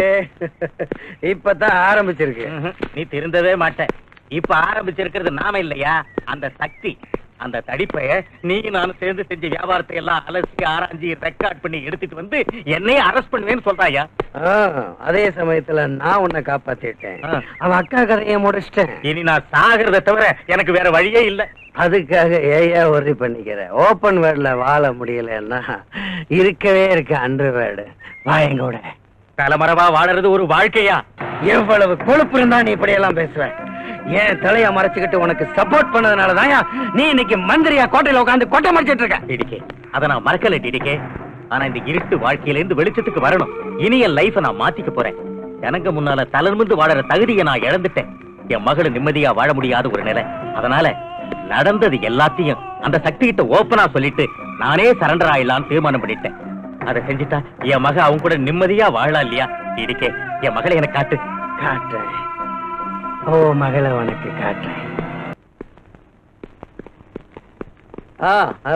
இப்பதான் ஆரம்பிச்சிருக்கு. நீ திருந்தவே மாட்ட. இப்ப ஆரம்பிச்சிருக்கிறது நாம இல்லையா, அந்த சக்தி. அந்த தடிப்பைய நீ நானும் சேர்ந்து செஞ்ச வியாபாரத்தை எல்லாம் அலசி ஆராய்ச்சி ரெக்கார்ட் பண்ணி எடுத்துட்டு வந்து என்னையே அரெஸ்ட் பண்ணுவேன்னு சொல்றாயா? அதே சமயத்துல நான் உன்னை காப்பாத்திட்டேன். அவன் அக்கா கதையை முடிச்சிட்டேன். இனி நான் சாகிறத தவிர எனக்கு வேற வழியே இல்ல. அதுக்காக ஏயா ஒர்ரி பண்ணிக்கிற? ஓபன் வேர்ட்ல வாழ முடியலன்னா இருக்கவே இருக்கு அண்டர் வேர்டு. வாயங்கூட தலைமறைவா வாழறது ஒரு வாழ்க்கையா? எவ்வளவு கொழுப்பு இருந்தா நீ இப்படி எல்லாம் பேசுவ? ஏன் தலைய மறைச்சுக்கிட்டு உனக்கு சப்போர்ட் பண்ணதுனாலதான் நீ இன்னைக்கு மந்திரியா கோட்டையில உட்காந்து கொட்டை மறைச்சிட்டு இருக்க. டிடிகே, அத நான் மறக்கல டிடிகே. ஆனா இந்த இருட்டு வாழ்க்கையில இருந்து வெளிச்சத்துக்கு வரணும். இனி என் லைஃப நான் மாத்திக்க போறேன். எனக்கு முன்னால தளர்ந்து வாழற தகுதியை நான் இழந்துட்டேன். என் மகளை நிம்மதியா வாழ முடியாத ஒரு நிலை. அதனால நடந்தது எல்லாத்தையும் அந்த சக்தி கிட்ட ஓப்பனா சொல்லிட்டு நானே சரண்டர் ஆயிடலான்னு தீர்மானம் பண்ணிட்டேன். அதை செஞ்சுட்டா என் மக அவங்க கூட நிம்மதியா வாழலாம் இல்லையா? டிடிகே, என் மகளை எனக்கு காட்டு. காட்டுறேன். ஓ மகளை உனக்கு காட்டுறேன்.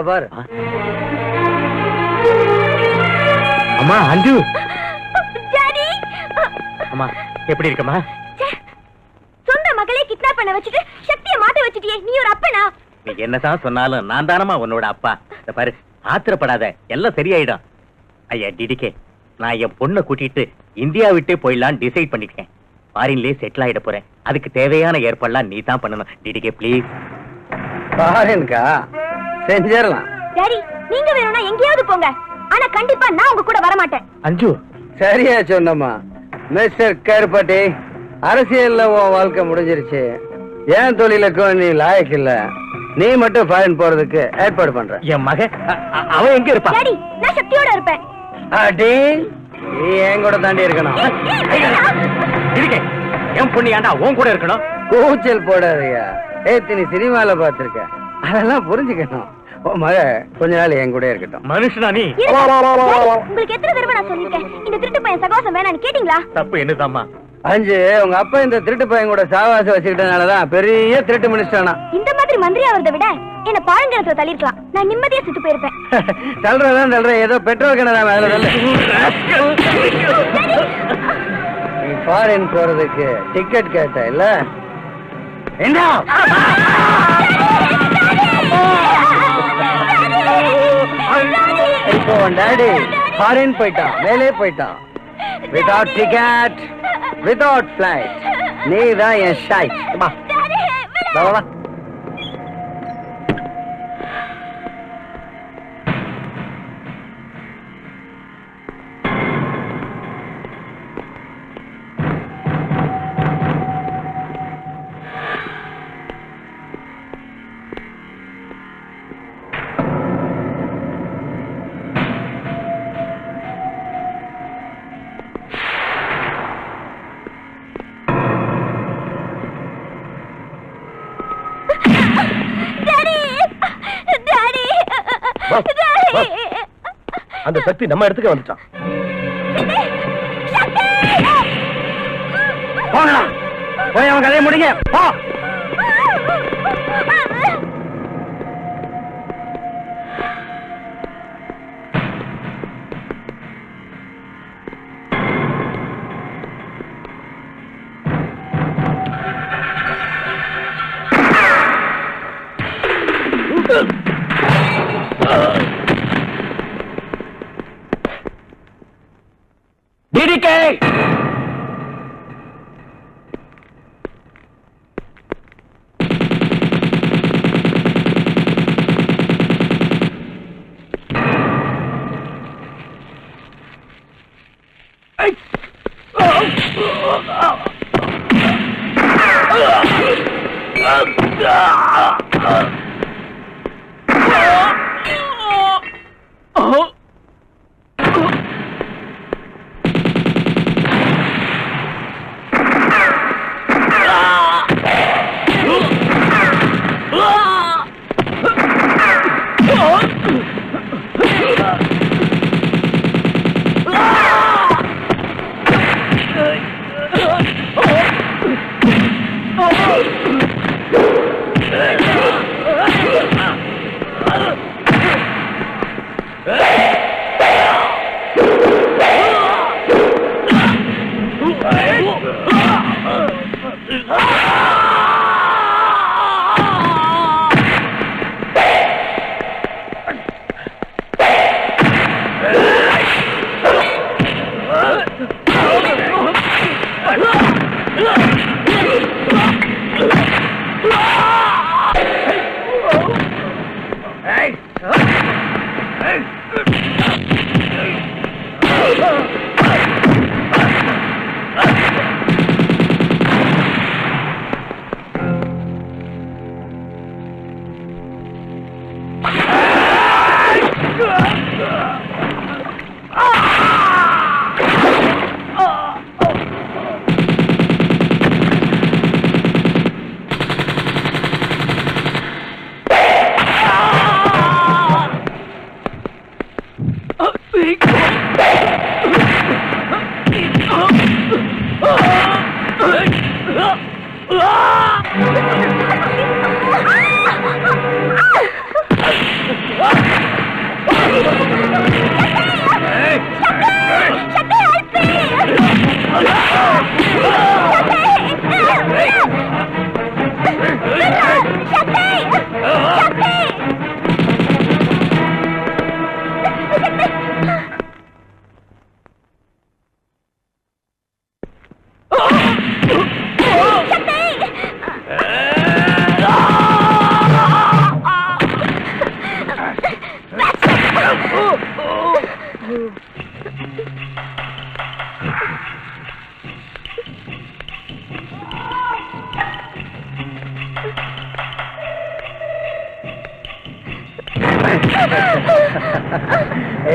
பாரு. அம்மா அஞ்சு. அம்மா எப்படி இருக்கம்மா? சொந்த மகளே கிட்னாப் பண்ண வச்சுட்டு சக்தியை மாட்ட வச்சுட்டியே, நீ ஒரு அப்பனா? நீ என்னதான் சொன்னாலும் நான் தானமா உன்னோட அப்பா. இந்த பாரு, ஆத்திரப்படாத, எல்லாம் சரியாயிடும். ஐயா டிடிகே, நான் என் பொண்ணை கூட்டிட்டு இந்தியா விட்டே போயிடலான்னு டிசைட் பண்ணிட்டேன். ஃபாரின்லயே செட்டில் ஆயிட போறேன். அதுக்கு தேவையான ஏற்பாடுலாம் நீ தான் பண்ணணும். TTK please. ஃபாரின்கா? செஞ்சிடலாம். டாடி, நீங்க வேணும்னா எங்கேயாவது போங்க. ஆனா கண்டிப்பா நான் உங்க கூட வர மாட்டேன். அஞ்சு சரியா சொன்னம்மா. மிஸ்டர் கருப்பட்டி, அரசியல்ல உன் வாழ்க்கை முடிஞ்சிருச்சு. ஏன் தொழிலுக்கும் நீ லாயக்கு இல்ல. நீ மட்டும் ஃபாரின் போறதுக்கு ஏற்பாடு பண்ற. என் மக அவன் எங்க இருப்பா? டாடி, நான் சக்தியோட இருப்பேன். அடி, நீ என் கூட தாண்டி இருக்கணும். டிடிகே, என் பொண்ணு ஏன்டா உன் கூட இருக்கணும்? கூச்சல் போடாதயா. நீ சினிமால பாத்திருக்க, அதெல்லாம் புரிஞ்சுக்கணும். உன் மக கொஞ்ச நாள் என் கூட இருக்கட்டும். மனுஷனா நீ? உங்களுக்கு எத்தனை தடவை நான் சொல்லிருக்கேன் இந்த திருட்டு பையன் சகவாசம் வேணான்னு கேட்டீங்களா? தப்பு என்னதாம்மா? அஞ்சு, உங்க அப்பா இந்த திருட்டு பையன் கூட சாவாசம் வச்சுக்கிட்டனாலதான் பெரிய திருட்டு மினிஸ்டரானா. இந்த மாதிரி மந்திரி ஆவறதை விட என்ன பாழங்கிணத்துல தள்ளிருக்கலாம். நான் நிம்மதியா சுட்டு போயிருப்பேன். தள்ளுறதான் தள்ளுறேன். ஏதோ பெட்ரோல் கிணறா மேல தள்ளு. நீ ஃபாரின் போறதுக்கு டிக்கெட் கேட்ட இல்ல? என்ன இப்போ டாடி ஃபாரின் போயிட்டான், மேலே போயிட்டான். Without ticket, without flight. நீ தான் என் ஷாய். வா. அந்த சக்தி நம்ம இடத்துக்கு வந்துட்டான். போங்கடா, போய் அவன் கதையை முடிங்க. போ. DDK!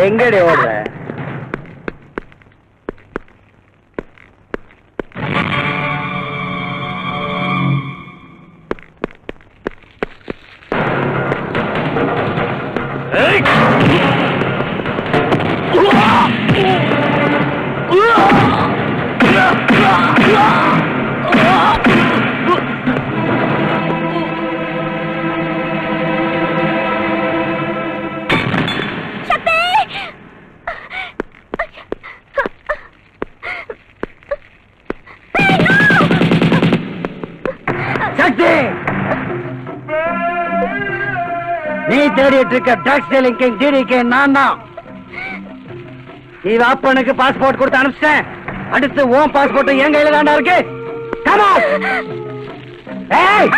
எங்கடி ஓடுற? நீ தேடிட்டு இருக்க ட்ரக்ஸ் டீலிங் கிங் DDK நான் தான். இவ அப்பனுக்கு பாஸ்போர்ட் கொடுத்து அனுப்பிச்சிட்டேன். அடுத்து உன் பாஸ்போர்ட் என் கையில தாண்டா இருக்கு. Come on. ஏய்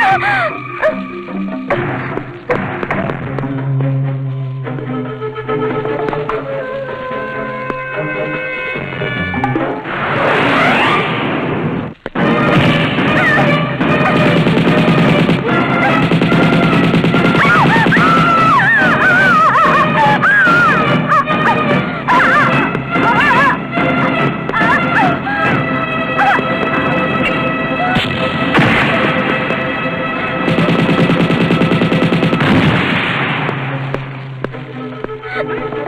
Please.